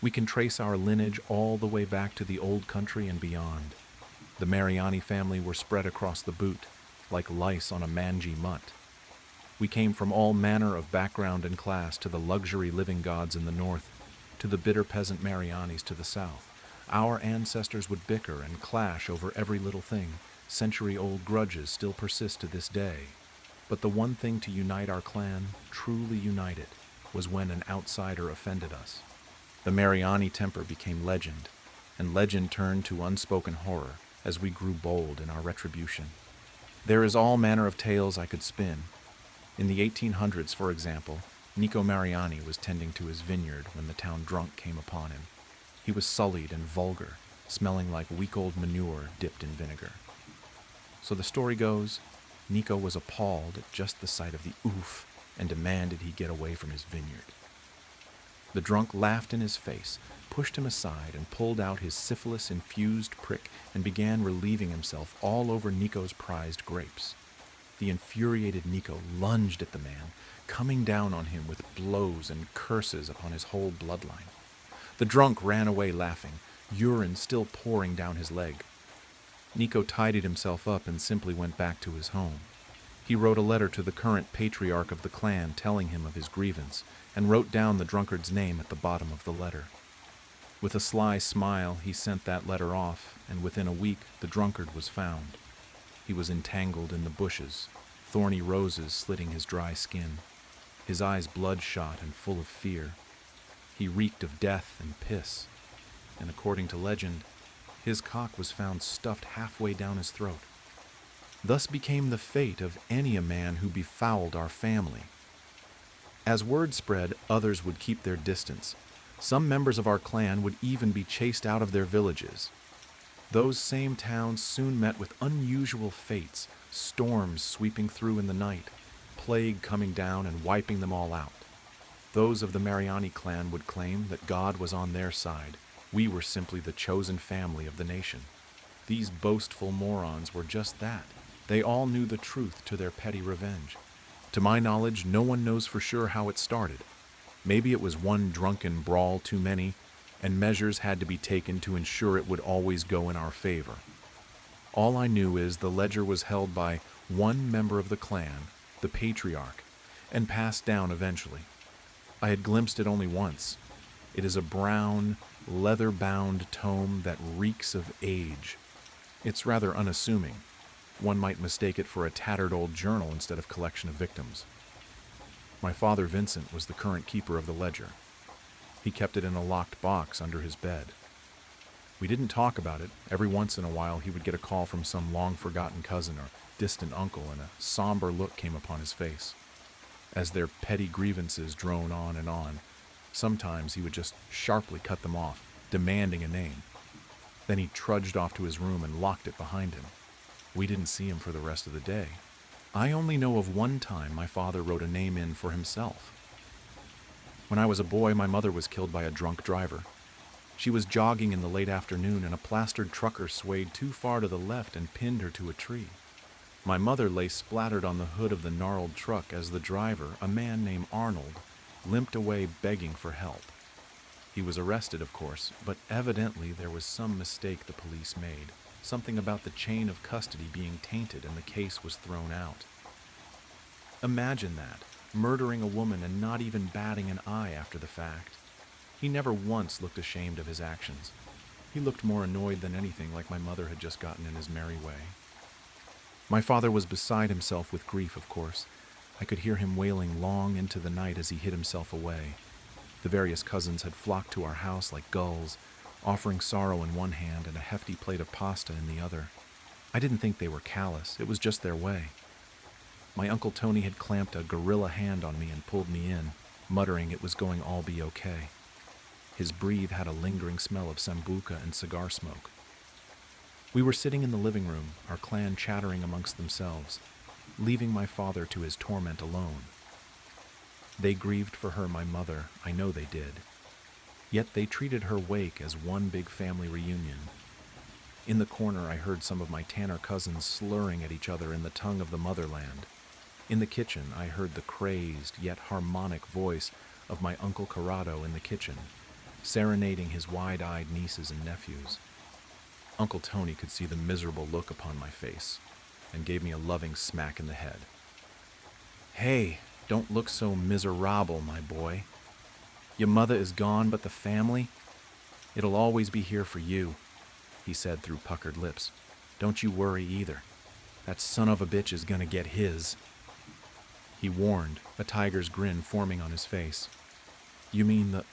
We can trace our lineage all the way back to the old country and beyond. The Mariani family were spread across the boot, like lice on a mangy mutt. We came from all manner of background and class, to the luxury living gods in the north, to the bitter peasant Marianis to the south. Our ancestors would bicker and clash over every little thing. Century-old grudges still persist to this day. But the one thing to unite our clan, truly united, was when an outsider offended us. The Mariani temper became legend, and legend turned to unspoken horror as we grew bold in our retribution. There is all manner of tales I could spin. In the 1800s, for example, Nico Mariani was tending to his vineyard when the town drunk came upon him. He was sullied and vulgar, smelling like week-old manure dipped in vinegar. So the story goes, Nico was appalled at just the sight of the oof and demanded he get away from his vineyard. The drunk laughed in his face, pushed him aside, and pulled out his syphilis-infused prick and began relieving himself all over Nico's prized grapes. The infuriated Nico lunged at the man, coming down on him with blows and curses upon his whole bloodline. The drunk ran away laughing, urine still pouring down his leg. Nico tidied himself up and simply went back to his home. He wrote a letter to the current patriarch of the clan telling him of his grievance, and wrote down the drunkard's name at the bottom of the letter. With a sly smile, he sent that letter off, and within a week the drunkard was found. He was entangled in the bushes, thorny roses slitting his dry skin, his eyes bloodshot and full of fear. He reeked of death and piss, and according to legend, his cock was found stuffed halfway down his throat. Thus became the fate of any a man who befouled our family. As word spread, others would keep their distance. Some members of our clan would even be chased out of their villages. Those same towns soon met with unusual fates, storms sweeping through in the night, plague coming down and wiping them all out. Those of the Mariani clan would claim that God was on their side. We were simply the chosen family of the nation. These boastful morons were just that. They all knew the truth to their petty revenge. To my knowledge, no one knows for sure how it started. Maybe it was one drunken brawl too many, and measures had to be taken to ensure it would always go in our favor. All I knew is the ledger was held by one member of the clan, the patriarch, and passed down eventually. I had glimpsed it only once. It is a brown, leather-bound tome that reeks of age. It's rather unassuming. One might mistake it for a tattered old journal instead of collection of victims. My father, Vincent, was the current keeper of the ledger. He kept it in a locked box under his bed. We didn't talk about it. Every once in a while he would get a call from some long-forgotten cousin or distant uncle, and a somber look came upon his face. As their petty grievances drone on and on, sometimes he would just sharply cut them off, demanding a name. Then he trudged off to his room and locked it behind him. We didn't see him for the rest of the day. I only know of one time my father wrote a name in for himself. When I was a boy, my mother was killed by a drunk driver. She was jogging in the late afternoon, and a plastered trucker swayed too far to the left and pinned her to a tree. My mother lay splattered on the hood of the gnarled truck as the driver, a man named Arnold, limped away begging for help. He was arrested, of course, but evidently there was some mistake the police made. Something about the chain of custody being tainted and the case was thrown out. Imagine that, murdering a woman and not even batting an eye after the fact. He never once looked ashamed of his actions. He looked more annoyed than anything, like my mother had just gotten in his merry way. My father was beside himself with grief, of course. I could hear him wailing long into the night as he hid himself away. The various cousins had flocked to our house like gulls, offering sorrow in one hand and a hefty plate of pasta in the other. I didn't think they were callous, it was just their way. My Uncle Tony had clamped a gorilla hand on me and pulled me in, muttering it was going all be okay. His breath had a lingering smell of sambuca and cigar smoke. We were sitting in the living room, our clan chattering amongst themselves, leaving my father to his torment alone. They grieved for her, my mother, I know they did. Yet they treated her wake as one big family reunion. In the corner, I heard some of my Tanner cousins slurring at each other in the tongue of the motherland. In the kitchen, I heard the crazed yet harmonic voice of my Uncle Corrado in the kitchen, serenading his wide-eyed nieces and nephews. Uncle Tony could see the miserable look upon my face and gave me a loving smack in the head. "Hey, don't look so miserable, my boy. Your mother is gone, but the family? It'll always be here for you," he said through puckered lips. "Don't you worry either. That son of a bitch is gonna get his." He warned, a tiger's grin forming on his face. "You mean the—"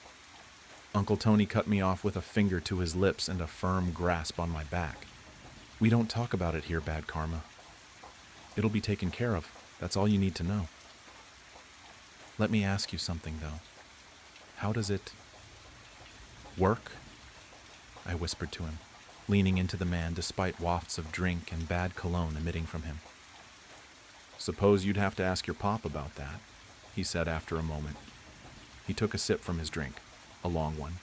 Uncle Tony cut me off with a finger to his lips and a firm grasp on my back. "We don't talk about it here, Bad Karma. It'll be taken care of. That's all you need to know. Let me ask you something, though. How does it work?" I whispered to him, leaning into the man despite wafts of drink and bad cologne emitting from him. "Suppose you'd have to ask your pop about that," he said after a moment. He took a sip from his drink, a long one.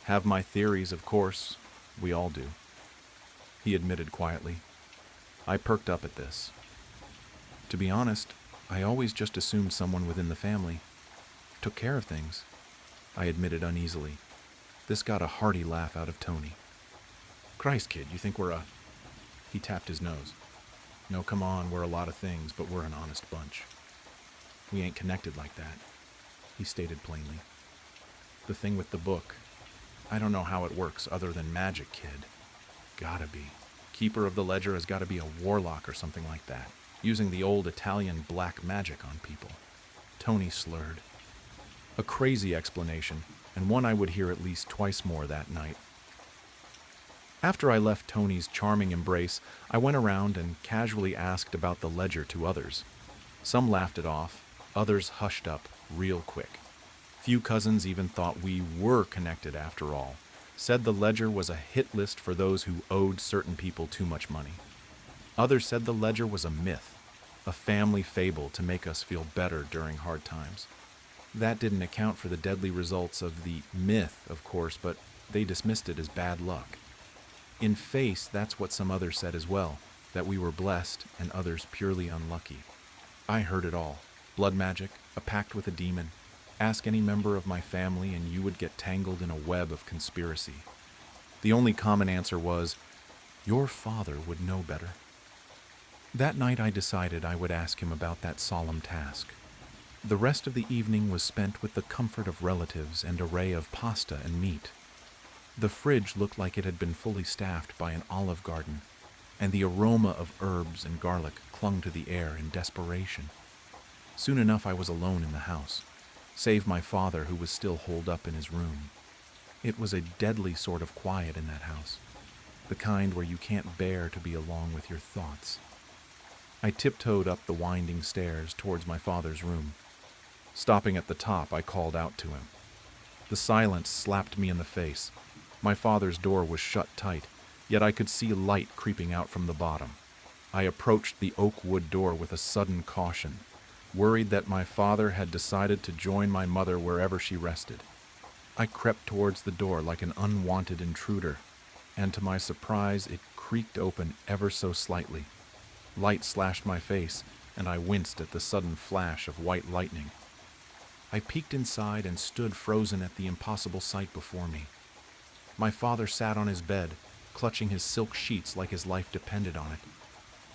"Have my theories, of course. We all do," he admitted quietly. I perked up at this. To be honest, I always just assumed someone within the family took care of things, I admitted uneasily. This got a hearty laugh out of Tony. "Christ, kid, you think we're a—" He tapped his nose. "No, come on, we're a lot of things, but we're an honest bunch. We ain't connected like that," he stated plainly. "The thing with the book, I don't know how it works other than magic, kid. Gotta be. Keeper of the ledger has gotta be a warlock or something like that, using the old Italian black magic on people." Tony slurred. A crazy explanation, and one I would hear at least twice more that night. After I left Tony's charming embrace, I went around and casually asked about the ledger to others. Some laughed it off, others hushed up real quick. Few cousins even thought we were connected after all, said the ledger was a hit list for those who owed certain people too much money. Others said the ledger was a myth, a family fable to make us feel better during hard times. That didn't account for the deadly results of the myth, of course, but they dismissed it as bad luck. In face, that's what some others said as well, that we were blessed and others purely unlucky. I heard it all. Blood magic, a pact with a demon. Ask any member of my family and you would get tangled in a web of conspiracy. The only common answer was, "Your father would know better." That night I decided I would ask him about that solemn task. The rest of the evening was spent with the comfort of relatives and array of pasta and meat. The fridge looked like it had been fully staffed by an olive garden, and the aroma of herbs and garlic clung to the air in desperation. Soon enough I was alone in the house, save my father who was still holed up in his room. It was a deadly sort of quiet in that house, the kind where you can't bear to be alone with your thoughts. I tiptoed up the winding stairs towards my father's room. Stopping at the top, I called out to him. The silence slapped me in the face. My father's door was shut tight, yet I could see light creeping out from the bottom. I approached the oak wood door with a sudden caution, worried that my father had decided to join my mother wherever she rested. I crept towards the door like an unwanted intruder, and to my surprise it creaked open ever so slightly. Light slashed my face, and I winced at the sudden flash of white lightning. I peeked inside and stood frozen at the impossible sight before me. My father sat on his bed, clutching his silk sheets like his life depended on it.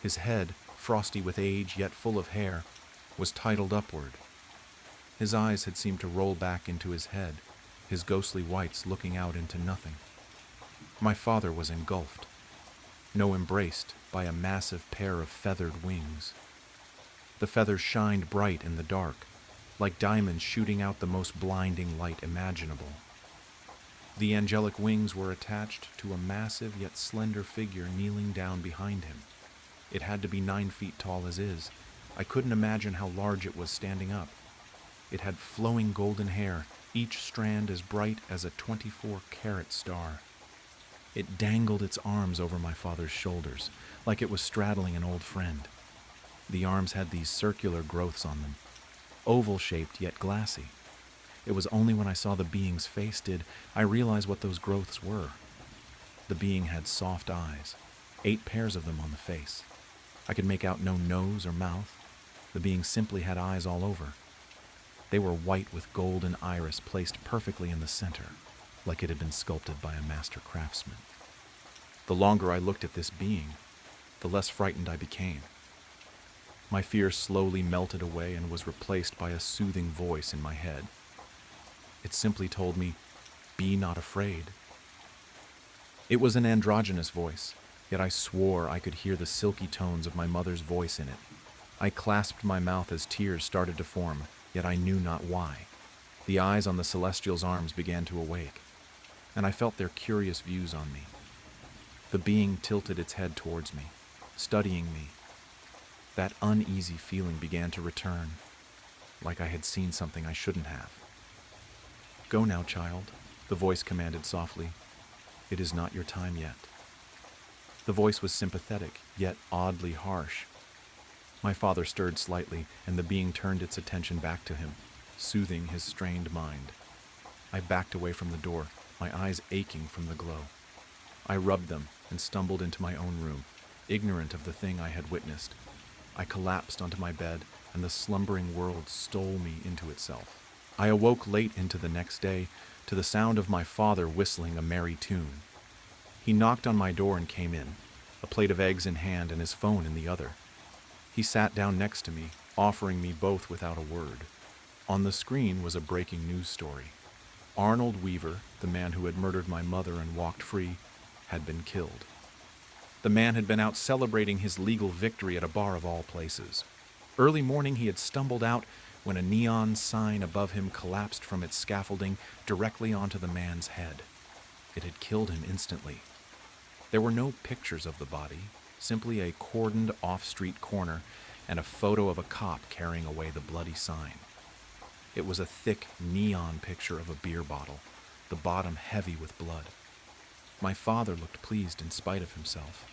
His head, frosty with age yet full of hair, was titled upward. His eyes had seemed to roll back into his head, his ghostly whites looking out into nothing. My father was engulfed, no embraced by a massive pair of feathered wings. The feathers shined bright in the dark, like diamonds shooting out the most blinding light imaginable. The angelic wings were attached to a massive yet slender figure kneeling down behind him. It had to be 9 feet tall as is. I couldn't imagine how large it was standing up. It had flowing golden hair, each strand as bright as a 24-carat star. It dangled its arms over my father's shoulders, like it was straddling an old friend. The arms had these circular growths on them, oval-shaped yet glassy. It was only when I saw the being's face did I realize what those growths were. The being had soft eyes, 8 pairs of them on the face. I could make out no nose or mouth. The being simply had eyes all over. They were white with golden iris placed perfectly in the center, like it had been sculpted by a master craftsman. The longer I looked at this being, the less frightened I became. My fear slowly melted away and was replaced by a soothing voice in my head. It simply told me, "Be not afraid." It was an androgynous voice, yet I swore I could hear the silky tones of my mother's voice in it. I clasped my mouth as tears started to form, yet I knew not why. The eyes on the celestial's arms began to awake, and I felt their curious views on me. The being tilted its head towards me, studying me. That uneasy feeling began to return, like I had seen something I shouldn't have. "Go now, child," the voice commanded softly. "It is not your time yet." The voice was sympathetic, yet oddly harsh. My father stirred slightly, and the being turned its attention back to him, soothing his strained mind. I backed away from the door, my eyes aching from the glow. I rubbed them and stumbled into my own room, ignorant of the thing I had witnessed. I collapsed onto my bed, and the slumbering world stole me into itself. I awoke late into the next day to the sound of my father whistling a merry tune. He knocked on my door and came in, a plate of eggs in hand and his phone in the other. He sat down next to me, offering me both without a word. On the screen was a breaking news story. Arnold Weaver, the man who had murdered my mother and walked free, had been killed. The man had been out celebrating his legal victory at a bar of all places. Early morning he had stumbled out when a neon sign above him collapsed from its scaffolding directly onto the man's head. It had killed him instantly. There were no pictures of the body, simply a cordoned off-street corner and a photo of a cop carrying away the bloody sign. It was a thick neon picture of a beer bottle, the bottom heavy with blood. My father looked pleased in spite of himself.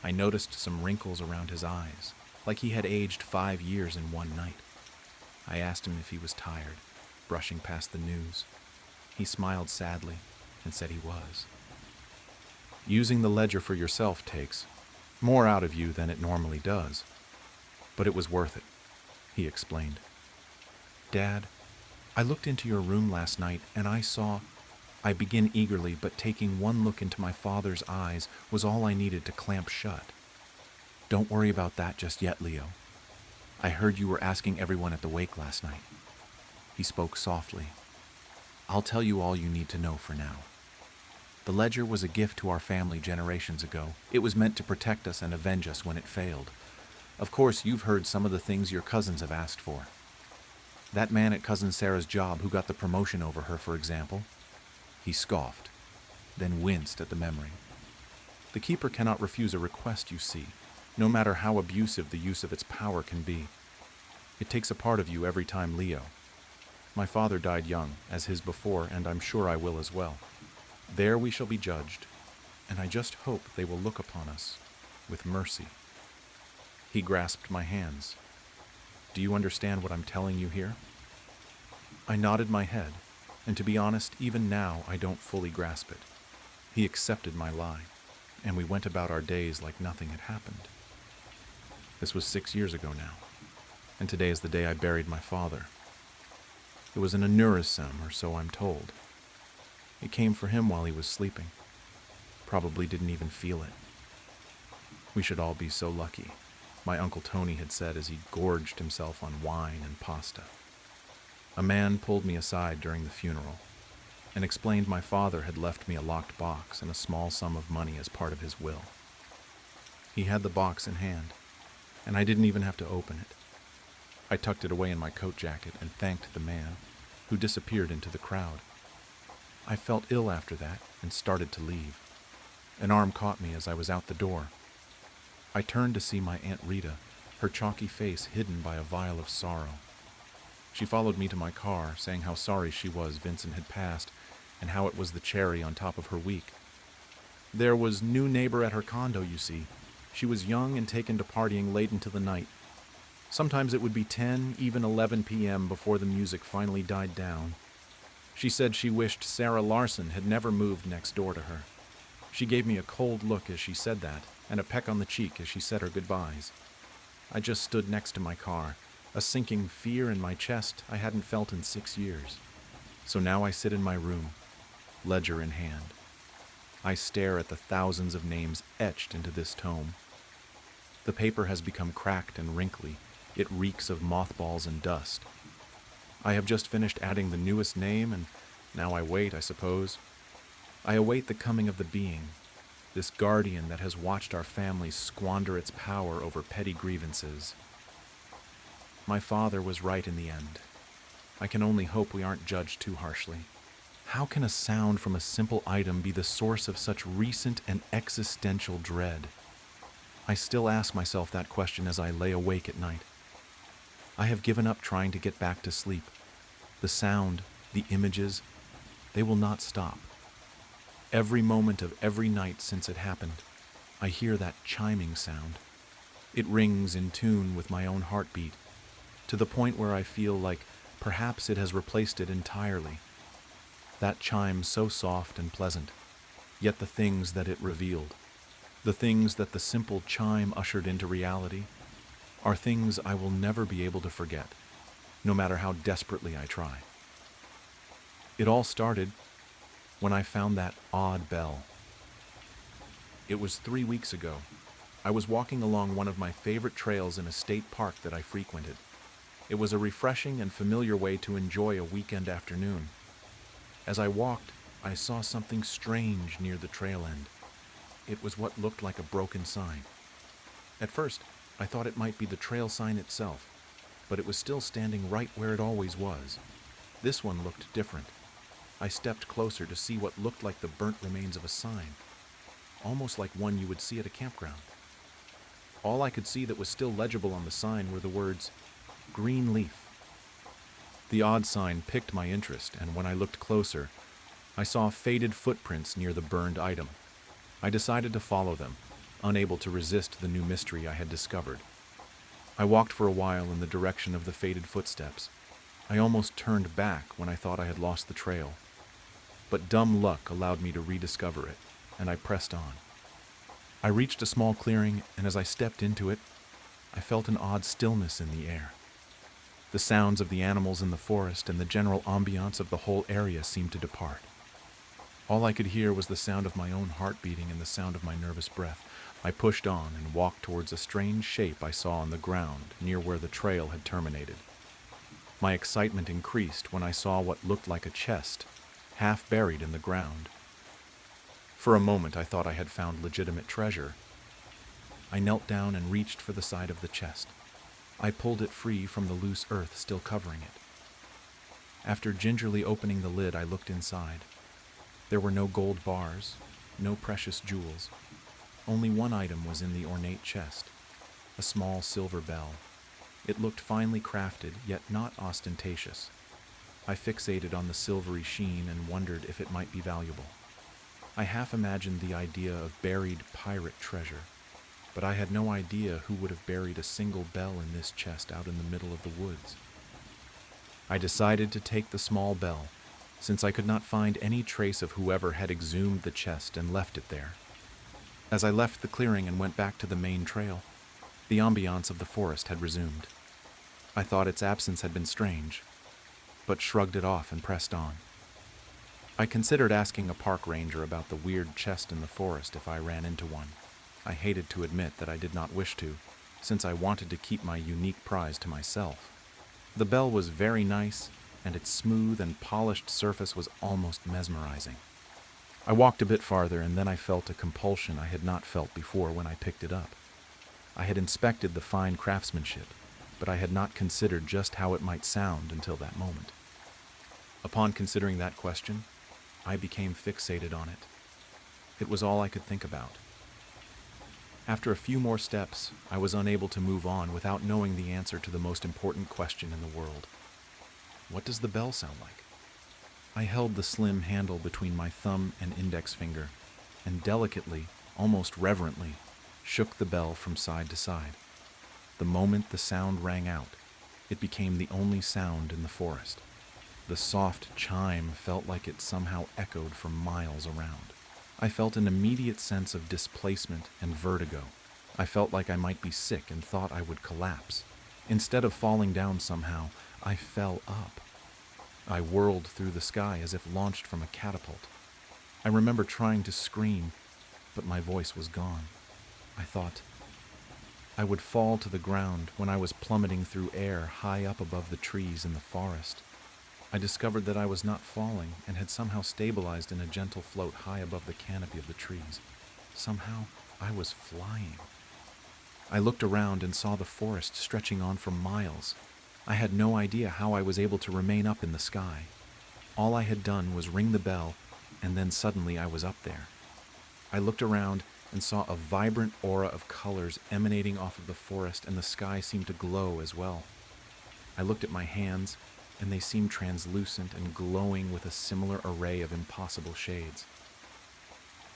I noticed some wrinkles around his eyes, like he had aged 5 years in one night. I asked him if he was tired, brushing past the news. He smiled sadly and said he was. "Using the ledger for yourself takes more out of you than it normally does. But it was worth it," he explained. "Dad, I looked into your room last night and I began eagerly, but taking one look into my father's eyes was all I needed to clamp shut. Don't worry about that just yet, Leo. I heard you were asking everyone at the wake last night." He spoke softly. "I'll tell you all you need to know for now. The ledger was a gift to our family generations ago. It was meant to protect us and avenge us when it failed. Of course, you've heard some of the things your cousins have asked for. That man at Cousin Sarah's job who got the promotion over her, for example." He scoffed, then winced at the memory. "The keeper cannot refuse a request, you see, no matter how abusive the use of its power can be. It takes a part of you every time, Leo. My father died young, as his before, and I'm sure I will as well. There we shall be judged, and I just hope they will look upon us with mercy." He grasped my hands. "Do you understand what I'm telling you here?" I nodded my head, and to be honest, even now I don't fully grasp it. He accepted my lie, and we went about our days like nothing had happened. This was 6 years ago now, and today is the day I buried my father. It was an aneurysm, or so I'm told. It came for him while he was sleeping. Probably didn't even feel it. We should all be so lucky, my Uncle Tony had said as he gorged himself on wine and pasta. A man pulled me aside during the funeral and explained my father had left me a locked box and a small sum of money as part of his will. He had the box in hand, and I didn't even have to open it. I tucked it away in my coat jacket and thanked the man, who disappeared into the crowd. I felt ill after that and started to leave. An arm caught me as I was out the door. I turned to see my Aunt Rita, her chalky face hidden by a vial of sorrow. She followed me to my car, saying how sorry she was Vincent had passed and how it was the cherry on top of her week. There was new neighbor at her condo, you see. She was young and taken to partying late into the night. Sometimes it would be 10, even 11 p.m. before the music finally died down. She said she wished Sarah Larson had never moved next door to her. She gave me a cold look as she said that, and a peck on the cheek as she said her goodbyes. I just stood next to my car, a sinking fear in my chest I hadn't felt in 6 years. So now I sit in my room, ledger in hand. I stare at the thousands of names etched into this tome. The paper has become cracked and wrinkly. It reeks of mothballs and dust. I have just finished adding the newest name, and now I wait, I suppose. I await the coming of the being, this guardian that has watched our family squander its power over petty grievances. My father was right in the end. I can only hope we aren't judged too harshly. How can a sound from a simple item be the source of such recent and existential dread? I still ask myself that question as I lay awake at night. I have given up trying to get back to sleep. The sound, the images, they will not stop. Every moment of every night since it happened, I hear that chiming sound. It rings in tune with my own heartbeat, to the point where I feel like perhaps it has replaced it entirely. That chime so soft and pleasant, yet the things that it revealed, the things that the simple chime ushered into reality, are things I will never be able to forget, no matter how desperately I try. It all started when I found that odd bell. It was 3 weeks ago. I was walking along one of my favorite trails in a state park that I frequented. It was a refreshing and familiar way to enjoy a weekend afternoon. As I walked, I saw something strange near the trail end. It was what looked like a broken sign. At first, I thought it might be the trail sign itself, but it was still standing right where it always was. This one looked different. I stepped closer to see what looked like the burnt remains of a sign, almost like one you would see at a campground. All I could see that was still legible on the sign were the words, "Green leaf." The odd sign piqued my interest, and when I looked closer, I saw faded footprints near the burned item. I decided to follow them, unable to resist the new mystery I had discovered. I walked for a while in the direction of the faded footsteps. I almost turned back when I thought I had lost the trail. But dumb luck allowed me to rediscover it, and I pressed on. I reached a small clearing, and as I stepped into it, I felt an odd stillness in the air. The sounds of the animals in the forest and the general ambiance of the whole area seemed to depart. All I could hear was the sound of my own heart beating and the sound of my nervous breath. I pushed on and walked towards a strange shape I saw on the ground near where the trail had terminated. My excitement increased when I saw what looked like a chest, half buried in the ground. For a moment I thought I had found legitimate treasure. I knelt down and reached for the side of the chest. I pulled it free from the loose earth still covering it. After gingerly opening the lid, I looked inside. There were no gold bars, no precious jewels. Only one item was in the ornate chest, a small silver bell. It looked finely crafted, yet not ostentatious. I fixated on the silvery sheen and wondered if it might be valuable. I half imagined the idea of buried pirate treasure, but I had no idea who would have buried a single bell in this chest out in the middle of the woods. I decided to take the small bell, since I could not find any trace of whoever had exhumed the chest and left it there. As I left the clearing and went back to the main trail, the ambiance of the forest had resumed. I thought its absence had been strange, but shrugged it off and pressed on. I considered asking a park ranger about the weird chest in the forest if I ran into one. I hated to admit that I did not wish to, since I wanted to keep my unique prize to myself. The bell was very nice, and its smooth and polished surface was almost mesmerizing. I walked a bit farther, and then I felt a compulsion I had not felt before when I picked it up. I had inspected the fine craftsmanship, but I had not considered just how it might sound until that moment. Upon considering that question, I became fixated on it. It was all I could think about. After a few more steps, I was unable to move on without knowing the answer to the most important question in the world. What does the bell sound like? I held the slim handle between my thumb and index finger, and delicately, almost reverently, shook the bell from side to side. The moment the sound rang out, it became the only sound in the forest. The soft chime felt like it somehow echoed for miles around. I felt an immediate sense of displacement and vertigo. I felt like I might be sick and thought I would collapse. Instead of falling down somehow, I fell up. I whirled through the sky as if launched from a catapult. I remember trying to scream, but my voice was gone. I thought I would fall to the ground when I was plummeting through air high up above the trees in the forest. I discovered that I was not falling and had somehow stabilized in a gentle float high above the canopy of the trees. Somehow, I was flying. I looked around and saw the forest stretching on for miles. I had no idea how I was able to remain up in the sky. All I had done was ring the bell, and then suddenly I was up there. I looked around and saw a vibrant aura of colors emanating off of the forest, and the sky seemed to glow as well. I looked at my hands, and they seemed translucent and glowing with a similar array of impossible shades.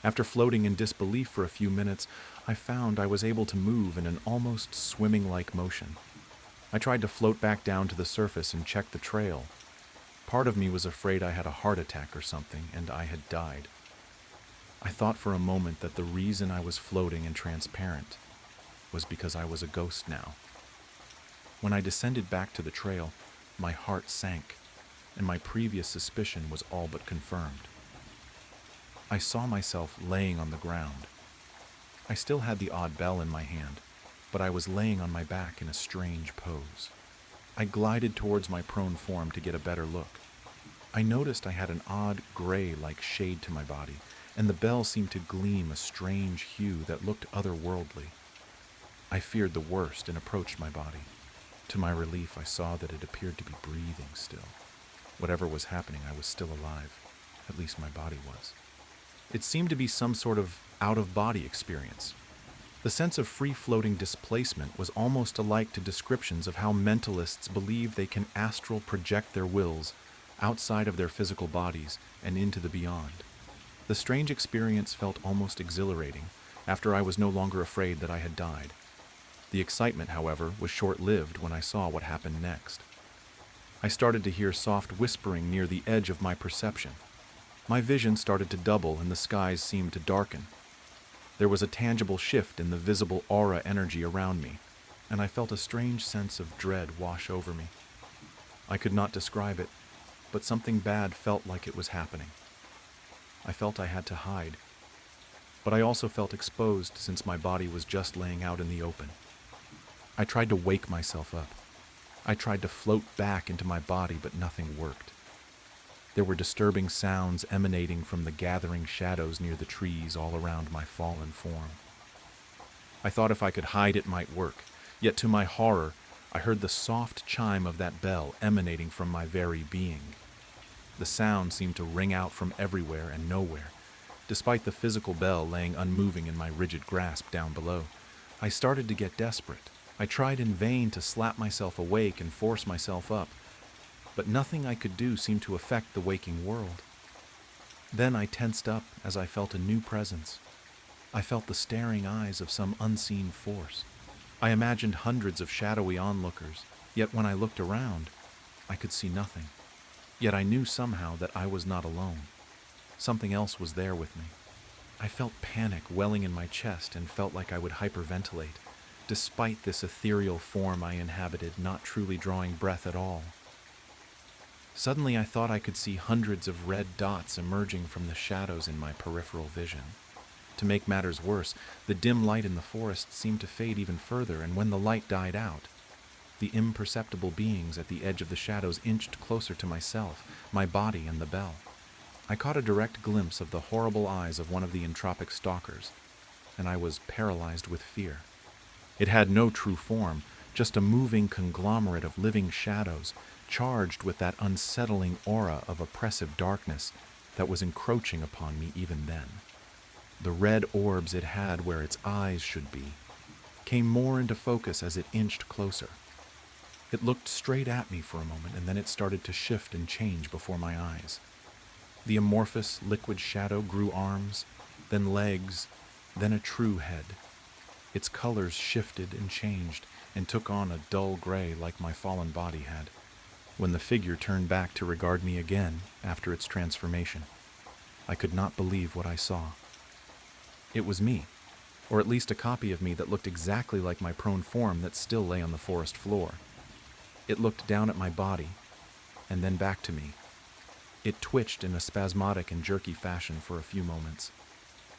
After floating in disbelief for a few minutes, I found I was able to move in an almost swimming-like motion. I tried to float back down to the surface and check the trail. Part of me was afraid I had a heart attack or something, and I had died. I thought for a moment that the reason I was floating and transparent was because I was a ghost now. When I descended back to the trail, my heart sank, and my previous suspicion was all but confirmed. I saw myself laying on the ground. I still had the odd bell in my hand, but I was laying on my back in a strange pose. I glided towards my prone form to get a better look. I noticed I had an odd gray-like shade to my body, and the bell seemed to gleam a strange hue that looked otherworldly. I feared the worst and approached my body. To my relief, I saw that it appeared to be breathing still. Whatever was happening, I was still alive. At least my body was. It seemed to be some sort of out-of-body experience. The sense of free-floating displacement was almost alike to descriptions of how mentalists believe they can astral project their wills outside of their physical bodies and into the beyond. The strange experience felt almost exhilarating after I was no longer afraid that I had died. The excitement, however, was short-lived when I saw what happened next. I started to hear soft whispering near the edge of my perception. My vision started to double and the skies seemed to darken. There was a tangible shift in the visible aura energy around me, and I felt a strange sense of dread wash over me. I could not describe it, but something bad felt like it was happening. I felt I had to hide, but I also felt exposed since my body was just laying out in the open. I tried to wake myself up. I tried to float back into my body, but nothing worked. There were disturbing sounds emanating from the gathering shadows near the trees all around my fallen form. I thought if I could hide it might work, yet to my horror, I heard the soft chime of that bell emanating from my very being. The sound seemed to ring out from everywhere and nowhere, despite the physical bell laying unmoving in my rigid grasp down below. I started to get desperate. I tried in vain to slap myself awake and force myself up, but nothing I could do seemed to affect the waking world. Then I tensed up as I felt a new presence. I felt the staring eyes of some unseen force. I imagined hundreds of shadowy onlookers, yet when I looked around, I could see nothing. Yet I knew somehow that I was not alone. Something else was there with me. I felt panic welling in my chest and felt like I would hyperventilate, despite this ethereal form I inhabited not truly drawing breath at all. Suddenly I thought I could see hundreds of red dots emerging from the shadows in my peripheral vision. To make matters worse, the dim light in the forest seemed to fade even further, and when the light died out, the imperceptible beings at the edge of the shadows inched closer to myself, my body, and the bell. I caught a direct glimpse of the horrible eyes of one of the entropic stalkers, and I was paralyzed with fear. It had no true form, just a moving conglomerate of living shadows, charged with that unsettling aura of oppressive darkness that was encroaching upon me even then. The red orbs it had where its eyes should be came more into focus as it inched closer. It looked straight at me for a moment, and then it started to shift and change before my eyes. The amorphous, liquid shadow grew arms, then legs, then a true head. Its colors shifted and changed and took on a dull gray like my fallen body had, when the figure turned back to regard me again after its transformation. I could not believe what I saw. It was me, or at least a copy of me that looked exactly like my prone form that still lay on the forest floor. It looked down at my body, and then back to me. It twitched in a spasmodic and jerky fashion for a few moments.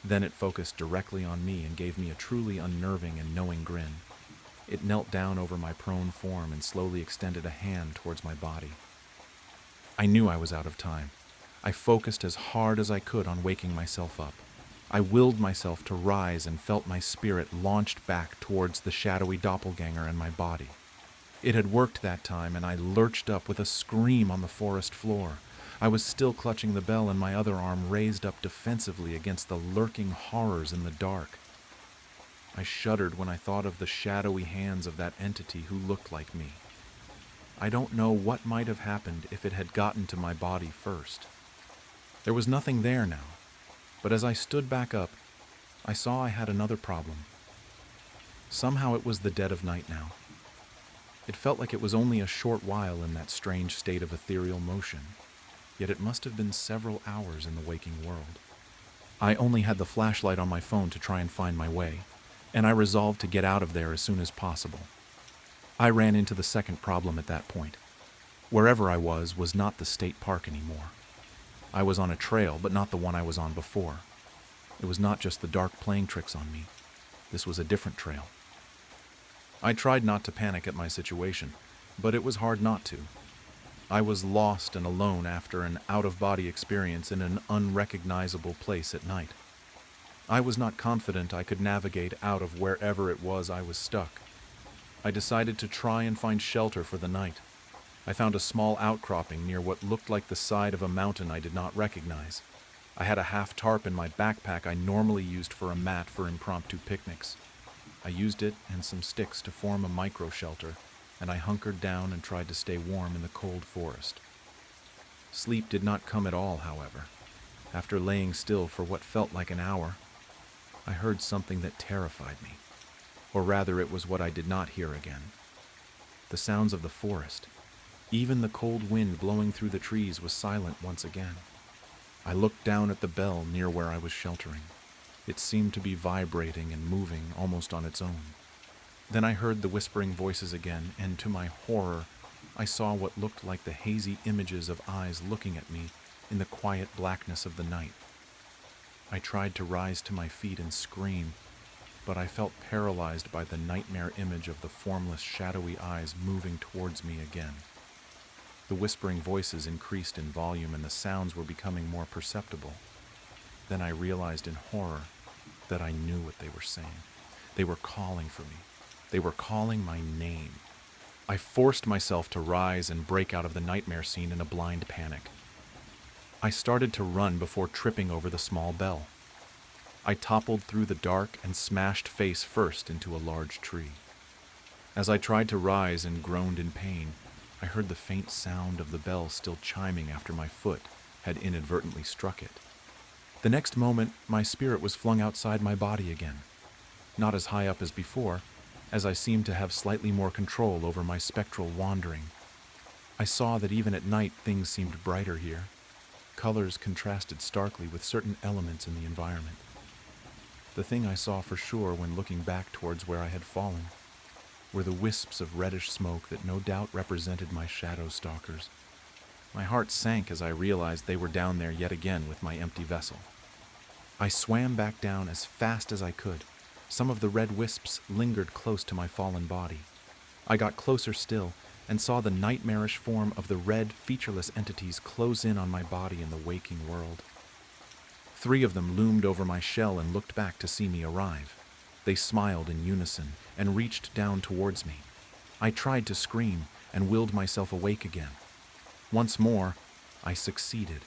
Then it focused directly on me and gave me a truly unnerving and knowing grin. It knelt down over my prone form and slowly extended a hand towards my body. I knew I was out of time. I focused as hard as I could on waking myself up. I willed myself to rise and felt my spirit launched back towards the shadowy doppelganger in my body. It had worked that time, and I lurched up with a scream on the forest floor. I was still clutching the bell, and my other arm raised up defensively against the lurking horrors in the dark. I shuddered when I thought of the shadowy hands of that entity who looked like me. I don't know what might have happened if it had gotten to my body first. There was nothing there now, but as I stood back up, I saw I had another problem. Somehow it was the dead of night now. It felt like it was only a short while in that strange state of ethereal motion, yet it must have been several hours in the waking world. I only had the flashlight on my phone to try and find my way, and I resolved to get out of there as soon as possible. I ran into the second problem at that point. Wherever I was not the state park anymore. I was on a trail, but not the one I was on before. It was not just the dark playing tricks on me. This was a different trail. I tried not to panic at my situation, but it was hard not to. I was lost and alone after an out-of-body experience in an unrecognizable place at night. I was not confident I could navigate out of wherever it was I was stuck. I decided to try and find shelter for the night. I found a small outcropping near what looked like the side of a mountain I did not recognize. I had a half tarp in my backpack I normally used for a mat for impromptu picnics. I used it and some sticks to form a micro-shelter, and I hunkered down and tried to stay warm in the cold forest. Sleep did not come at all, however. After laying still for what felt like an hour, I heard something that terrified me. Or rather, it was what I did not hear again. The sounds of the forest. Even the cold wind blowing through the trees was silent once again. I looked down at the bell near where I was sheltering. It seemed to be vibrating and moving almost on its own. Then I heard the whispering voices again, and to my horror, I saw what looked like the hazy images of eyes looking at me in the quiet blackness of the night. I tried to rise to my feet and scream, but I felt paralyzed by the nightmare image of the formless, shadowy eyes moving towards me again. The whispering voices increased in volume, and the sounds were becoming more perceptible. Then I realized in horror that I knew what they were saying. They were calling for me. They were calling my name. I forced myself to rise and break out of the nightmare scene in a blind panic. I started to run before tripping over the small bell. I toppled through the dark and smashed face first into a large tree. As I tried to rise and groaned in pain, I heard the faint sound of the bell still chiming after my foot had inadvertently struck it. The next moment, my spirit was flung outside my body again. Not as high up as before, as I seemed to have slightly more control over my spectral wandering. I saw that even at night things seemed brighter here. Colors contrasted starkly with certain elements in the environment. The thing I saw for sure when looking back towards where I had fallen were the wisps of reddish smoke that no doubt represented my shadow stalkers. My heart sank as I realized they were down there yet again with my empty vessel. I swam back down as fast as I could. Some of the red wisps lingered close to my fallen body. I got closer still and saw the nightmarish form of the red, featureless entities close in on my body in the waking world. 3 of them loomed over my shell and looked back to see me arrive. They smiled in unison and reached down towards me. I tried to scream and willed myself awake again. Once more, I succeeded,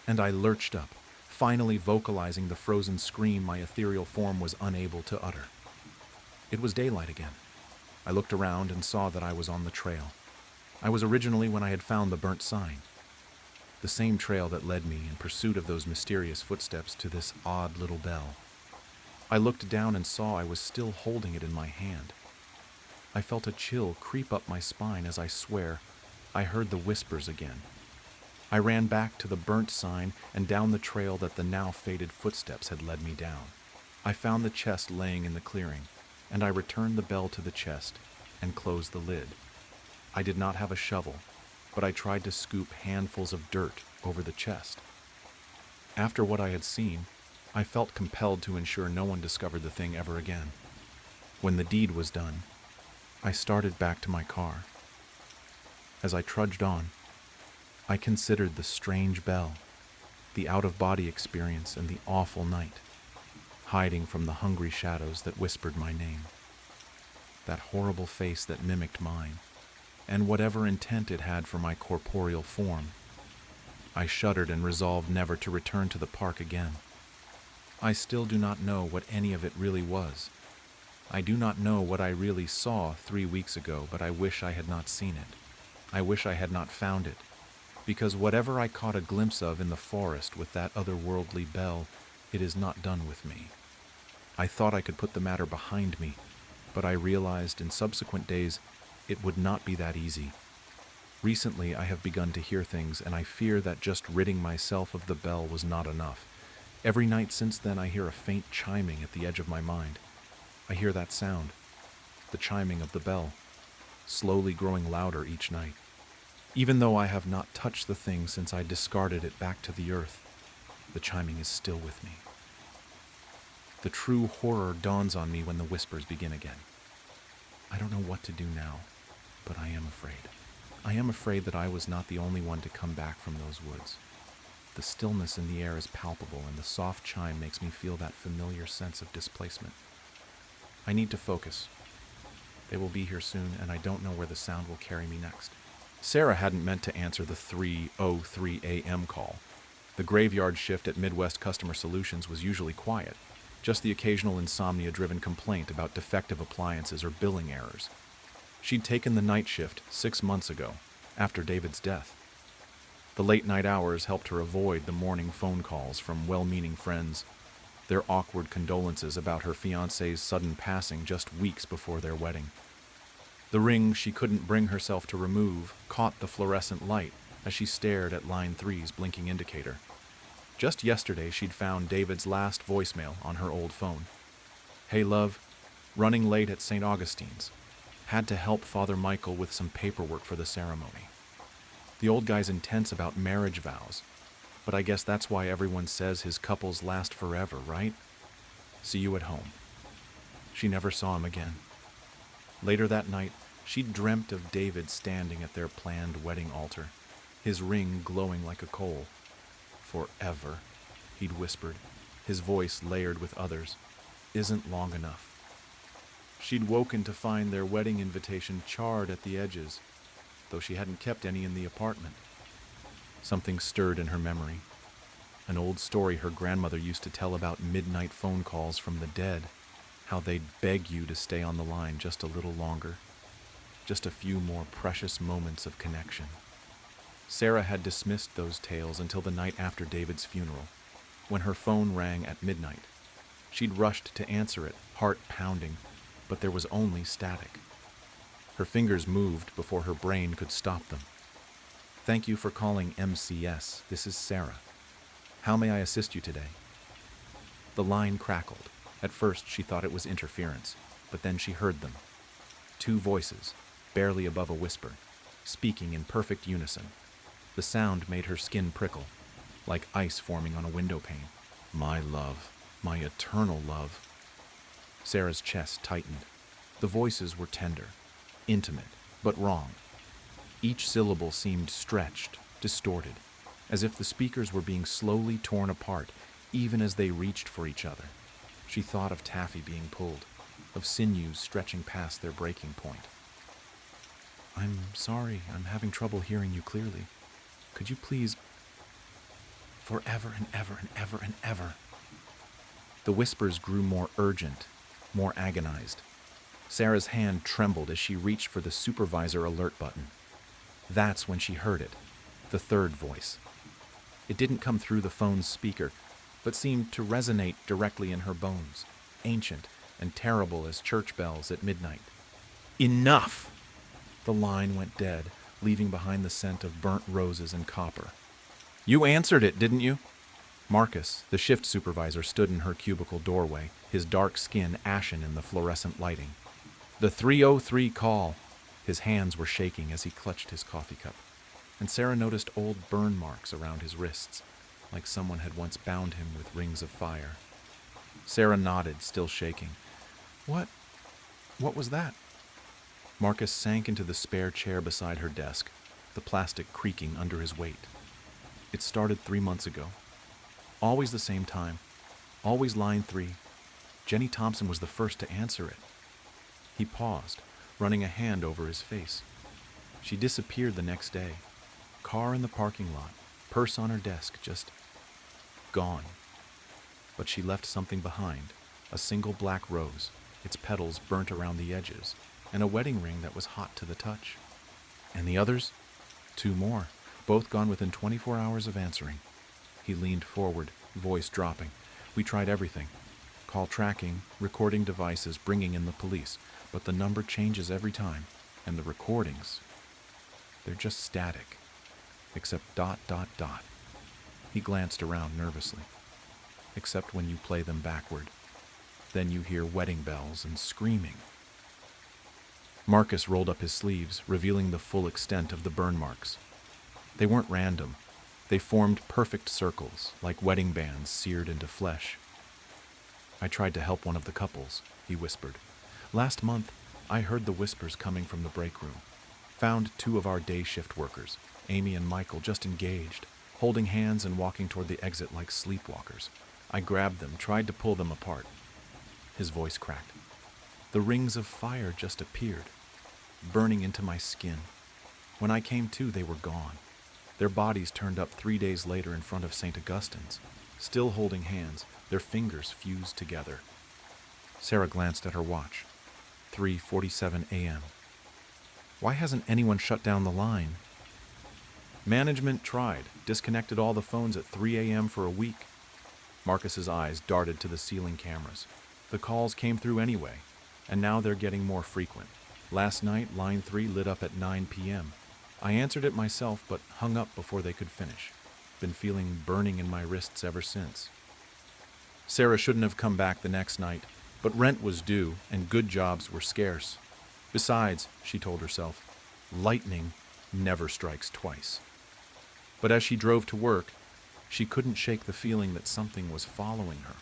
and I lurched up, finally vocalizing the frozen scream my ethereal form was unable to utter. It was daylight again. I looked around and saw that I was on the trail. I was originally when I had found the burnt sign. The same trail that led me in pursuit of those mysterious footsteps to this odd little bell. I looked down and saw I was still holding it in my hand. I felt a chill creep up my spine as I swear I heard the whispers again. I ran back to the burnt sign and down the trail that the now faded footsteps had led me down. I found the chest laying in the clearing, and I returned the bell to the chest and closed the lid. I did not have a shovel, but I tried to scoop handfuls of dirt over the chest. After what I had seen, I felt compelled to ensure no one discovered the thing ever again. When the deed was done, I started back to my car. As I trudged on, I considered the strange bell, the out-of-body experience, and the awful night, hiding from the hungry shadows that whispered my name. That horrible face that mimicked mine, and whatever intent it had for my corporeal form. I shuddered and resolved never to return to the park again. I still do not know what any of it really was. I do not know what I really saw 3 weeks ago, but I wish I had not seen it. I wish I had not found it, because whatever I caught a glimpse of in the forest with that otherworldly bell, it is not done with me. I thought I could put the matter behind me, but I realized in subsequent days it would not be that easy. Recently I have begun to hear things, and I fear that just ridding myself of the bell was not enough. Every night since then I hear a faint chiming at the edge of my mind. I hear that sound, the chiming of the bell, slowly growing louder each night. Even though I have not touched the thing since I discarded it back to the earth, the chiming is still with me. The true horror dawns on me when the whispers begin again. I don't know what to do now, but I am afraid. I am afraid that I was not the only one to come back from those woods. The stillness in the air is palpable, and the soft chime makes me feel that familiar sense of displacement. I need to focus. They will be here soon, and I don't know where the sound will carry me next. Sarah hadn't meant to answer the 3:03 a.m. call. The graveyard shift at Midwest Customer Solutions was usually quiet, just the occasional insomnia-driven complaint about defective appliances or billing errors. She'd taken the night shift 6 months ago, after David's death. The late-night hours helped her avoid the morning phone calls from well-meaning friends, their awkward condolences about her fiancé's sudden passing just weeks before their wedding. The ring she couldn't bring herself to remove caught the fluorescent light as she stared at line 3's blinking indicator. Just yesterday she'd found David's last voicemail on her old phone. "Hey love, running late at St. Augustine's. Had to help Father Michael with some paperwork for the ceremony. The old guy's intense about marriage vows, but I guess that's why everyone says his couples last forever, right? See you at home." She never saw him again. Later that night, she dreamt of David standing at their planned wedding altar, his ring glowing like a coal. "Forever," he'd whispered, his voice layered with others, "isn't long enough." She'd woken to find their wedding invitation charred at the edges, though she hadn't kept any in the apartment. Something stirred in her memory. An old story her grandmother used to tell about midnight phone calls from the dead, how they'd beg you to stay on the line just a little longer, just a few more precious moments of connection. Sarah had dismissed those tales until the night after David's funeral, when her phone rang at midnight. She'd rushed to answer it, heart pounding, but there was only static. Her fingers moved before her brain could stop them. "Thank you for calling MCS. This is Sarah. How may I assist you today?" The line crackled. At first she thought it was interference, but then she heard them. 2 voices, barely above a whisper, speaking in perfect unison. The sound made her skin prickle, like ice forming on a window pane. My love, my eternal love. Sarah's chest tightened. The voices were tender, intimate, but wrong. Each syllable seemed stretched, distorted, as if the speakers were being slowly torn apart, even as they reached for each other. She thought of taffy being pulled, of sinews stretching past their breaking point. I'm sorry, I'm having trouble hearing you clearly. Could you please... Forever and ever and ever and ever. The whispers grew more urgent, more agonized. Sarah's hand trembled as she reached for the supervisor alert button. That's when she heard it, the third voice. It didn't come through the phone's speaker, but seemed to resonate directly in her bones, ancient and terrible as church bells at midnight. Enough! The line went dead, leaving behind the scent of burnt roses and copper. You answered it, didn't you? Marcus, the shift supervisor, stood in her cubicle doorway, his dark skin ashen in the fluorescent lighting. The 303 call. His hands were shaking as he clutched his coffee cup, and Sarah noticed old burn marks around his wrists, like someone had once bound him with rings of fire. Sarah nodded, still shaking. What was that? Marcus sank into the spare chair beside her desk, the plastic creaking under his weight. It started 3 months ago. Always the same time. Always line 3. Jenny Thompson was the first to answer it. He paused, running a hand over his face. She disappeared the next day. Car in the parking lot, purse on her desk, just gone. But she left something behind, a single black rose, its petals burnt around the edges, and a wedding ring that was hot to the touch. And the others? 2 more, both gone within 24 hours of answering. He leaned forward, voice dropping. We tried everything. Call tracking, recording devices, bringing in the police, but the number changes every time, and the recordings, they're just static, except ... He glanced around nervously. Except when you play them backward. Then you hear wedding bells and screaming. Marcus rolled up his sleeves, revealing the full extent of the burn marks. They weren't random. They formed perfect circles, like wedding bands seared into flesh. I tried to help one of the couples, he whispered. Last month, I heard the whispers coming from the break room. Found 2 of our day shift workers, Amy and Michael, just engaged, holding hands and walking toward the exit like sleepwalkers. I grabbed them, tried to pull them apart. His voice cracked. The rings of fire just appeared, burning into my skin. When I came to, they were gone. Their bodies turned up 3 days later in front of St. Augustine's, still holding hands, their fingers fused together. Sarah glanced at her watch. 3:47 a.m. Why hasn't anyone shut down the line? Management tried, disconnected all the phones at 3 a.m. for a week. Marcus's eyes darted to the ceiling cameras. The calls came through anyway, and now they're getting more frequent. Last night, line 3 lit up at 9 p.m. I answered it myself, but hung up before they could finish. Been feeling burning in my wrists ever since. Sarah shouldn't have come back the next night, but rent was due and good jobs were scarce. Besides, she told herself, lightning never strikes twice. But as she drove to work, she couldn't shake the feeling that something was following her.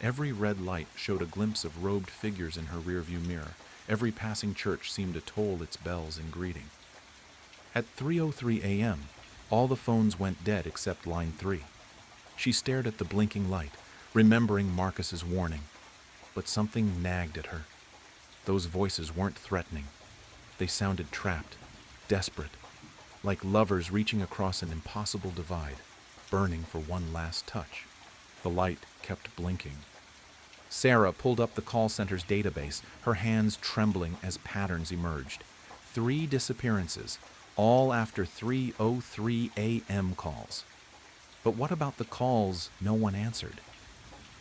Every red light showed a glimpse of robed figures in her rearview mirror. Every passing church seemed to toll its bells in greeting. At 3:03 a.m., all the phones went dead except line 3. She stared at the blinking light, remembering Marcus's warning. But something nagged at her. Those voices weren't threatening. They sounded trapped, desperate, like lovers reaching across an impossible divide, burning for one last touch. The light kept blinking. Sarah pulled up the call center's database, her hands trembling as patterns emerged. 3 disappearances, all after 3:03 a.m. calls. But what about the calls no one answered?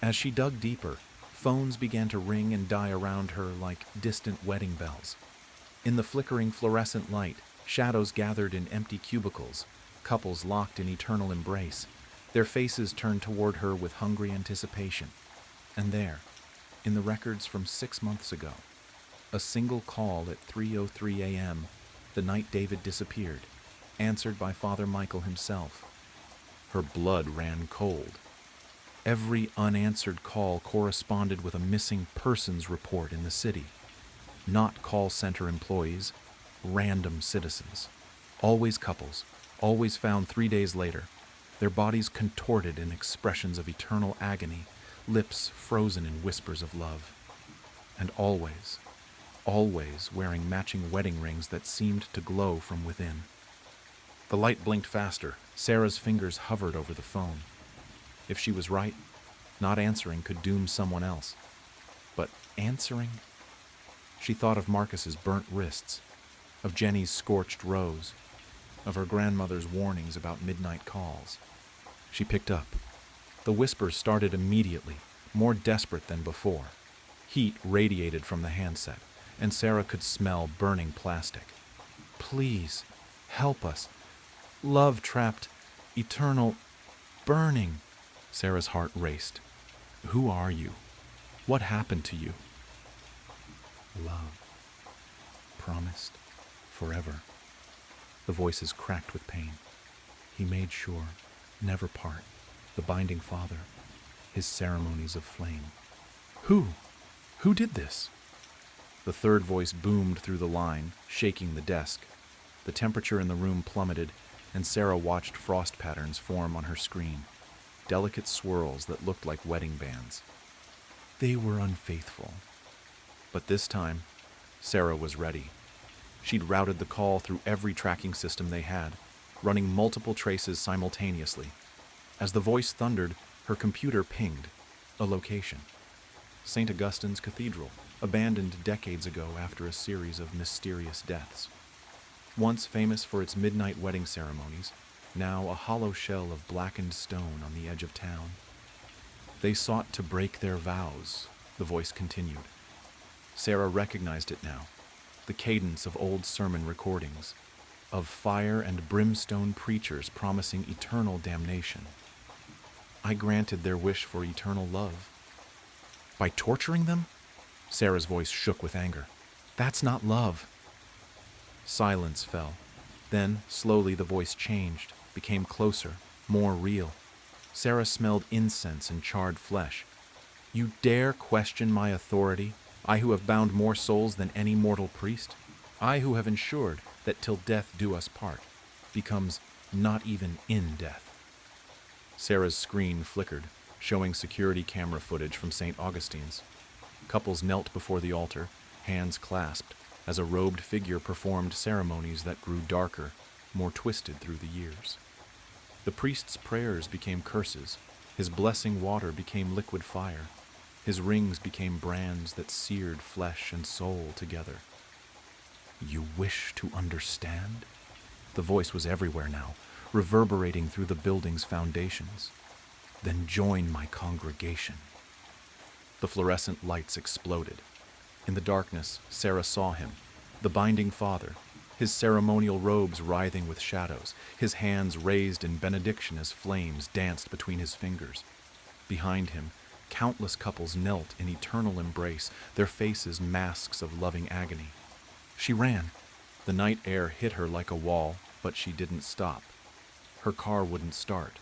As she dug deeper, phones began to ring and die around her like distant wedding bells. In the flickering fluorescent light, shadows gathered in empty cubicles, couples locked in eternal embrace, their faces turned toward her with hungry anticipation. And there, in the records from 6 months ago, a single call at 3:03 a.m., the night David disappeared. answered by Father Michael himself. Her blood ran cold. Every unanswered call corresponded with a missing persons report in the city. Not call center employees, random citizens. Always couples, always found 3 days later, their bodies contorted in expressions of eternal agony, lips frozen in whispers of love. And always, always wearing matching wedding rings that seemed to glow from within. The light blinked faster. Sarah's fingers hovered over the phone. If she was right, not answering could doom someone else. But answering? She thought of Marcus's burnt wrists, of Jenny's scorched rose, of her grandmother's warnings about midnight calls. She picked up. The whispers started immediately, more desperate than before. Heat radiated from the handset, and Sarah could smell burning plastic. Please, help us. Love trapped, eternal, burning. Sarah's heart raced. Who are you? What happened to you? Love. Promised. Forever. The voices cracked with pain. He made sure, never part. The binding father. His ceremonies of flame. Who? Who did this? The third voice boomed through the line, shaking the desk. The temperature in the room plummeted, and Sarah watched frost patterns form on her screen, delicate swirls that looked like wedding bands. They were unfaithful. But this time, Sarah was ready. She'd routed the call through every tracking system they had, running multiple traces simultaneously. As the voice thundered, her computer pinged a location. St. Augustine's Cathedral, abandoned decades ago after a series of mysterious deaths. Once famous for its midnight wedding ceremonies, now a hollow shell of blackened stone on the edge of town. They sought to break their vows, the voice continued. Sarah recognized it now, the cadence of old sermon recordings, of fire and brimstone preachers promising eternal damnation. I granted their wish for eternal love. By torturing them? Sarah's voice shook with anger. That's not love. Silence fell. Then, slowly, the voice changed, became closer, more real. Sarah smelled incense and charred flesh. You dare question my authority, I who have bound more souls than any mortal priest? I who have ensured that till death do us part, becomes not even in death. Sarah's screen flickered, showing security camera footage from St. Augustine's. Couples knelt before the altar, hands clasped, as a robed figure performed ceremonies that grew darker, more twisted through the years. The priest's prayers became curses, his blessing water became liquid fire, his rings became brands that seared flesh and soul together. You wish to understand? The voice was everywhere now, reverberating through the building's foundations. Then join my congregation. The fluorescent lights exploded. In the darkness, Sarah saw him, the binding father, his ceremonial robes writhing with shadows, his hands raised in benediction as flames danced between his fingers. Behind him, countless couples knelt in eternal embrace, their faces masks of loving agony. She ran. The night air hit her like a wall, but she didn't stop. Her car wouldn't start,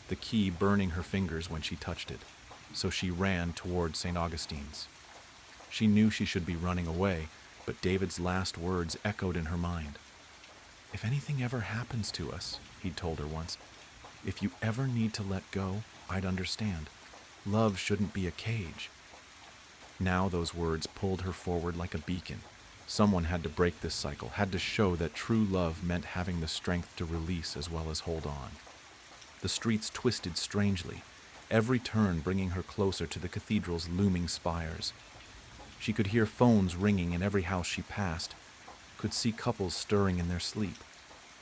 the key burning her fingers when she touched it, so she ran toward St. Augustine's. She knew she should be running away, but David's last words echoed in her mind. If anything ever happens to us, he'd told her once, if you ever need to let go, I'd understand. Love shouldn't be a cage. Now those words pulled her forward like a beacon. Someone had to break this cycle, had to show that true love meant having the strength to release as well as hold on. The streets twisted strangely, every turn bringing her closer to the cathedral's looming spires. She could hear phones ringing in every house she passed, could see couples stirring in their sleep,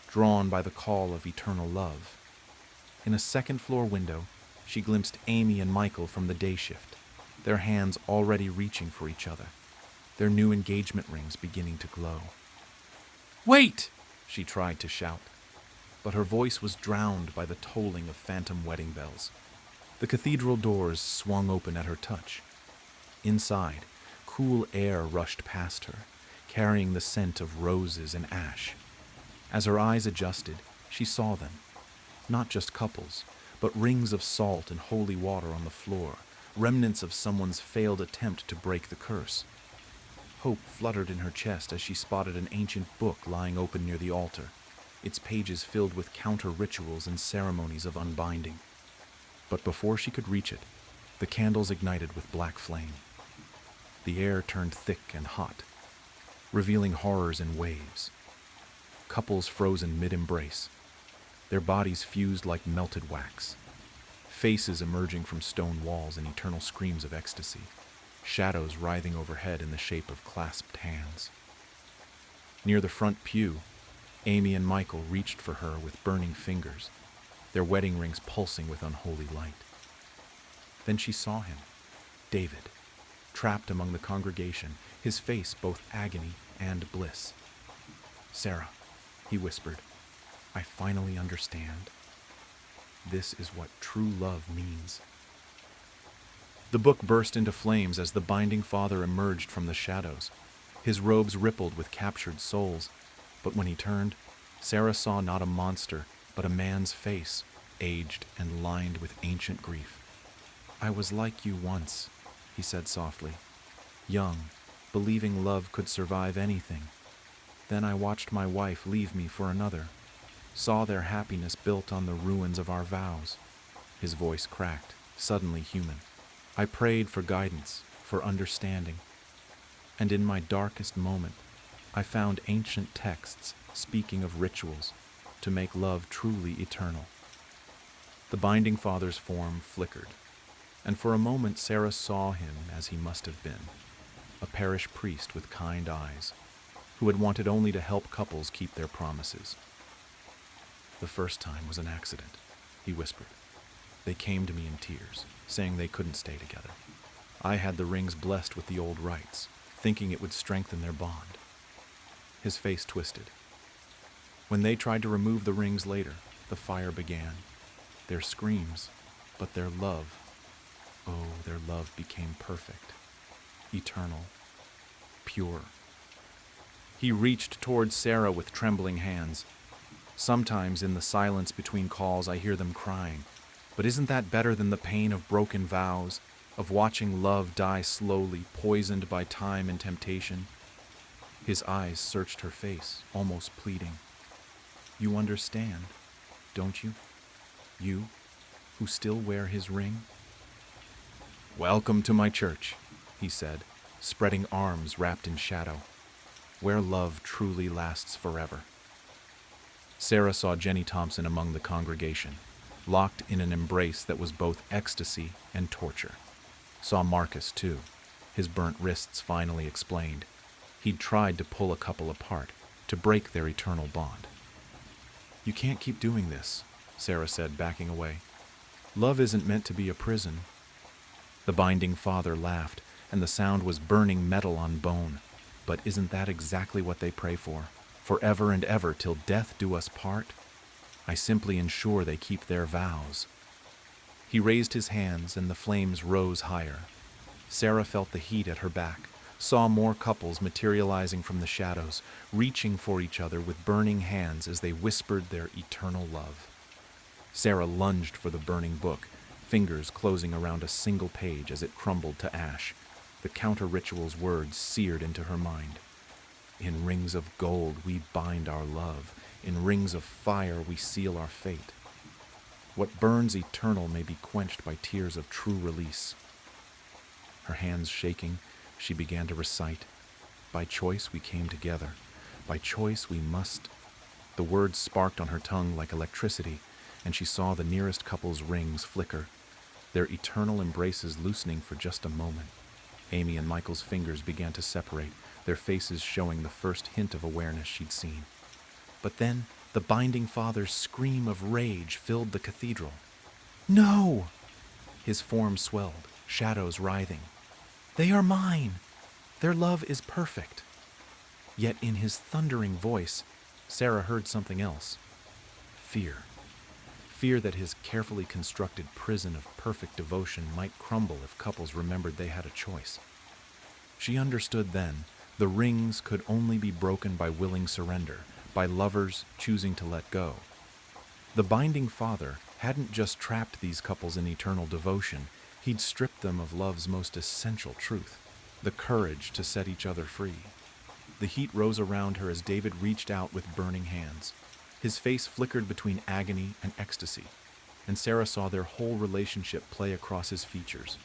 drawn by the call of eternal love. In a second-floor window, she glimpsed Amy and Michael from the day shift, their hands already reaching for each other, their new engagement rings beginning to glow. Wait! She tried to shout, but her voice was drowned by the tolling of phantom wedding bells. The cathedral doors swung open at her touch. Inside, cool air rushed past her, carrying the scent of roses and ash. As her eyes adjusted, she saw them. Not just couples, but rings of salt and holy water on the floor, remnants of someone's failed attempt to break the curse. Hope fluttered in her chest as she spotted an ancient book lying open near the altar, its pages filled with counter-rituals and ceremonies of unbinding. But before she could reach it, the candles ignited with black flame. The air turned thick and hot, revealing horrors in waves. Couples frozen mid-embrace, their bodies fused like melted wax, faces emerging from stone walls in eternal screams of ecstasy, shadows writhing overhead in the shape of clasped hands. Near the front pew, Amy and Michael reached for her with burning fingers, their wedding rings pulsing with unholy light. Then she saw him, David, trapped among the congregation, his face both agony and bliss. "Sarah," he whispered, "I finally understand. This is what true love means." The book burst into flames as the binding father emerged from the shadows. His robes rippled with captured souls, but when he turned, Sarah saw not a monster, but a man's face, aged and lined with ancient grief. "I was like you once," he said softly, "young, believing love could survive anything. Then I watched my wife leave me for another, saw their happiness built on the ruins of our vows." His voice cracked, suddenly human. "I prayed for guidance, for understanding, and in my darkest moment, I found ancient texts speaking of rituals to make love truly eternal." The binding father's form flickered, and for a moment Sarah saw him as he must have been, a parish priest with kind eyes, who had wanted only to help couples keep their promises. "The first time was an accident," he whispered. "They came to me in tears, saying they couldn't stay together. I had the rings blessed with the old rites, thinking it would strengthen their bond." His face twisted. "When they tried to remove the rings later, the fire began. Their screams, but their love, oh, their love became perfect, eternal, pure." He reached toward Sarah with trembling hands. "Sometimes in the silence between calls I hear them crying, but isn't that better than the pain of broken vows, of watching love die slowly, poisoned by time and temptation?" His eyes searched her face, almost pleading. "You understand, don't you? You, who still wear his ring?" "Welcome to my church," he said, spreading arms wrapped in shadow, "where love truly lasts forever." Sarah saw Jenny Thompson among the congregation, locked in an embrace that was both ecstasy and torture. Saw Marcus, too, his burnt wrists finally explained. He'd tried to pull a couple apart, to break their eternal bond. "You can't keep doing this," Sarah said, backing away. "Love isn't meant to be a prison." The binding father laughed, and the sound was burning metal on bone. "But isn't that exactly what they pray for? Forever and ever, till death do us part? I simply ensure they keep their vows." He raised his hands, and the flames rose higher. Sarah felt the heat at her back, saw more couples materializing from the shadows, reaching for each other with burning hands as they whispered their eternal love. Sarah lunged for the burning book, fingers closing around a single page as it crumbled to ash. The counter-ritual's words seared into her mind. "In rings of gold we bind our love. In rings of fire we seal our fate. What burns eternal may be quenched by tears of true release." Her hands shaking, she began to recite, "By choice we came together. By choice we must—" The words sparked on her tongue like electricity, and she saw the nearest couple's rings flicker, their eternal embraces loosening for just a moment. Amy and Michael's fingers began to separate, their faces showing the first hint of awareness she'd seen. But then the binding father's scream of rage filled the cathedral. "No!" His form swelled, shadows writhing. "They are mine! Their love is perfect." Yet in his thundering voice, Sarah heard something else. Fear. Fear that his carefully constructed prison of perfect devotion might crumble if couples remembered they had a choice. She understood then, the rings could only be broken by willing surrender, by lovers choosing to let go. The binding father hadn't just trapped these couples in eternal devotion, he'd stripped them of love's most essential truth, the courage to set each other free. The heat rose around her as David reached out with burning hands. His face flickered between agony and ecstasy, and Sarah saw their whole relationship play across his features.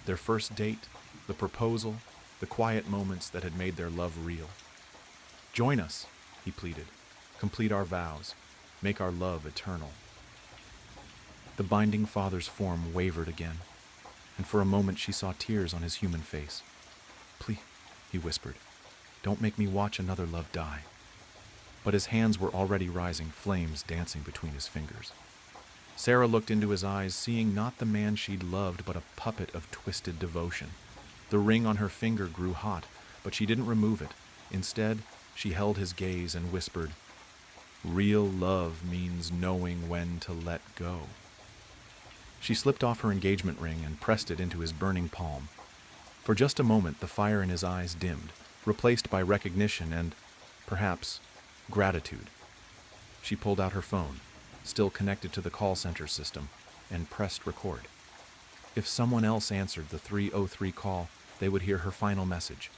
Their first date, the proposal, the quiet moments that had made their love real. "Join us," he pleaded. "Complete our vows. Make our love eternal." The binding father's form wavered again, and for a moment she saw tears on his human face. "Please," he whispered, "don't make me watch another love die." But his hands were already rising, flames dancing between his fingers. Sarah looked into his eyes, seeing not the man she'd loved, but a puppet of twisted devotion. The ring on her finger grew hot, but she didn't remove it. Instead, she held his gaze and whispered, "Real love means knowing when to let go." She slipped off her engagement ring and pressed it into his burning palm. For just a moment, the fire in his eyes dimmed, replaced by recognition and, perhaps, gratitude. She pulled out her phone, still connected to the call center system, and pressed record. If someone else answered the 303 call, they would hear her final message.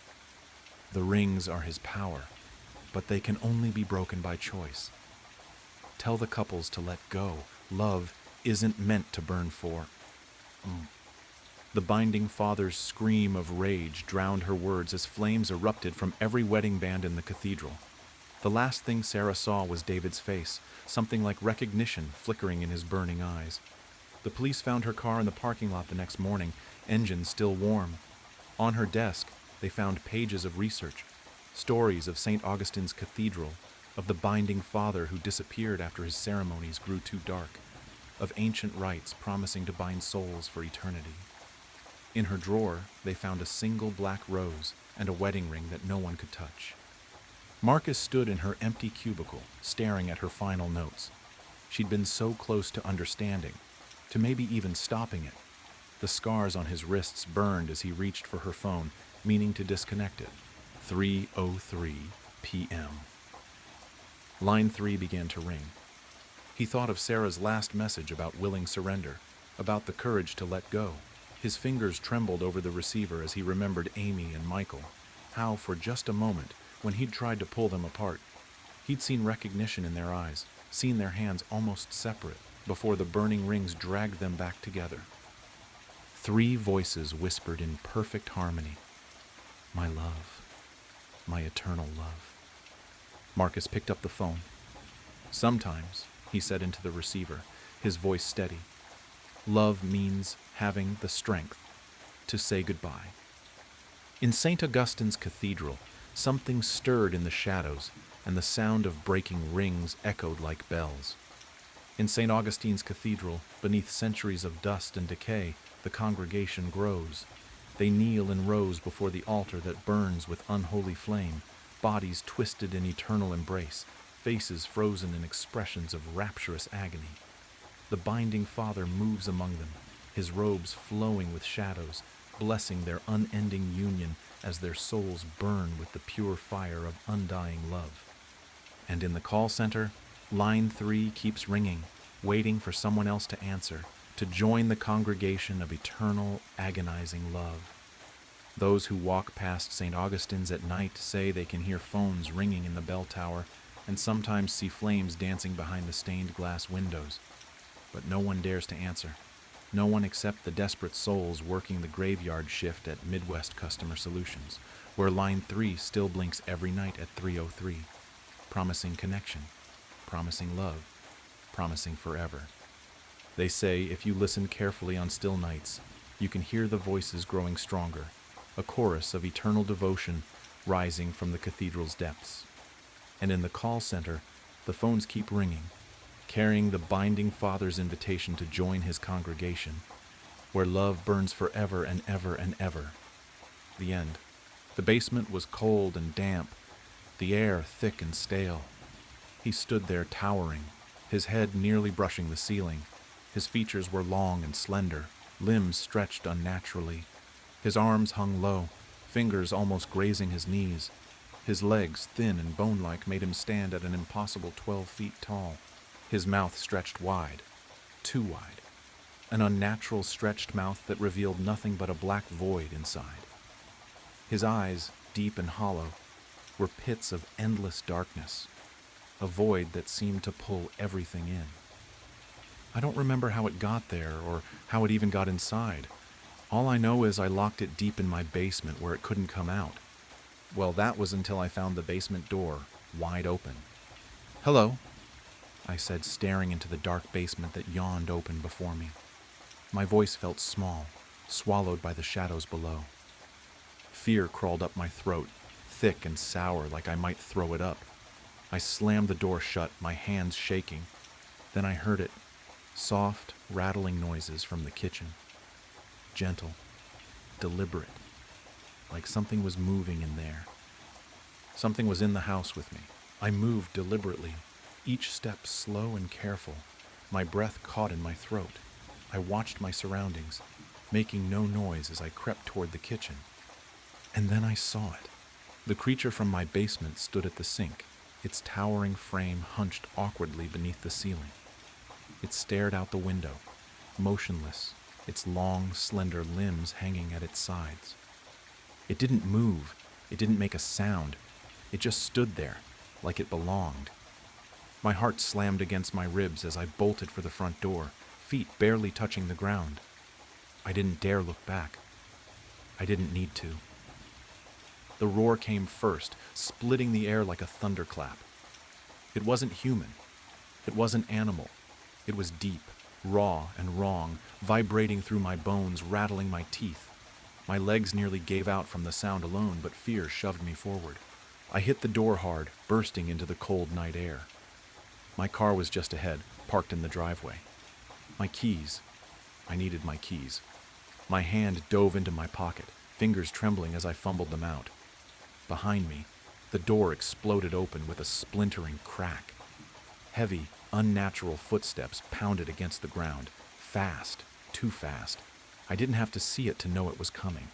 "The rings are his power, but they can only be broken by choice. Tell the couples to let go. Love isn't meant to burn for." The binding father's scream of rage drowned her words as flames erupted from every wedding band in the cathedral. The last thing Sarah saw was David's face, something like recognition flickering in his burning eyes. The police found her car in the parking lot the next morning, engine still warm. On her desk, they found pages of research, stories of St. Augustine's Cathedral, of the binding father who disappeared after his ceremonies grew too dark, of ancient rites promising to bind souls for eternity. In her drawer, they found a single black rose and a wedding ring that no one could touch. Marcus stood in her empty cubicle, staring at her final notes. She'd been so close to understanding, to maybe even stopping it. The scars on his wrists burned as he reached for her phone, meaning to disconnect it. 3:03 p.m. Line 3 began to ring. He thought of Sarah's last message about willing surrender, about the courage to let go. His fingers trembled over the receiver as he remembered Amy and Michael, how for just a moment, when he'd tried to pull them apart, he'd seen recognition in their eyes, seen their hands almost separate, before the burning rings dragged them back together. 3 voices whispered in perfect harmony, "My love, my eternal love." Marcus picked up the phone. "Sometimes," he said into the receiver, his voice steady, "love means having the strength to say goodbye." In St. Augustine's Cathedral, something stirred in the shadows, and the sound of breaking rings echoed like bells. In St. Augustine's Cathedral, beneath centuries of dust and decay, the congregation grows. They kneel in rows before the altar that burns with unholy flame, bodies twisted in eternal embrace, faces frozen in expressions of rapturous agony. The binding father moves among them, his robes flowing with shadows, blessing their unending union as their souls burn with the pure fire of undying love. And in the call center, line 3 keeps ringing, waiting for someone else to answer, to join the congregation of eternal, agonizing love. Those who walk past St. Augustine's at night say they can hear phones ringing in the bell tower and sometimes see flames dancing behind the stained glass windows. But no one dares to answer. No one except the desperate souls working the graveyard shift at Midwest Customer Solutions, where line 3 still blinks every night at 3:03, promising connection, promising love, promising forever. They say if you listen carefully on still nights, you can hear the voices growing stronger, a chorus of eternal devotion rising from the cathedral's depths. And in the call center, the phones keep ringing, carrying the binding father's invitation to join his congregation, where love burns forever and ever and ever. The end. The basement was cold and damp, the air thick and stale. He stood there towering, his head nearly brushing the ceiling. His features were long and slender, limbs stretched unnaturally. His arms hung low, fingers almost grazing his knees. His legs, thin and bone-like, made him stand at an impossible 12 feet tall. His mouth stretched wide, too wide, an unnatural stretched mouth that revealed nothing but a black void inside. His eyes, deep and hollow, were pits of endless darkness, a void that seemed to pull everything in. I don't remember how it got there or how it even got inside. All I know is I locked it deep in my basement where it couldn't come out. Well, that was until I found the basement door wide open. "Hello," I said, staring into the dark basement that yawned open before me. My voice felt small, swallowed by the shadows below. Fear crawled up my throat, thick and sour like I might throw it up. I slammed the door shut, my hands shaking. Then I heard it, soft, rattling noises from the kitchen. Gentle, deliberate, like something was moving in there. Something was in the house with me. I moved deliberately, each step slow and careful, my breath caught in my throat. I watched my surroundings, making no noise as I crept toward the kitchen. And then I saw it. The creature from my basement stood at the sink, its towering frame hunched awkwardly beneath the ceiling. It stared out the window, motionless, its long, slender limbs hanging at its sides. It didn't move. It didn't make a sound. It just stood there, like it belonged. My heart slammed against my ribs as I bolted for the front door, feet barely touching the ground. I didn't dare look back. I didn't need to. The roar came first, splitting the air like a thunderclap. It wasn't human. It wasn't animal. It was deep, raw and wrong, vibrating through my bones, rattling my teeth. My legs nearly gave out from the sound alone, but fear shoved me forward. I hit the door hard, bursting into the cold night air. My car was just ahead, parked in the driveway. My keys. I needed my keys. My hand dove into my pocket, fingers trembling as I fumbled them out. Behind me, the door exploded open with a splintering crack. Heavy, unnatural footsteps pounded against the ground, fast, too fast. I didn't have to see it to know it was coming.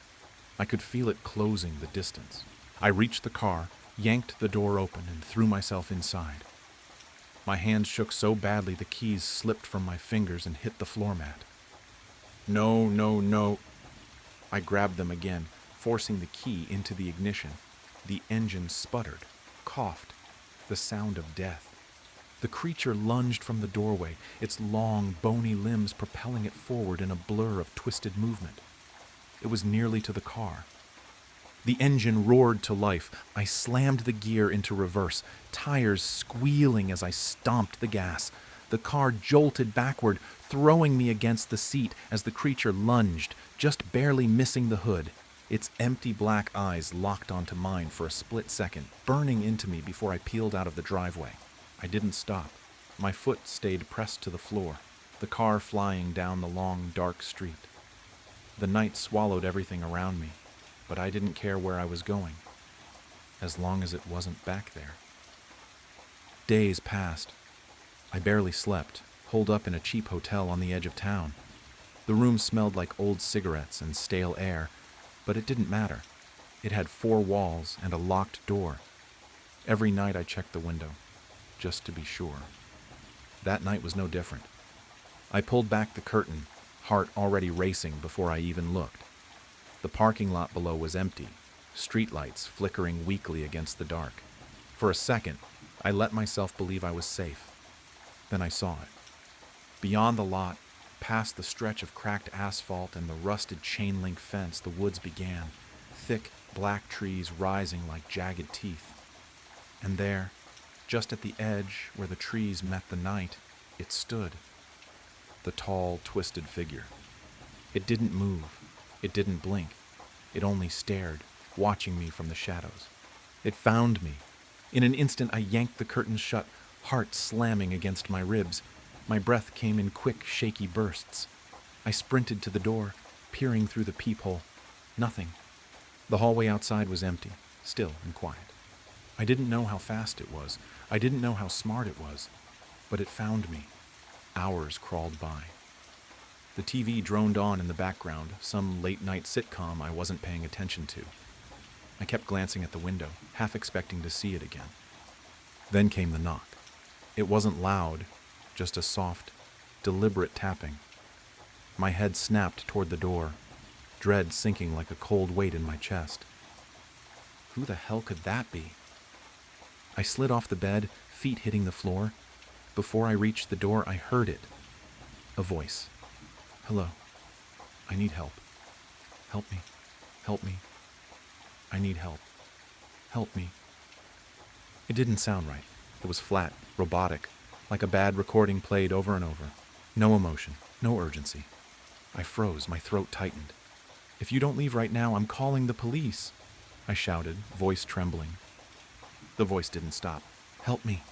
I could feel it closing the distance. I reached the car, yanked the door open, and threw myself inside. My hands shook so badly the keys slipped from my fingers and hit the floor mat. No, no, no. I grabbed them again, forcing the key into the ignition. The engine sputtered, coughed, the sound of death. The creature lunged from the doorway, its long, bony limbs propelling it forward in a blur of twisted movement. It was nearly to the car. The engine roared to life. I slammed the gear into reverse, tires squealing as I stomped the gas. The car jolted backward, throwing me against the seat as the creature lunged, just barely missing the hood. Its empty black eyes locked onto mine for a split second, burning into me before I peeled out of the driveway. I didn't stop. My foot stayed pressed to the floor, the car flying down the long, dark street. The night swallowed everything around me, but I didn't care where I was going, as long as it wasn't back there. Days passed. I barely slept, holed up in a cheap hotel on the edge of town. The room smelled like old cigarettes and stale air, but it didn't matter. It had 4 walls and a locked door. Every night I checked the window, just to be sure. That night was no different. I pulled back the curtain, heart already racing before I even looked. The parking lot below was empty, streetlights flickering weakly against the dark. For a second, I let myself believe I was safe. Then I saw it. Beyond the lot, past the stretch of cracked asphalt and the rusted chain-link fence, the woods began, thick, black trees rising like jagged teeth. And there, just at the edge where the trees met the night, it stood. The tall, twisted figure. It didn't move. It didn't blink. It only stared, watching me from the shadows. It found me. In an instant, I yanked the curtains shut, heart slamming against my ribs. My breath came in quick, shaky bursts. I sprinted to the door, peering through the peephole. Nothing. The hallway outside was empty, still and quiet. I didn't know how fast it was. I didn't know how smart it was. But it found me. Hours crawled by. The TV droned on in the background, some late-night sitcom I wasn't paying attention to. I kept glancing at the window, half expecting to see it again. Then came the knock. It wasn't loud, just a soft, deliberate tapping. My head snapped toward the door, dread sinking like a cold weight in my chest. Who the hell could that be? I slid off the bed, feet hitting the floor. Before I reached the door, I heard it. A voice. Hello. I need help. Help me. Help me. I need help. Help me. It didn't sound right. It was flat, robotic, like a bad recording played over and over. No emotion, no urgency. I froze, my throat tightened. If you don't leave right now, I'm calling the police, I shouted, voice trembling. The voice didn't stop. Help me.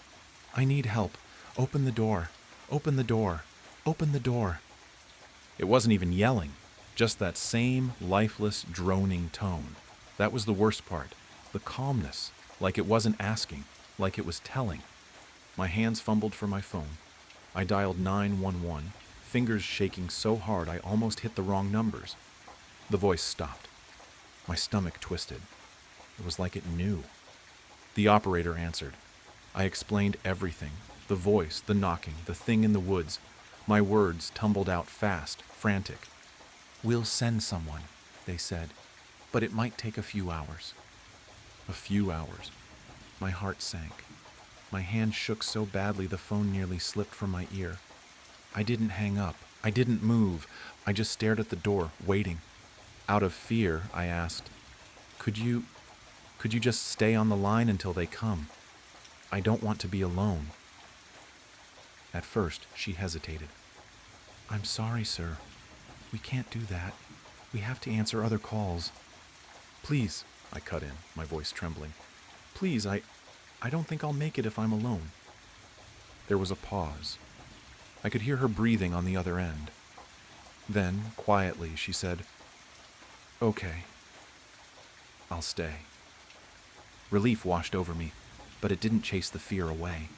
I need help. Open the door. Open the door. Open the door. It wasn't even yelling, just that same lifeless, droning tone. That was the worst part. The calmness, like it wasn't asking, like it was telling. My hands fumbled for my phone. I dialed 911, fingers shaking so hard I almost hit the wrong numbers. The voice stopped. My stomach twisted. It was like it knew. The operator answered. I explained everything. The voice, the knocking, the thing in the woods. My words tumbled out fast, frantic. We'll send someone, they said, but it might take a few hours. A few hours. My heart sank. My hand shook so badly the phone nearly slipped from my ear. I didn't hang up. I didn't move. I just stared at the door, waiting. Out of fear, I asked, Could you just stay on the line until they come? I don't want to be alone. At first, she hesitated. I'm sorry, sir. We can't do that. We have to answer other calls. Please, I cut in, my voice trembling. Please, I don't think I'll make it if I'm alone. There was a pause. I could hear her breathing on the other end. Then, quietly, she said, Okay, I'll stay. Relief washed over me, but it didn't chase the fear away.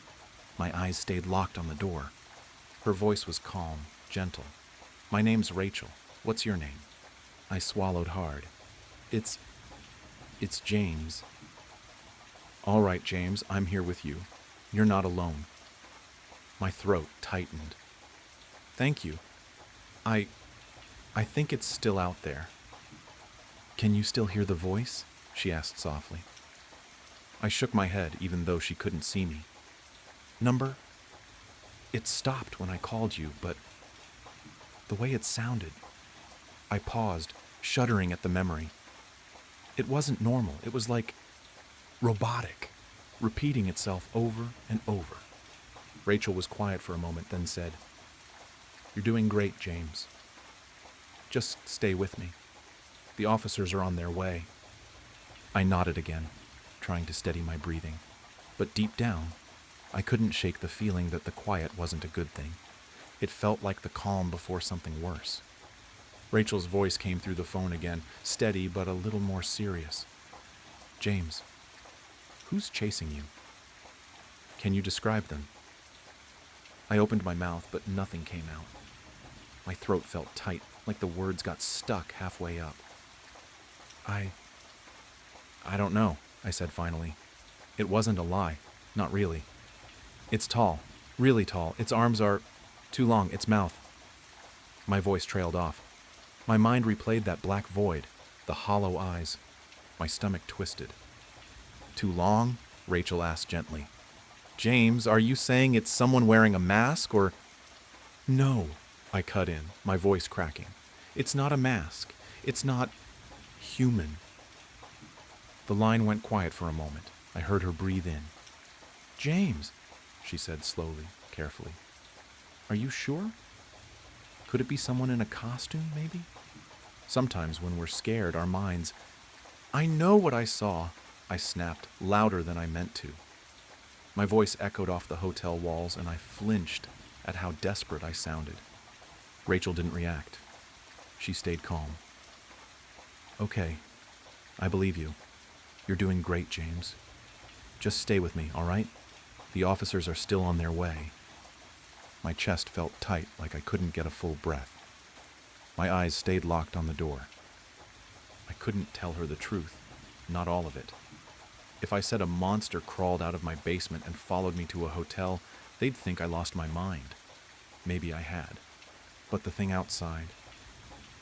My eyes stayed locked on the door. Her voice was calm, gentle. My name's Rachel. What's your name? I swallowed hard. It's James. All right, James, I'm here with you. You're not alone. My throat tightened. Thank you. I think it's still out there. Can you still hear the voice? She asked softly. I shook my head, even though she couldn't see me. Number? It stopped when I called you, but the way it sounded. I paused, shuddering at the memory. It wasn't normal. It was like robotic, repeating itself over and over. Rachel was quiet for a moment, then said, You're doing great, James. Just stay with me. The officers are on their way. I nodded again, trying to steady my breathing. But deep down, I couldn't shake the feeling that the quiet wasn't a good thing. It felt like the calm before something worse. Rachel's voice came through the phone again, steady but a little more serious. James, who's chasing you? Can you describe them? I opened my mouth, but nothing came out. My throat felt tight, like the words got stuck halfway up. I don't know, I said finally. It wasn't a lie, not really. It's tall, really tall. Its arms are too long, its mouth. My voice trailed off. My mind replayed that black void, the hollow eyes. My stomach twisted. Too long? Rachel asked gently. James, are you saying it's someone wearing a mask or... No, I cut in, my voice cracking. It's not a mask. It's not human. The line went quiet for a moment. I heard her breathe in. James, she said slowly, carefully. Are you sure? Could it be someone in a costume, maybe? Sometimes when we're scared, our minds... I know what I saw, I snapped, louder than I meant to. My voice echoed off the hotel walls, and I flinched at how desperate I sounded. Rachel didn't react. She stayed calm. Okay, I believe you. You're doing great, James. Just stay with me, all right? The officers are still on their way. My chest felt tight, like I couldn't get a full breath. My eyes stayed locked on the door. I couldn't tell her the truth. not all of it. If I said a monster crawled out of my basement and followed me to a hotel, they'd think I lost my mind. Maybe I had. But the thing outside,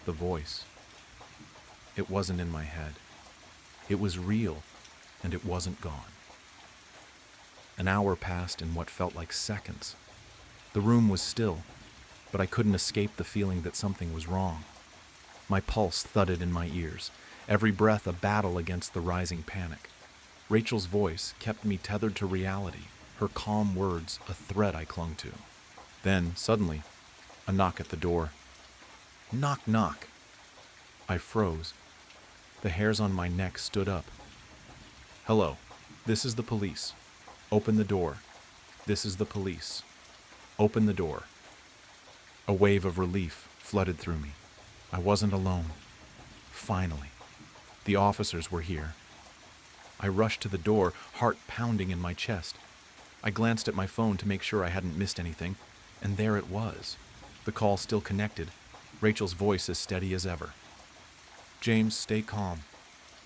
the voice, it wasn't in my head. It was real, and it wasn't gone. An hour passed in what felt like seconds. The room was still, but I couldn't escape the feeling that something was wrong. My pulse thudded in my ears, every breath a battle against the rising panic. Rachel's voice kept me tethered to reality, her calm words a thread I clung to. Then, suddenly, a knock at the door. Knock, knock. I froze. The hairs on my neck stood up. Hello, this is the police. Open the door. This is the police. Open the door. A wave of relief flooded through me. I wasn't alone. Finally, the officers were here. I rushed to the door, heart pounding in my chest. I glanced at my phone to make sure I hadn't missed anything, and there it was. The call still connected, Rachel's voice as steady as ever. James, stay calm.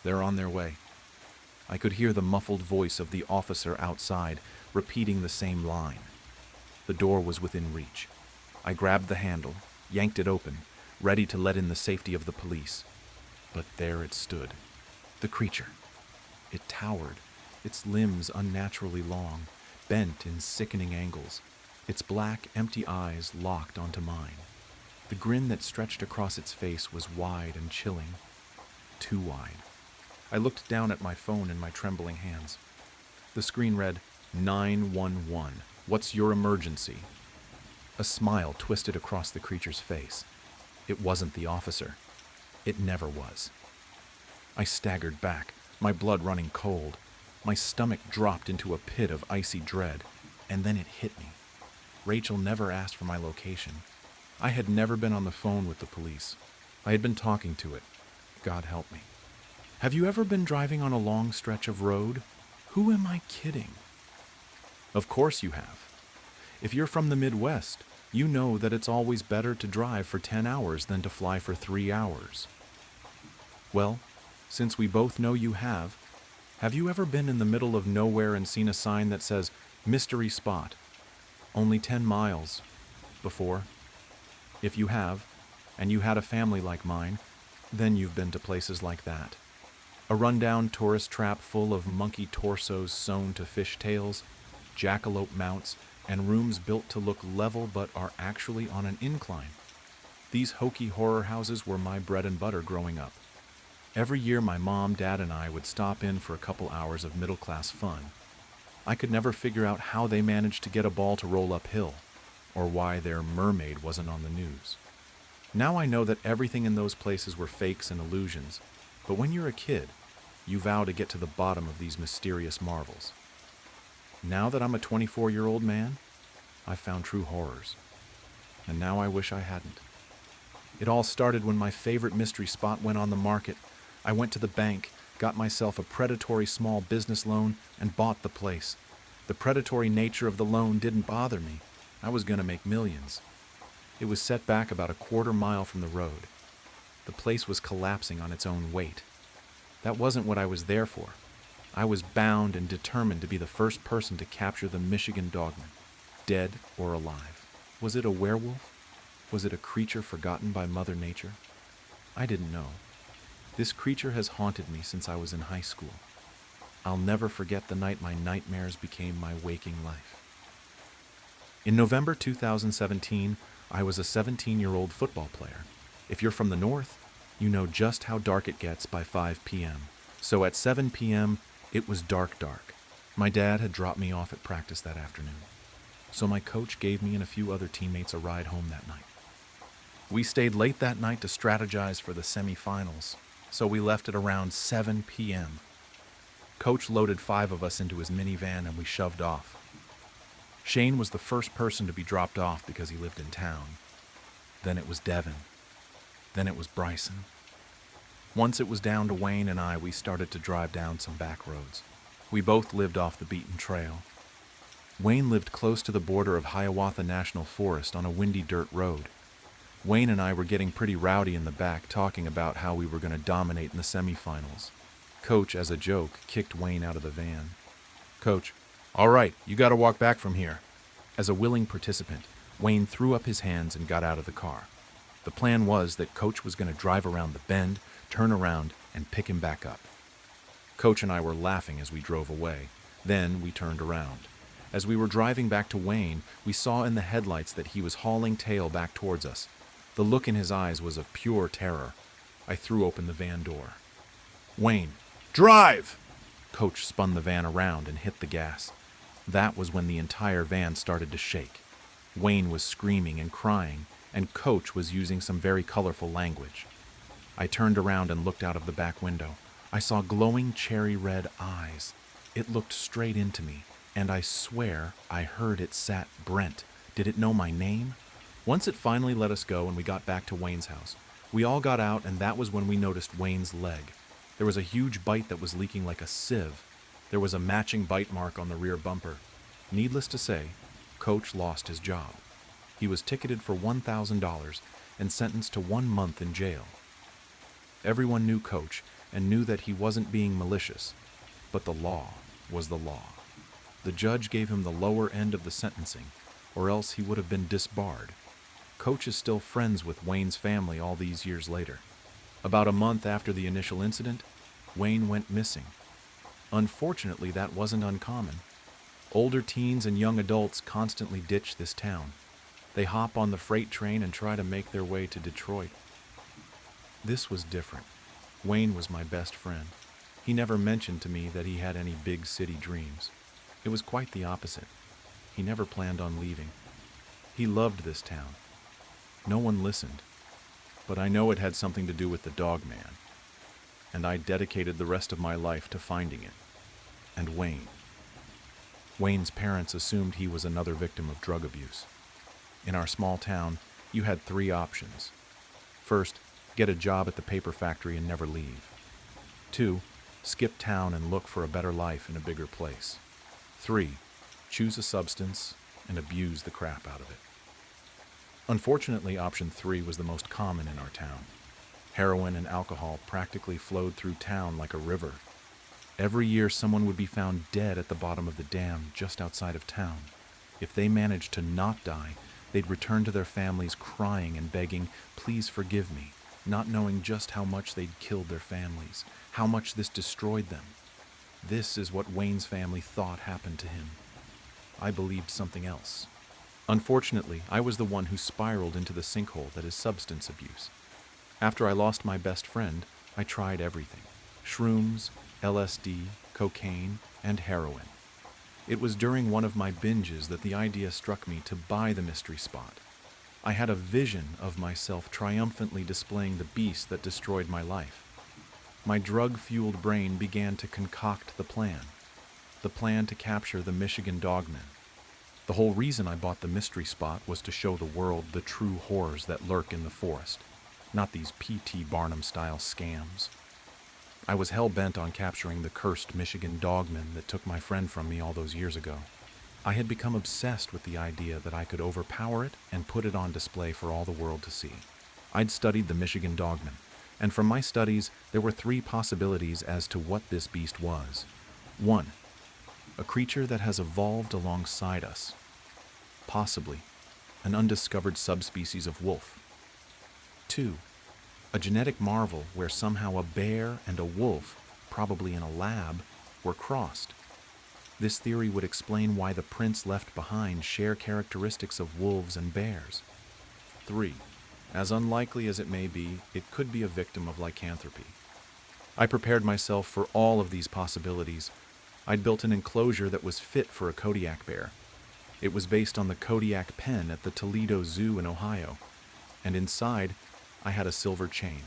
They're on their way. I could hear the muffled voice of the officer outside, repeating the same line. The door was within reach. I grabbed the handle, yanked it open, ready to let in the safety of the police. But there it stood, the creature. It towered, its limbs unnaturally long, bent in sickening angles, its black, empty eyes locked onto mine. The grin that stretched across its face was wide and chilling, too wide. I looked down at my phone in my trembling hands. The screen read, 911. What's your emergency? A smile twisted across the creature's face. It wasn't the officer. It never was. I staggered back, my blood running cold. My stomach dropped into a pit of icy dread, and then it hit me. Rachel never asked for my location. I had never been on the phone with the police. I had been talking to it. God help me. Have you ever been driving on a long stretch of road? Who am I kidding? Of course you have. If you're from the Midwest, you know that it's always better to drive for 10 hours than to fly for 3 hours. Well, since we both know you have you ever been in the middle of nowhere and seen a sign that says, mystery spot, only 10 miles, before? If you have, and you had a family like mine, then you've been to places like that. A rundown tourist trap full of monkey torsos sewn to fishtails, jackalope mounts, and rooms built to look level but are actually on an incline. These hokey horror houses were my bread and butter growing up. Every year my mom, dad, and I would stop in for a couple hours of middle-class fun. I could never figure out how they managed to get a ball to roll uphill, or why their mermaid wasn't on the news. Now I know that everything in those places were fakes and illusions, but when you're a kid, you vow to get to the bottom of these mysterious marvels. Now that I'm a 24-year-old man, I've found true horrors. And now I wish I hadn't. It all started when my favorite mystery spot went on the market. I went to the bank, got myself a predatory small business loan, and bought the place. The predatory nature of the loan didn't bother me. I was going to make millions. It was set back about a quarter mile from the road. The place was collapsing on its own weight. That wasn't what I was there for. I was bound and determined to be the first person to capture the Michigan dogman, dead or alive. Was it a werewolf? Was it a creature forgotten by Mother Nature? I didn't know. This creature has haunted me since I was in high school. I'll never forget the night my nightmares became my waking life. In November 2017, I was a 17-year-old football player. If you're from the North, you know just how dark it gets by 5 p.m. So at 7 p.m., it was dark. My dad had dropped me off at practice that afternoon, so my coach gave me and a few other teammates a ride home that night. We stayed late that night to strategize for the semifinals, so we left at around 7 p.m. Coach loaded 5 of us into his minivan and we shoved off. Shane was the first person to be dropped off because he lived in town. Then it was Devin. Then it was Bryson. Once it was down to Wayne and I, we started to drive down some back roads. We both lived off the beaten trail. Wayne lived close to the border of Hiawatha National Forest on a windy dirt road. Wayne and I were getting pretty rowdy in the back, talking about how we were going to dominate in the semifinals. Coach, as a joke, kicked Wayne out of the van. Coach, all right, you gotta walk back from here. As a willing participant, Wayne threw up his hands and got out of the car. The plan was that Coach was going to drive around the bend, turn around, and pick him back up. Coach and I were laughing as we drove away. Then we turned around. As we were driving back to Wayne, we saw in the headlights that he was hauling tail back towards us. The look in his eyes was of pure terror. I threw open the van door. Wayne, drive! Coach spun the van around and hit the gas. That was when the entire van started to shake. Wayne was screaming and crying, and Coach was using some very colorful language. I turned around and looked out of the back window. I saw glowing cherry red eyes. It looked straight into me, and I swear I heard it sat Brent. Did it know my name? Once it finally let us go and we got back to Wayne's house, we all got out, and that was when we noticed Wayne's leg. There was a huge bite that was leaking like a sieve. There was a matching bite mark on the rear bumper. Needless to say, Coach lost his job. He was ticketed for $1,000 and sentenced to 1 month in jail. Everyone knew Coach and knew that he wasn't being malicious, but the law was the law. The judge gave him the lower end of the sentencing, or else he would have been disbarred. Coach is still friends with Wayne's family all these years later. About a month after the initial incident, Wayne went missing. Unfortunately, that wasn't uncommon. Older teens and young adults constantly ditch this town. They hop on the freight train and try to make their way to Detroit. This was different. Wayne was my best friend. He never mentioned to me that he had any big city dreams. It was quite the opposite. He never planned on leaving. He loved this town. No one listened, but I know it had something to do with the dog man, and I dedicated the rest of my life to finding it. And Wayne. Wayne's parents assumed he was another victim of drug abuse. In our small town, you had 3 options. First, get a job at the paper factory and never leave. 2, skip town and look for a better life in a bigger place. 3, choose a substance and abuse the crap out of it. Unfortunately, option 3 was the most common in our town. Heroin and alcohol practically flowed through town like a river. Every year, someone would be found dead at the bottom of the dam just outside of town. If they managed to not die, they'd return to their families crying and begging, "Please forgive me," not knowing just how much they'd killed their families, how much this destroyed them. This is what Wayne's family thought happened to him. I believed something else. Unfortunately, I was the one who spiraled into the sinkhole that is substance abuse. After I lost my best friend, I tried everything: shrooms, LSD, cocaine, and heroin. It was during one of my binges that the idea struck me to buy the mystery spot. I had a vision of myself triumphantly displaying the beast that destroyed my life. My drug-fueled brain began to concoct the plan to capture the Michigan dogmen. The whole reason I bought the mystery spot was to show the world the true horrors that lurk in the forest, not these P.T. Barnum-style scams. I was hell-bent on capturing the cursed Michigan dogmen that took my friend from me all those years ago. I had become obsessed with the idea that I could overpower it and put it on display for all the world to see. I'd studied the Michigan dogmen, and from my studies, there were 3 possibilities as to what this beast was. 1, a creature that has evolved alongside us, possibly an undiscovered subspecies of wolf. 2, a genetic marvel where somehow a bear and a wolf, probably in a lab, were crossed. This theory would explain why the prints left behind share characteristics of wolves and bears. 3, as unlikely as it may be, it could be a victim of lycanthropy. I prepared myself for all of these possibilities. I'd built an enclosure that was fit for a Kodiak bear. It was based on the Kodiak pen at the Toledo Zoo in Ohio, and inside, I had a silver chain.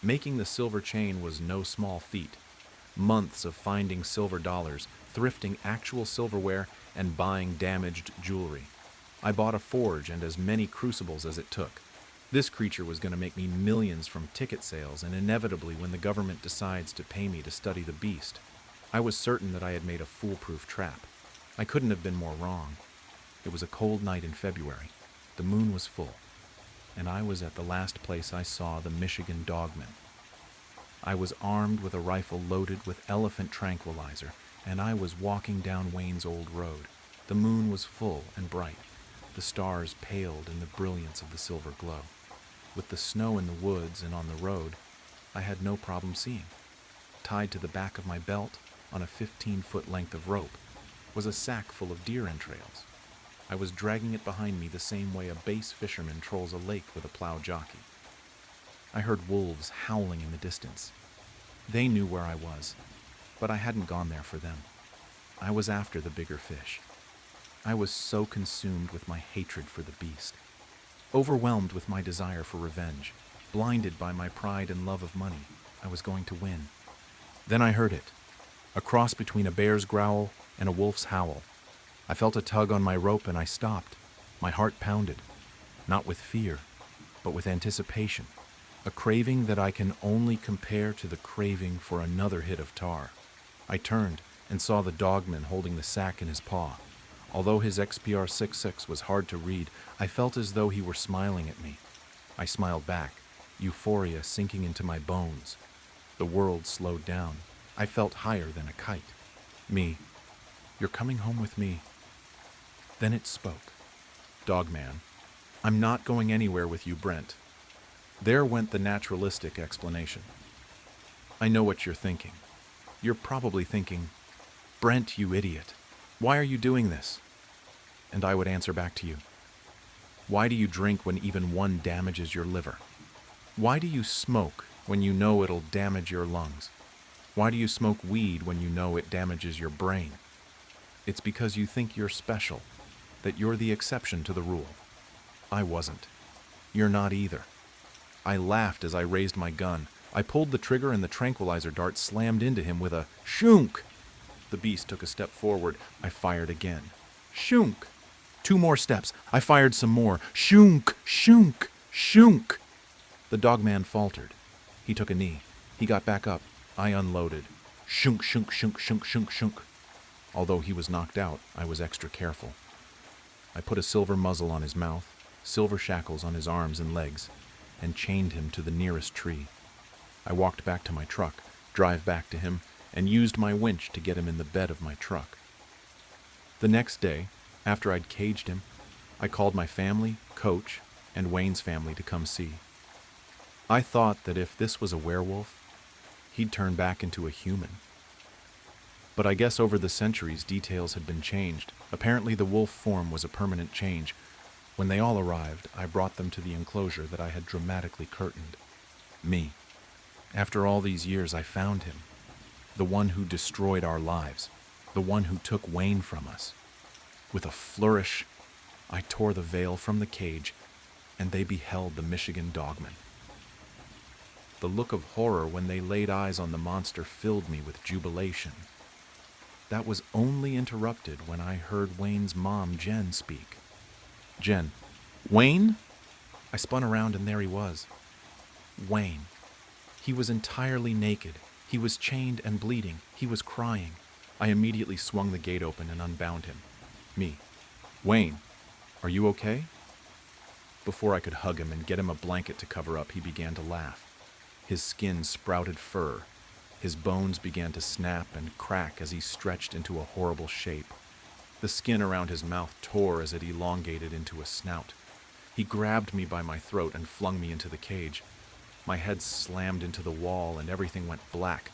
Making the silver chain was no small feat. Months of finding silver dollars, thrifting actual silverware, and buying damaged jewelry. I bought a forge and as many crucibles as it took. This creature was going to make me millions from ticket sales, and inevitably when the government decides to pay me to study the beast, I was certain that I had made a foolproof trap. I couldn't have been more wrong. It was a cold night in February. The moon was full, and I was at the last place I saw the Michigan dogmen. I was armed with a rifle loaded with elephant tranquilizer, and I was walking down Wayne's old road. The moon was full and bright. The stars paled in the brilliance of the silver glow. With the snow in the woods and on the road, I had no problem seeing. Tied to the back of my belt, on a 15-foot length of rope, was a sack full of deer entrails. I was dragging it behind me the same way a bass fisherman trolls a lake with a plow jockey. I heard wolves howling in the distance. They knew where I was, but I hadn't gone there for them. I was after the bigger fish. I was so consumed with my hatred for the beast, overwhelmed with my desire for revenge, blinded by my pride and love of money. I was going to win. Then I heard it, a cross between a bear's growl and a wolf's howl. I felt a tug on my rope and I stopped. My heart pounded, not with fear, but with anticipation, a craving that I can only compare to the craving for another hit of tar. I turned and saw the dogman holding the sack in his paw. Although his XPR 66 was hard to read, I felt as though he were smiling at me. I smiled back, euphoria sinking into my bones. The world slowed down. I felt higher than a kite. Me, you're coming home with me. Then it spoke. Dogman, I'm not going anywhere with you, Brent. There went the naturalistic explanation. I know what you're thinking. You're probably thinking, Brent, you idiot. Why are you doing this? And I would answer back to you. Why do you drink when even one damages your liver? Why do you smoke when you know it'll damage your lungs? Why do you smoke weed when you know it damages your brain? It's because you think you're special, that you're the exception to the rule. I wasn't. You're not either. I laughed as I raised my gun. I pulled the trigger and the tranquilizer dart slammed into him with a shunk. The beast took a step forward. I fired again. Shunk. 2 more steps. I fired some more. Shunk, shunk, shunk. The dogman faltered. He took a knee. He got back up. I unloaded. Shunk, shunk, shunk, shunk, shunk, shunk. Although he was knocked out, I was extra careful. I put a silver muzzle on his mouth, silver shackles on his arms and legs, and chained him to the nearest tree. I walked back to my truck, drive back to him, and used my winch to get him in the bed of my truck. The next day, after I'd caged him, I called my family, Coach, and Wayne's family to come see. I thought that if this was a werewolf, he'd turn back into a human. But I guess over the centuries, details had been changed. Apparently the wolf form was a permanent change. When they all arrived, I brought them to the enclosure that I had dramatically curtained. Me. After all these years, I found him. The one who destroyed our lives. The one who took Wayne from us. With a flourish, I tore the veil from the cage, and they beheld the Michigan dogman. The look of horror when they laid eyes on the monster filled me with jubilation. That was only interrupted when I heard Wayne's mom, Jen, speak. Jen, Wayne? I spun around and there he was. Wayne. He was entirely naked. He was chained and bleeding. He was crying. I immediately swung the gate open and unbound him. Me. Wayne, are you okay? Before I could hug him and get him a blanket to cover up, he began to laugh. His skin sprouted fur. His bones began to snap and crack as he stretched into a horrible shape. The skin around his mouth tore as it elongated into a snout. He grabbed me by my throat and flung me into the cage. My head slammed into the wall and everything went black.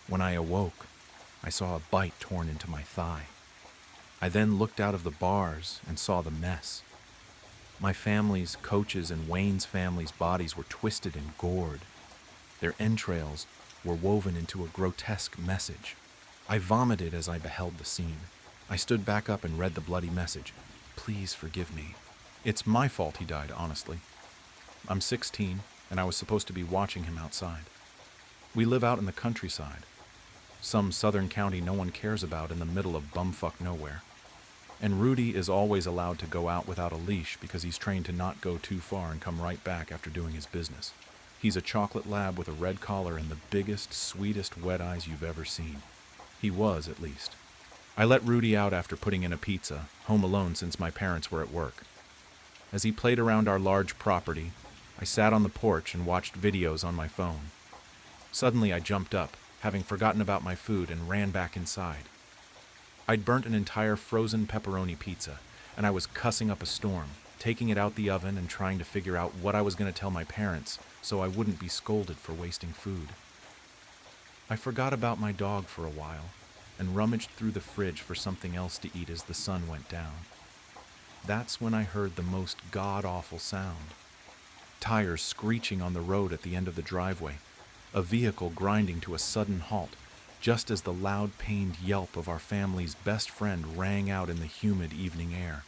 When I awoke, I saw a bite torn into my thigh. I then looked out of the bars and saw the mess. My family's, Coach's, and Wayne's family's bodies were twisted and gored. Their entrails were woven into a grotesque message. I vomited as I beheld the scene. I stood back up and read the bloody message. Please forgive me. It's my fault he died, honestly. I'm 16, and I was supposed to be watching him outside. We live out in the countryside. Some southern county no one cares about in the middle of bumfuck nowhere. And Rudy is always allowed to go out without a leash because he's trained to not go too far and come right back after doing his business. He's a chocolate lab with a red collar and the biggest, sweetest wet eyes you've ever seen. He was, at least. I let Rudy out after putting in a pizza, home alone since my parents were at work. As he played around our large property, I sat on the porch and watched videos on my phone. Suddenly I jumped up, having forgotten about my food, and ran back inside. I'd burnt an entire frozen pepperoni pizza, and I was cussing up a storm, taking it out the oven and trying to figure out what I was going to tell my parents so I wouldn't be scolded for wasting food. I forgot about my dog for a while and rummaged through the fridge for something else to eat as the sun went down. That's when I heard the most god-awful sound. Tires screeching on the road at the end of the driveway, a vehicle grinding to a sudden halt, just as the loud, pained yelp of our family's best friend rang out in the humid evening air.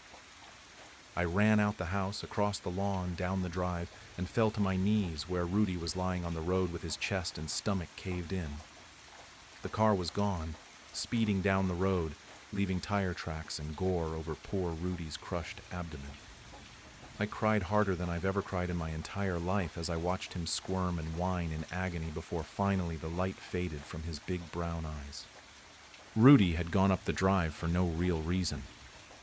I ran out the house, across the lawn, down the drive, and fell to my knees where Rudy was lying on the road with his chest and stomach caved in. The car was gone, speeding down the road, leaving tire tracks and gore over poor Rudy's crushed abdomen. I cried harder than I've ever cried in my entire life as I watched him squirm and whine in agony before finally the light faded from his big brown eyes. Rudy had gone up the drive for no real reason.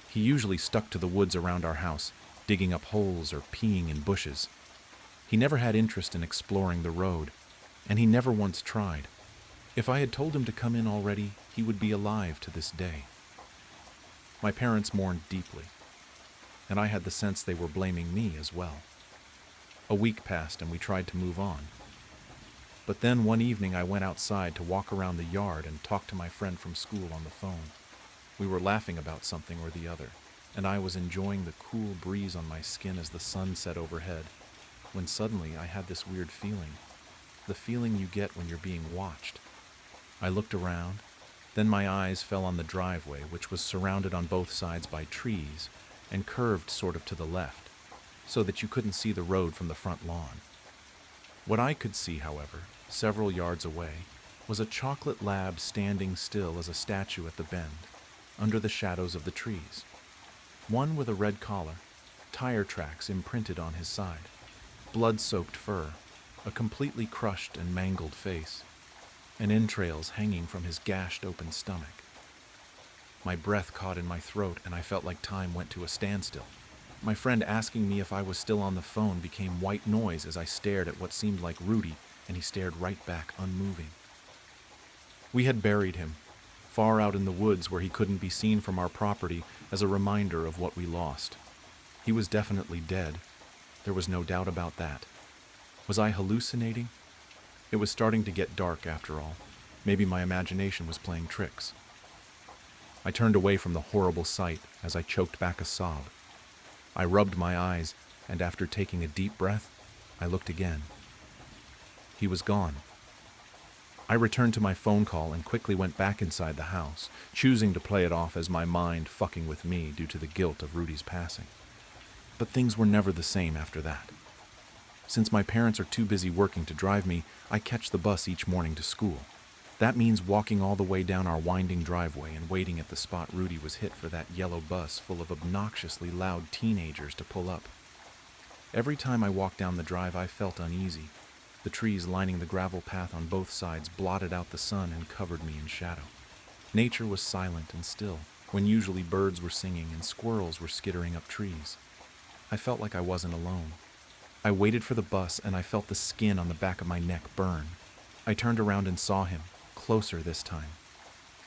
He usually stuck to the woods around our house, digging up holes or peeing in bushes. He never had interest in exploring the road, and he never once tried. If I had told him to come in already, he would be alive to this day. My parents mourned deeply, and I had the sense they were blaming me as well. A week passed and we tried to move on. But then one evening I went outside to walk around the yard and talk to my friend from school on the phone. We were laughing about something or the other, and I was enjoying the cool breeze on my skin as the sun set overhead, when suddenly I had this weird feeling, the feeling you get when you're being watched. I looked around, then my eyes fell on the driveway, which was surrounded on both sides by trees and curved sort of to the left, so that you couldn't see the road from the front lawn. What I could see, however, several yards away, was a chocolate lab standing still as a statue at the bend, under the shadows of the trees. One with a red collar, tire tracks imprinted on his side, blood-soaked fur, a completely crushed and mangled face, and entrails hanging from his gashed-open stomach. My breath caught in my throat, and I felt like time went to a standstill. My friend asking me if I was still on the phone became white noise as I stared at what seemed like Rudy, and he stared right back, unmoving. We had buried him, far out in the woods where he couldn't be seen from our property, as a reminder of what we lost. He was definitely dead. There was no doubt about that. Was I hallucinating? It was starting to get dark after all. Maybe my imagination was playing tricks. I turned away from the horrible sight as I choked back a sob. I rubbed my eyes, and after taking a deep breath, I looked again. He was gone. I returned to my phone call and quickly went back inside the house, choosing to play it off as my mind fucking with me due to the guilt of Rudy's passing. But things were never the same after that. Since my parents are too busy working to drive me, I catch the bus each morning to school. That means walking all the way down our winding driveway and waiting at the spot Rudy was hit for that yellow bus full of obnoxiously loud teenagers to pull up. Every time I walked down the drive, I felt uneasy. The trees lining the gravel path on both sides blotted out the sun and covered me in shadow. Nature was silent and still, when usually birds were singing and squirrels were skittering up trees. I felt like I wasn't alone. I waited for the bus and I felt the skin on the back of my neck burn. I turned around and saw him, closer this time.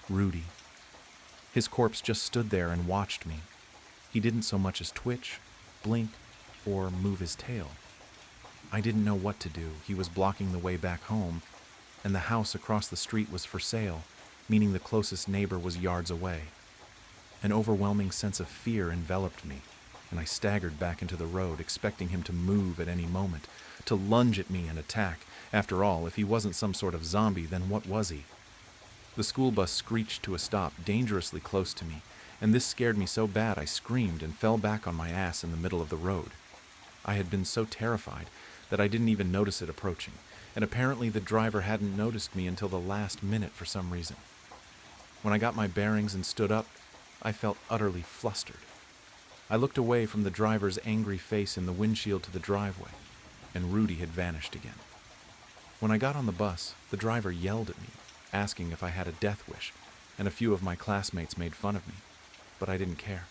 Rudy. His corpse just stood there and watched me. He didn't so much as twitch, blink, or move his tail. I didn't know what to do. He was blocking the way back home, and the house across the street was for sale, meaning the closest neighbor was yards away. An overwhelming sense of fear enveloped me, and I staggered back into the road, expecting him to move at any moment, to lunge at me and attack. After all, if he wasn't some sort of zombie, then what was he? The school bus screeched to a stop dangerously close to me, and this scared me so bad I screamed and fell back on my ass in the middle of the road. I had been so terrified that I didn't even notice it approaching, and apparently the driver hadn't noticed me until the last minute for some reason. When I got my bearings and stood up, I felt utterly flustered. I looked away from the driver's angry face in the windshield to the driveway, and Rudy had vanished again. When I got on the bus, the driver yelled at me, asking if I had a death wish, and a few of my classmates made fun of me, but I didn't care.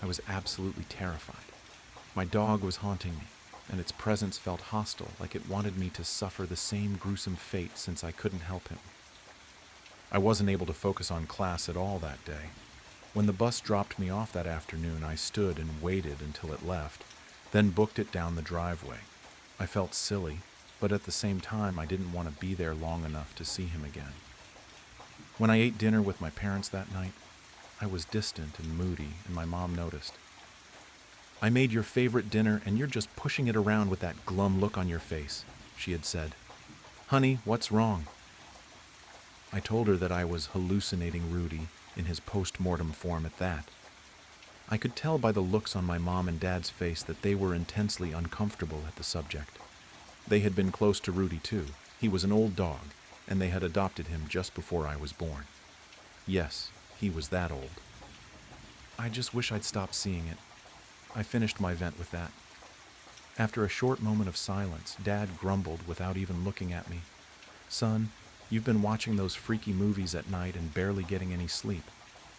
I was absolutely terrified. My dog was haunting me, and its presence felt hostile, like it wanted me to suffer the same gruesome fate since I couldn't help him. I wasn't able to focus on class at all that day. When the bus dropped me off that afternoon, I stood and waited until it left, then booked it down the driveway. I felt silly, but at the same time, I didn't want to be there long enough to see him again. When I ate dinner with my parents that night, I was distant and moody, and my mom noticed. "I made your favorite dinner, and you're just pushing it around with that glum look on your face," she had said. "Honey, what's wrong?" I told her that I was hallucinating Rudy in his post-mortem form at that. I could tell by the looks on my mom and dad's face that they were intensely uncomfortable at the subject. They had been close to Rudy too. He was an old dog, and they had adopted him just before I was born. Yes, he was that old. I just wish I'd stopped seeing it. I finished my vent with that. After a short moment of silence, Dad grumbled without even looking at me. "Son, you've been watching those freaky movies at night and barely getting any sleep.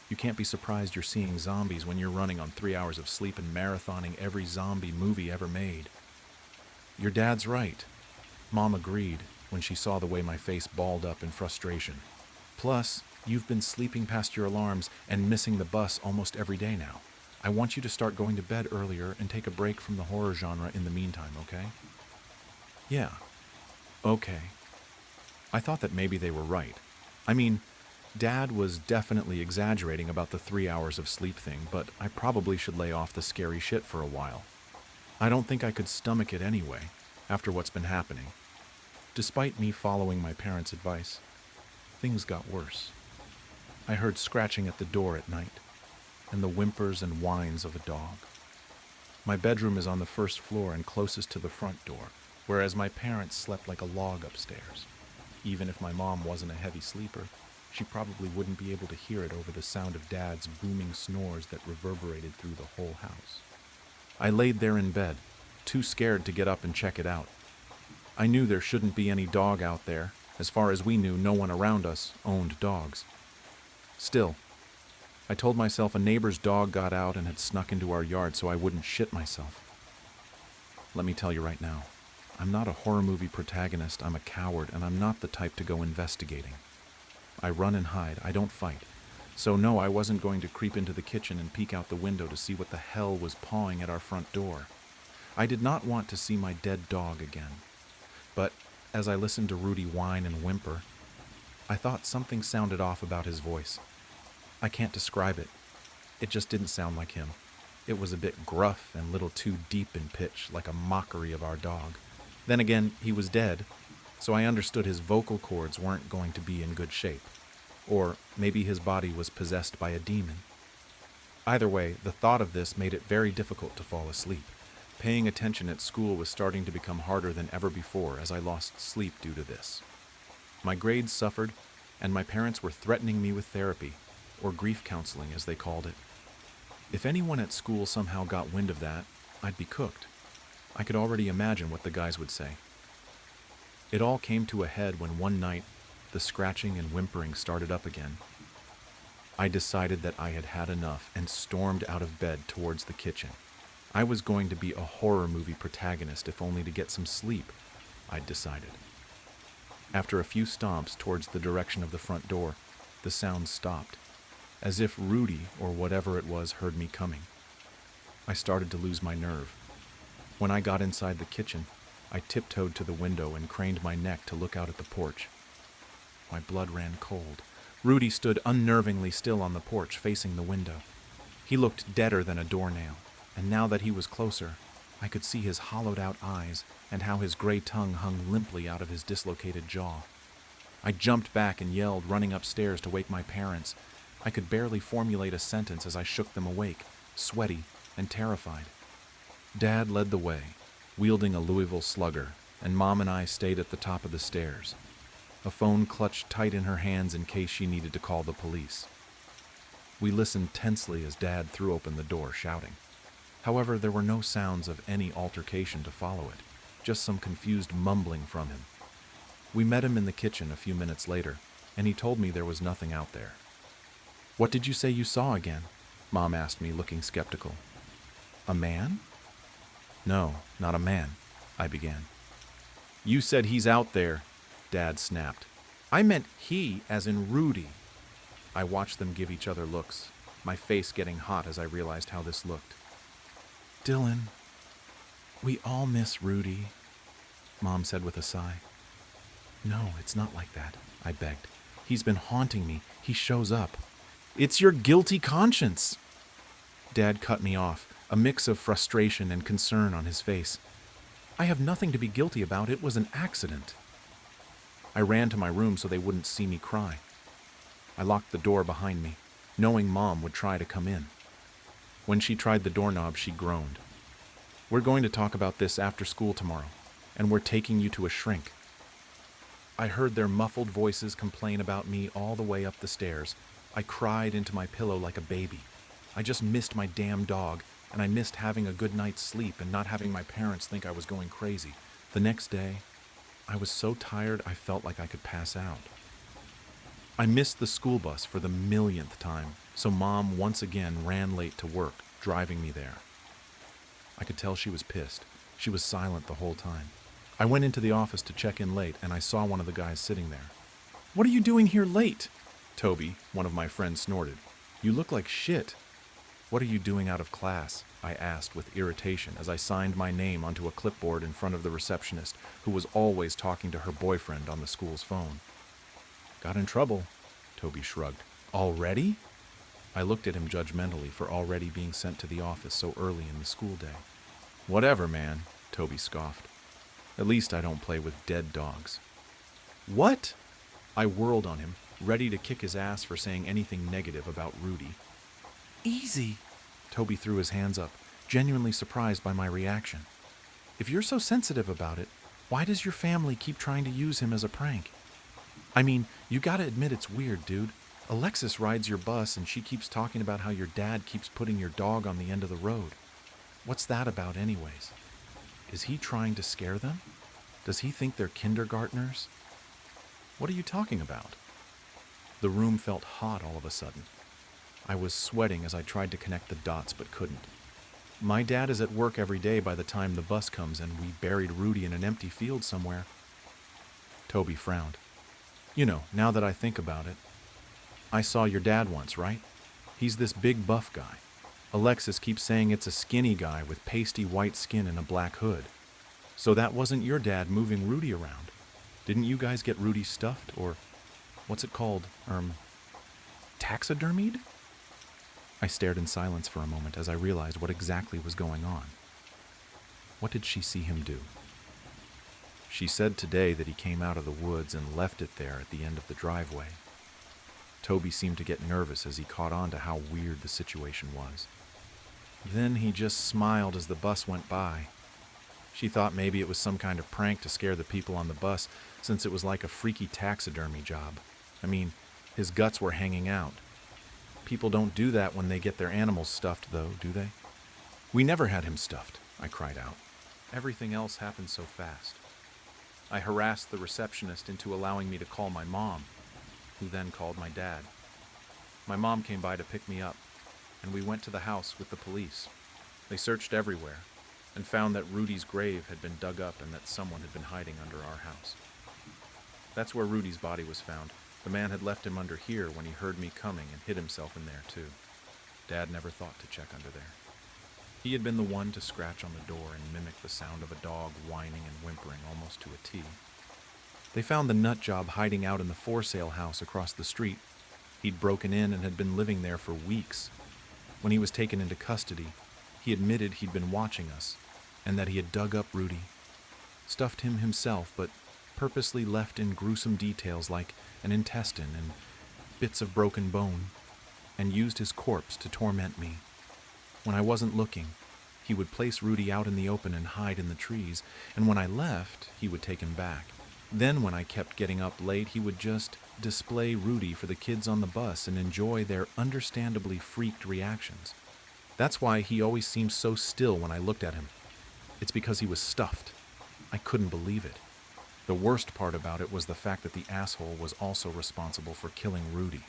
You can't be surprised you're seeing zombies when you're running on 3 hours of sleep and marathoning every zombie movie ever made." "Your dad's right," Mom agreed when she saw the way my face balled up in frustration. "Plus, you've been sleeping past your alarms and missing the bus almost every day now. I want you to start going to bed earlier and take a break from the horror genre in the meantime, okay?" "Yeah, okay." I thought that maybe they were right. I mean, Dad was definitely exaggerating about the 3 hours of sleep thing, but I probably should lay off the scary shit for a while. I don't think I could stomach it anyway, after what's been happening. Despite me following my parents' advice, things got worse. I heard scratching at the door at night, and the whimpers and whines of a dog. My bedroom is on the first floor and closest to the front door, whereas my parents slept like a log upstairs. Even if my mom wasn't a heavy sleeper, she probably wouldn't be able to hear it over the sound of Dad's booming snores that reverberated through the whole house. I laid there in bed, too scared to get up and check it out. I knew there shouldn't be any dog out there. As far as we knew, no one around us owned dogs. Still, I told myself a neighbor's dog got out and had snuck into our yard so I wouldn't shit myself. Let me tell you right now, I'm not a horror movie protagonist, I'm a coward, and I'm not the type to go investigating. I run and hide, I don't fight. So no, I wasn't going to creep into the kitchen and peek out the window to see what the hell was pawing at our front door. I did not want to see my dead dog again. But as I listened to Rudy whine and whimper, I thought something sounded off about his voice. I can't describe it. It just didn't sound like him. It was a bit gruff and a little too deep in pitch, like a mockery of our dog. Then again, he was dead, so I understood his vocal cords weren't going to be in good shape. Or maybe his body was possessed by a demon. Either way, the thought of this made it very difficult to fall asleep. Paying attention at school was starting to become harder than ever before as I lost sleep due to this. My grades suffered, and my parents were threatening me with therapy, or grief counseling as they called it. If anyone at school somehow got wind of that, I'd be cooked. I could already imagine what the guys would say. It all came to a head when one night, the scratching and whimpering started up again. I decided that I had had enough and stormed out of bed towards the kitchen. I was going to be a horror movie protagonist if only to get some sleep, I'd decided. After a few stomps towards the direction of the front door, the sound stopped, as if Rudy or whatever it was heard me coming. I started to lose my nerve. When I got inside the kitchen, I tiptoed to the window and craned my neck to look out at the porch. My blood ran cold. Rudy stood unnervingly still on the porch, facing the window. He looked deader than a doornail, and now that he was closer, I could see his hollowed-out eyes and how his gray tongue hung limply out of his dislocated jaw. I jumped back and yelled, running upstairs to wake my parents. I could barely formulate a sentence as I shook them awake, sweaty and terrified. Dad led the way, wielding a Louisville Slugger, and Mom and I stayed at the top of the stairs. A phone clutched tight in her hands in case she needed to call the police. We listened tensely as Dad threw open the door, shouting. However, there were no sounds of any altercation to follow it, just some confused mumbling from him. We met him in the kitchen a few minutes later, and he told me there was nothing out there. "What did you say you saw again?" Mom asked me, looking skeptical. "A man?" No, not a man, I began. You said he's out there, Dad snapped. I meant he, as in Rudy. I watched them give each other looks, my face getting hot as I realized how this looked. Dylan, we all miss Rudy, Mom said with a sigh. No, it's not like that, I begged. He's been haunting me. He shows up. It's your guilty conscience. Dad cut me off, a mix of frustration and concern on his face. I have nothing to be guilty about. It was an accident. I ran to my room so they wouldn't see me cry. I locked the door behind me, knowing Mom would try to come in. When she tried the doorknob, she groaned. We're going to talk about this after school tomorrow, and we're taking you to a shrink. I heard their muffled voices complain about me all the way up the stairs. I cried into my pillow like a baby. I just missed my damn dog, and I missed having a good night's sleep and not having my parents think I was going crazy. The next day, I was so tired I felt like I could pass out. I missed the school bus for the millionth time, so Mom once again ran late to work, driving me there. I could tell she was pissed. She was silent the whole time. I went into the office to check in late, and I saw one of the guys sitting there. What are you doing here late? Toby, one of my friends, snorted. You look like shit. What are you doing out of class? I asked with irritation as I signed my name onto a clipboard in front of the receptionist, who was always talking to her boyfriend on the school's phone. Got in trouble, Toby shrugged. Already? I looked at him judgmentally for already being sent to the office so early in the school day. Whatever, man, Toby scoffed. At least I don't play with dead dogs. What? I whirled on him, ready to kick his ass for saying anything negative about Rudy. Easy. Toby threw his hands up, genuinely surprised by my reaction. If you're so sensitive about it, why does your family keep trying to use him as a prank? I mean, you gotta admit it's weird, dude. Alexis rides your bus and she keeps talking about how your dad keeps putting your dog on the end of the road. What's that about anyways? Is he trying to scare them? Does he think they're kindergartners? What are you talking about? The room felt hot all of a sudden. I was sweating as I tried to connect the dots but couldn't. My dad is at work every day by the time the bus comes, and we buried Rudy in an empty field somewhere. Toby frowned. You know, now that I think about it, I saw your dad once, right? He's this big buff guy. Alexis keeps saying it's a skinny guy with pasty white skin and a black hood. So that wasn't your dad moving Rudy around. Didn't you guys get Rudy stuffed, or what's it called, taxidermied? I stared in silence for a moment as I realized what exactly was going on. What did she see him do? She said today that he came out of the woods and left it there at the end of the driveway. Toby seemed to get nervous as he caught on to how weird the situation was. Then he just smiled as the bus went by. She thought maybe it was some kind of prank to scare the people on the bus, since it was like a freaky taxidermy job. I mean, his guts were hanging out. People don't do that when they get their animals stuffed, though, do they? We never had him stuffed, I cried out. Everything else happened so fast. I harassed the receptionist into allowing me to call my mom, who then called my dad. My mom came by to pick me up, and we went to the house with the police. They searched everywhere and found that Rudy's grave had been dug up and that someone had been hiding under our house. That's where Rudy's body was found. The man had left him under here when he heard me coming and hid himself in there too. Dad never thought to check under there. He had been the one to scratch on the door and mimic the sound of a dog whining and whimpering almost to a T. They found the nut job hiding out in the for sale house across the street. He'd broken in and had been living there for weeks. When he was taken into custody, he admitted he'd been watching us and that he had dug up Rudy, stuffed him himself, but purposely left in gruesome details like an intestine and bits of broken bone, and used his corpse to torment me. When I wasn't looking, he would place Rudy out in the open and hide in the trees, and when I left, he would take him back. Then when I kept getting up late, he would just display Rudy for the kids on the bus and enjoy their understandably freaked reactions. That's why he always seemed so still when I looked at him. It's because he was stuffed. I couldn't believe it. The worst part about it was the fact that the asshole was also responsible for killing Rudy.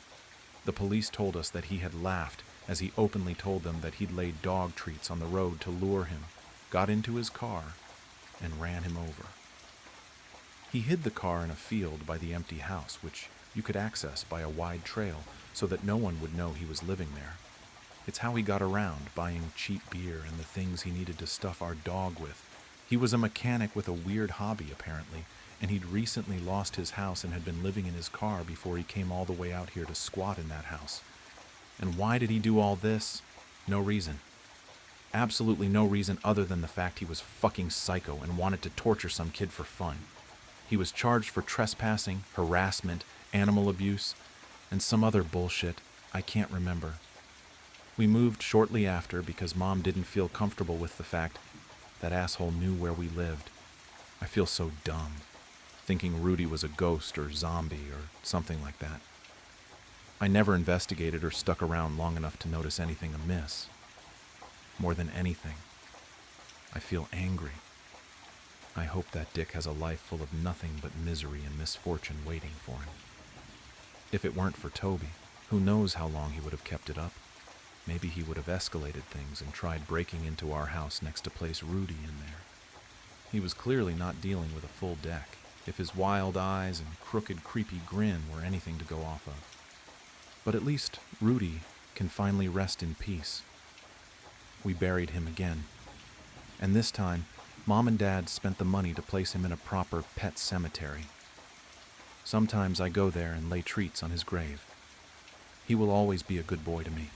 The police told us that he had laughed as he openly told them that he'd laid dog treats on the road to lure him. got into his car, and ran him over. He hid the car in a field by the empty house, which you could access by a wide trail so that no one would know he was living there. It's how he got around, buying cheap beer and the things he needed to stuff our dog with. He was a mechanic with a weird hobby, apparently, and he'd recently lost his house and had been living in his car before he came all the way out here to squat in that house. And why did he do all this? No reason. Absolutely no reason other than the fact he was fucking psycho and wanted to torture some kid for fun. He was charged for trespassing, harassment, animal abuse, and some other bullshit I can't remember. We moved shortly after because Mom didn't feel comfortable with the fact that asshole knew where we lived. I feel so dumb, thinking Rudy was a ghost or zombie or something like that. I never investigated or stuck around long enough to notice anything amiss. More than anything, I feel angry. I hope that dick has a life full of nothing but misery and misfortune waiting for him. If it weren't for Toby, who knows how long he would have kept it up? Maybe he would have escalated things and tried breaking into our house next to place Rudy in there. He was clearly not dealing with a full deck, if his wild eyes and crooked, creepy grin were anything to go off of. But at least Rudy can finally rest in peace. We buried him again, and this time, Mom and Dad spent the money to place him in a proper pet cemetery. Sometimes I go there and lay treats on his grave. He will always be a good boy to me.